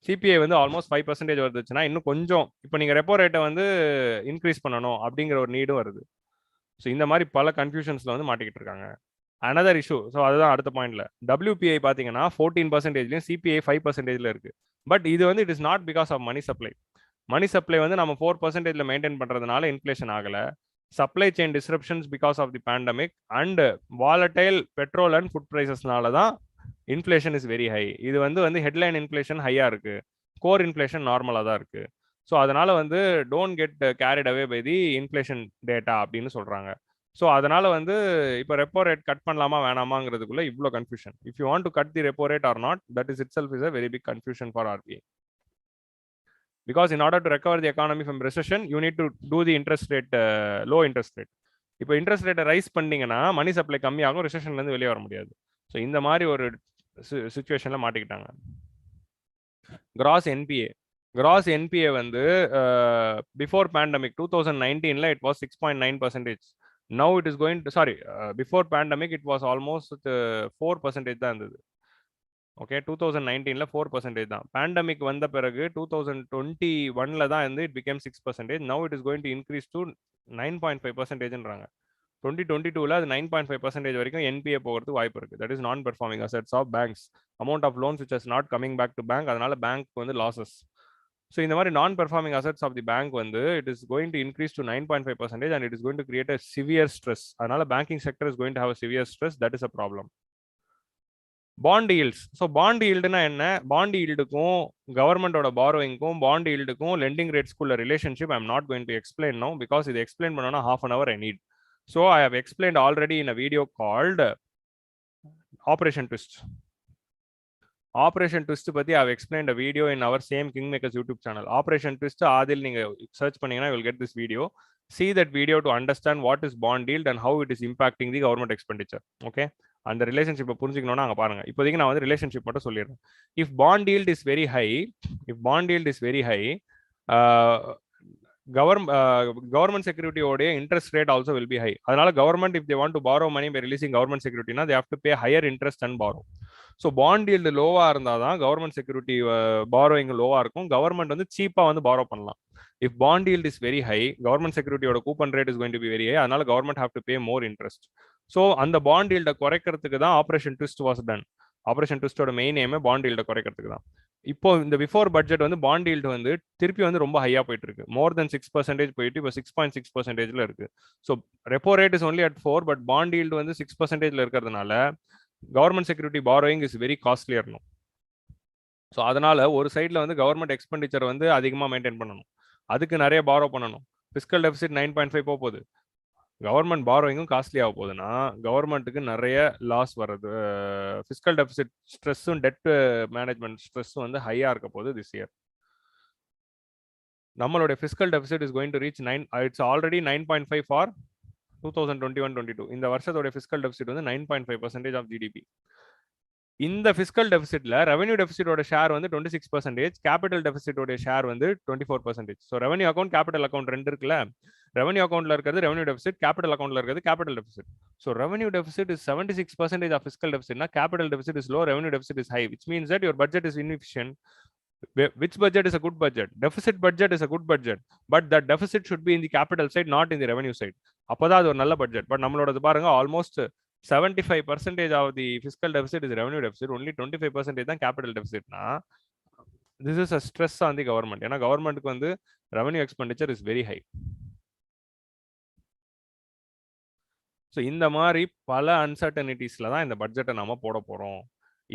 சிபிஐ வந்து ஆல்மோஸ்ட் 5% வருதுச்சுன்னா இன்னும் கொஞ்சம் இப்போ நீங்க ரெப்போ ரேட்டை வந்து இன்க்ரீஸ் பண்ணணும் அப்படிங்கிற ஒரு நீடும் வருது. ஸோ இந்த மாதிரி பல கன்ஃபியூஷன்ஸ்ல வந்து மாட்டிக்கிட்டு இருக்காங்க. Another issue. ஸோ அதுதான் அடுத்த பாயிண்ட்ல WPI பார்த்தீங்கன்னா 14%, சிபிஐ 5% இருக்கு. பட் இது வந்து it is not because of money supply. Money supply வந்து நம்ம 4% மெயின்டைன் பண்றதுனால இன்ஃப்ளேஷன் ஆகல. Supply chain disruptions because of the pandemic and volatile petrol and food ப்ரைசஸ்னால தான் இன்ஃப்ளேஷன் இஸ் வெரி ஹை. இது வந்து ஹெட்லைன் இன்ஃப்ளேஷன் ஹையா இருக்கு, கோர் இன்ஃப்ளேஷன் நார்மலாக தான் இருக்கு. ஸோ அதனால வந்து don't get carried away by the inflation data அப்படின்னு சொல்றாங்க. ஸோ அதனால வந்து இப்போ ரெப்போ ரேட் கட் பண்ணலாமா வேணாமாங்கிறதுக்குள்ள இவ்வளோ confusion. If you want to cut the repo rate or not, that is itself is a very big confusion for RBI. Because in order to recover the economy from recession, you need to do the interest rate, low interest rate. இப்போ interest ரேட்டை rice பண்ணீங்கன்னா money supply கம்மியாகும், ரிசெஷன்ல இருந்து வெளியே வர முடியாது. So இந்த மாதிரி ஒரு சுச்சுவேஷன்ல மாட்டிக்கிட்டாங்க. கிராஸ் என்பிஏ வந்து பிஃபோர் பேண்டமிக் 2019ல it was 6.9%. Now it is going to before pandemic it was almost 4% தான் இருந்தது. ஓகே, 2019ல 4% தான். பேண்டமிக் வந்த பிறகு 2021ல தான் வந்து it became 6%. Now it is going to increase to 9.5%ன்றாங்க. 2022ல அது 9.5% வரைக்கும் என்பிஏ போகிறதுக்கு வாய்ப்பு இருக்கு. That is non performing assets of banks, amount of loans which is not coming back to bank. அதனால பேங்க் வந்து லாசஸ். ஸோ இந்த மாதிரி non performing assets of the bank வந்து it is going to increase to 9.5% and it is going to create a severe stress. அதனால banking sector is going to have a severe stress. That is a problem. Bond yields. So bond ஈல்டுனா என்ன? Bond ஈல்டுக்கும் கவர்மெண்டோட பாரோயிங்க்கும் bond ஈல்டுக்கும் lending ரேட்ஸ்க்குள்ள relationship I am not going to explain no, because இது explain பண்ணோன்னா half an hour I need. So I have explained already in a video called Operation Twist. Operation Twist பத்தி I have explained a video in our same KingMakers YouTube channel. Operation Twist Adil நீங்க search பண்ணீங்கன்னா you will get this video. See that video to understand what is bond yield and how it is impacting the government expenditure. Okay, அந்த ரிலேஷன்ஷிப்பை புரிஞ்சுக்கணும்னா அங்கே பாருங்க. இப்போதைக்கு நான் வந்து ரிலேஷன்ஷிப் மட்டும் சொல்லிடுறேன். If bond yield is very high, government security ஓடைய interest rate also will be high. அதனால government if they want to borrow money by releasing government security na they have to pay higher interest and borrow. So bond yield லோவா இருந்தாதான் government security borrowing லோவா இருக்கும், government வந்து சீப்பா வந்து borrow பண்ணலாம். If bond yield is very high, government security ஓட coupon rate is going to be very high. அதனால government have to pay more interest. So அந்த bond yield குறைக்கிறதுக்கு தான் Operation Twist was done. Operation Twist ஓட main எய்மே bond yield குறைக்கிறதுக்கு தான். இப்போ இந்த பிஃபோர் பட்ஜெட் வந்து பாண்ட் ஈல்டு வந்து திருப்பி வந்து ரொம்ப ஹையா போயிட்டு இருக்கு. மோர் தென் 6% போயிட்டு இப்போ 6.6% இருக்கு. So repo rate is only at 4, but bond yield வந்து 6% இருக்கிறதுனால government security borrowing is very காஸ்ட்லியா இருக்கணும். ஸோ அதனால ஒரு சைட்ல வந்து கவர்மெண்ட் எக்ஸ்பெண்டிச்சர் வந்து அதிகமாக மெயின்டைன் பண்ணணும், அதுக்கு நிறைய பாரோ பண்ணணும். ஃபிஸ்கல் டெபிசிட் 9.5 போகுது, கவர்மெண்ட் பாரோயிங்கும் காஸ்ட்லி ஆக போகுதுன்னா கவர்மெண்ட்டுக்கு நிறைய லாஸ் வர்றது. ஃபிஸ்கல் டெபிசிட் ஸ்ட்ரெஸ்ஸும் டெட் மேனேஜ்மெண்ட் ஸ்ட்ரெஸ்ஸும் வந்து ஹையா இருக்க போகுது திஸ் இயர். நம்மளுடைய fiscal deficit is going to reach it's already 9.5 for 2021-22. இந்த வருஷத்தோட ஃபிஸ்கல் டெபிசிட் வந்து 9.5% ஆஃப் ஜிடிபி. இந்த ஃபிஸ்கல் டெபிசிட்ல ரெவன்யூ டெபிசிட்டோட ஷேர் வந்து 26%, கேபிட்டல் டெபிசிட்டோட ஷேர் வந்து 24%. So revenue account capital account ரெண்டு இருக்குல்ல, ரெவன்யூ அக்கௌண்ட்ல இருக்கிறது ரெவன்யூ டெபிசிட், கேபிட்டல் அக்கௌண்ட்ல இருக்கிறது capital deficit. So revenue deficit is 76% of fiscal டெபிசிட்னா capital deficit is low, revenue deficit is high, which means that your budget is inefficient. Which budget is a good budget? Deficit budget is a good budget, but that deficit should be in the capital side, not in the revenue side. அப்போதான் அது ஒரு நல்ல budget. But நம்மளோடது பாருங்க, almost 75% of the fiscal deficit is revenue deficit. Only 25% தான் capital deficit. This is a stress on the government. ஏன்னா கவர்மெண்ட்டுக்கு வந்து revenue expenditure is very high. So இந்த மாதிரி பல அன்சர்டனிட்டிஸில் தான் இந்த பட்ஜெட்டை நம்ம போட போகிறோம்.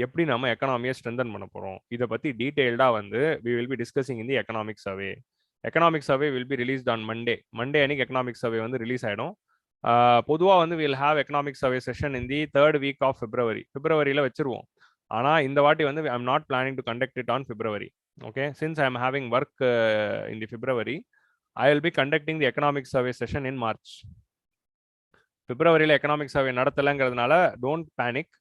எப்படி நம்ம எக்கனாமியை ஸ்ட்ரென்தன் பண்ண போகிறோம், இதை பற்றி டீட்டெயில்டாக வந்து we will be discussing in the economic survey. Economic survey will be released on Monday அன்னைக்கு எக்கனாமிக் சர்வே வந்து ரிலீஸ் ஆகிடும். பொதுவாக வந்து will have economic survey session in the 3rd week of பிப்ரவரியில் வச்சிருவோம். ஆனால் இந்த வாட்டி வந்து I M not planning to conduct it on February. Okay, since I am having work in the February, I will be conducting the economic survey session in March. பிப்ரவரியில் economic survey நடத்தலைங்கிறதுனால don't panic.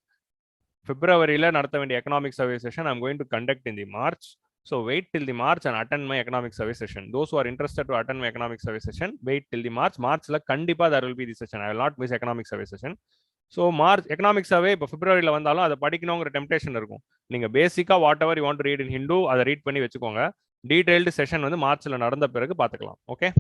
பிப்ரவரியில் நடத்த வேண்டிய economic survey session I am going to conduct in the March. So wait till the March and attend my economic survey session. Those are interested to attend my economic survey session, wait till the March. மார்ச்சில் கண்டிப்பாக there will be the session. I will not miss economic survey session. So March economic survey இப்போ பிப்ரவரியில் வந்தாலும் அதை படிக்கணுங்கிற temptation இருக்கும். நீங்கள் பேசிக்காக what ever you want to read in Hindu அதை ரீட் பண்ணி வச்சுக்கோங்க. டீடைல்டு செஷன் வந்து மார்ச்சில் நடந்த பிறகு பார்த்துக்கலாம். Okay,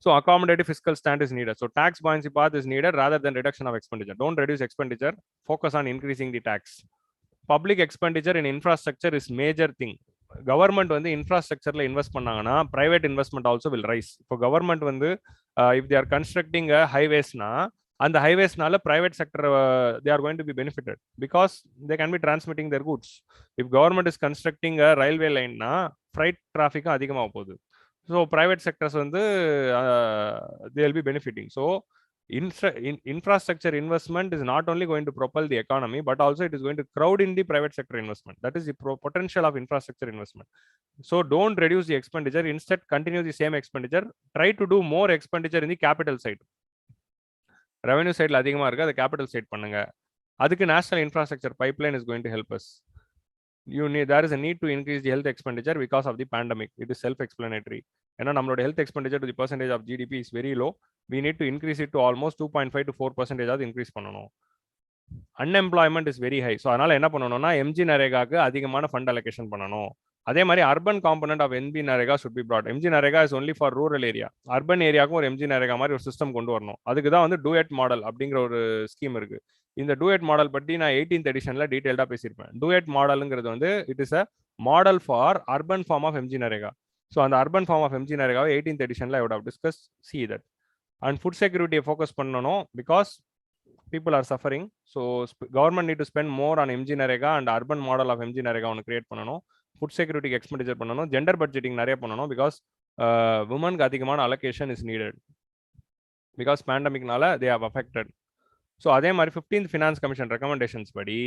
so accommodative fiscal stand is needed. So tax buoyancy path is needed rather than reduction of expenditure. Don't reduce expenditure, focus on increasing the tax. Public expenditure in infrastructure is major thing. Government வந்து இன்ஃப்ராஸ்ட்ரக்சர்ல invest பண்ணாங்கன்னா private investment also will rise. இப்போ government வந்து if they are constructing a highwaysனா அந்த highwaysனால private sector they are going to be benefited because they can be transmitting their goods. If government is constructing a railway lineனா freight traffic அதிகமாக போகுது. So private sectors வந்து they will be benefiting. So infrastructure investment is not only going to propel the economy, but also it is going to crowd in the private sector investment. That is the potential of infrastructure investment. So don't reduce the expenditure, instead continue the same expenditure. Try to do more expenditure in the capital side. Revenue side அதிகமாக இருக்கு, அது capital side பண்ணுங்க. அதுக்கு national infrastructure pipeline is going to help us. There is a need to increase the health expenditure because of the pandemic. It is self-explanatory. ஏன்னா நம்மளோட health expenditure to the percentage of GDP is very low. We need to increase it to almost 2.5 to 4% ஆவது increase பண்ணணும். Unemployment is very high. So அதனால என்ன பண்ணணும்னா MG நரேகாக்கு அதிகமான fund allocation பண்ணணும். அதே மாதிரி urban component of MG NREGA should be brought. MG NREGA is only for rural area. Urban ஏரியாவுக்கும் ஒரு எம்ஜி நரேகா மாதிரி ஒரு சிஸ்டம் கொண்டு வரணும். அதுக்கு தான் வந்து டூயட் மாடல் அப்படிங்கிற ஒரு ஸ்கீம் இருக்கு. இந்த டூயட் மாடல் பற்றி நான் 18th எடிஷன்ல டீடைல்டா பேசியிருப்பேன். டூயட் மாடலுங்கிறது வந்து it is a model for urban form of MG NREGA. So அந்த அர்பன் ஃபார்ம் ஆஃப் எம்ஜி நரேகாவை 18th எடிஷன்ல I would have discuss see that. And food செக்யூரிட்டியை ஃபோக்கஸ் பண்ணணும் பிகாஸ் people are suffering. So government need to spend more on MG Narega and urban model of MG Narega on create பண்ணனும். Food security expenditure பண்ணனும். Gender budgeting நிறைய பண்ணனும் because women க்கு அதிகமான allocation is needed because pandemic நால they have affected. So அதே மாதிரி 15th finance commission recommendations படி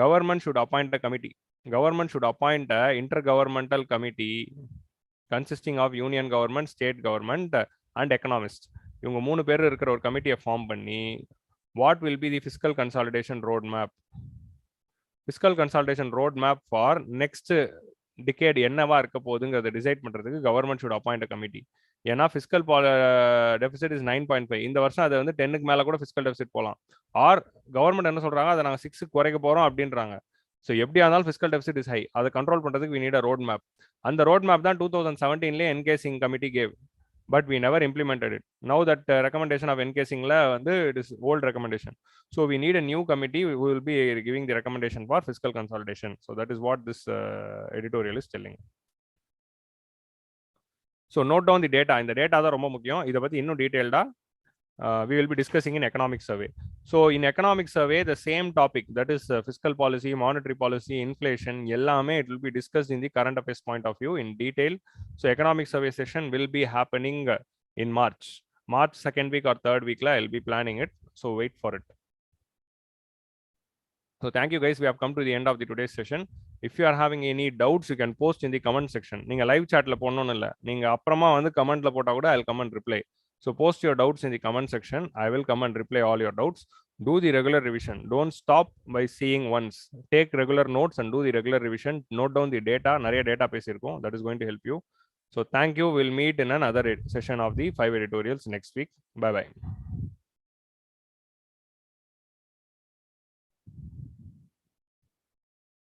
government should appoint a committee. Government should appoint a intergovernmental committee consisting of union government, state government and economists. இவங்க மூணு பேர் இருக்கிற ஒரு கமிட்டியை form பண்ணி what will be the fiscal consolidation roadmap? Fiscal consolidation roadmap for next decade என்னவா இருக்க போகுதுங்கிறத decide பண்றதுக்கு government should appoint a committee. ஏன்னா ஃபிஸ்கல் டெபிசிட் இஸ் 9.5. இந்த வருஷம் அதை வந்து 10க்கு மேல கூட ஃபிஸ்கல் டெபிசிட் போகலாம். ஆர் கவர்மெண்ட் என்ன சொல்றாங்க, அதை நாங்கள் 6க்கு குறைக்க போறோம் அப்படின்றாங்க. ஸோ எப்படியா இருந்தாலும் ஃபிஸ்கல் டெபிசிட் இஸ் ஹை. அதை கண்ட்ரோல் பண்றதுக்கு we need a road map. அந்த ரோட் மேப் தான் 2017ல NK Singh committee gave. But we never implemented it. Now that recommendation of NK Singh it is old recommendation. So we need a new committee. We will be giving the recommendation for fiscal consolidation. So that is what this editorial is telling. So note down the data. In the data தான் ரொம்ப முக்கியம். இதை பத்தி இன்னும் டீடைல்டா we will be discussing in economic survey. So in economic survey, the same topic, that is fiscal policy, monetary policy, inflation, எல்லாமே it will be discussed in the current affairs point of view in detail. So economic survey session will be happening in March 2nd week or 3rd week la I'll be planning it. So wait for it. So thank you guys. We have come to the end of the today's session. If you are having any doubts, you can post in the comment section. நீங்க live chatல போடணும்னு இல்ல, நீங்க அப்புறமா வந்து கமெண்ட்ல போட்டா கூட I'll come and reply. So post your doubts in the comment section. I will come and reply all your doubts. Do the regular revision. Don't stop by seeing once. Take regular notes and do the regular revision. Note down the data. நிறைய data பேசியிருக்கோம். That is going to help you. So thank you. We'll meet in another session of the 5 editorials next week. Bye bye.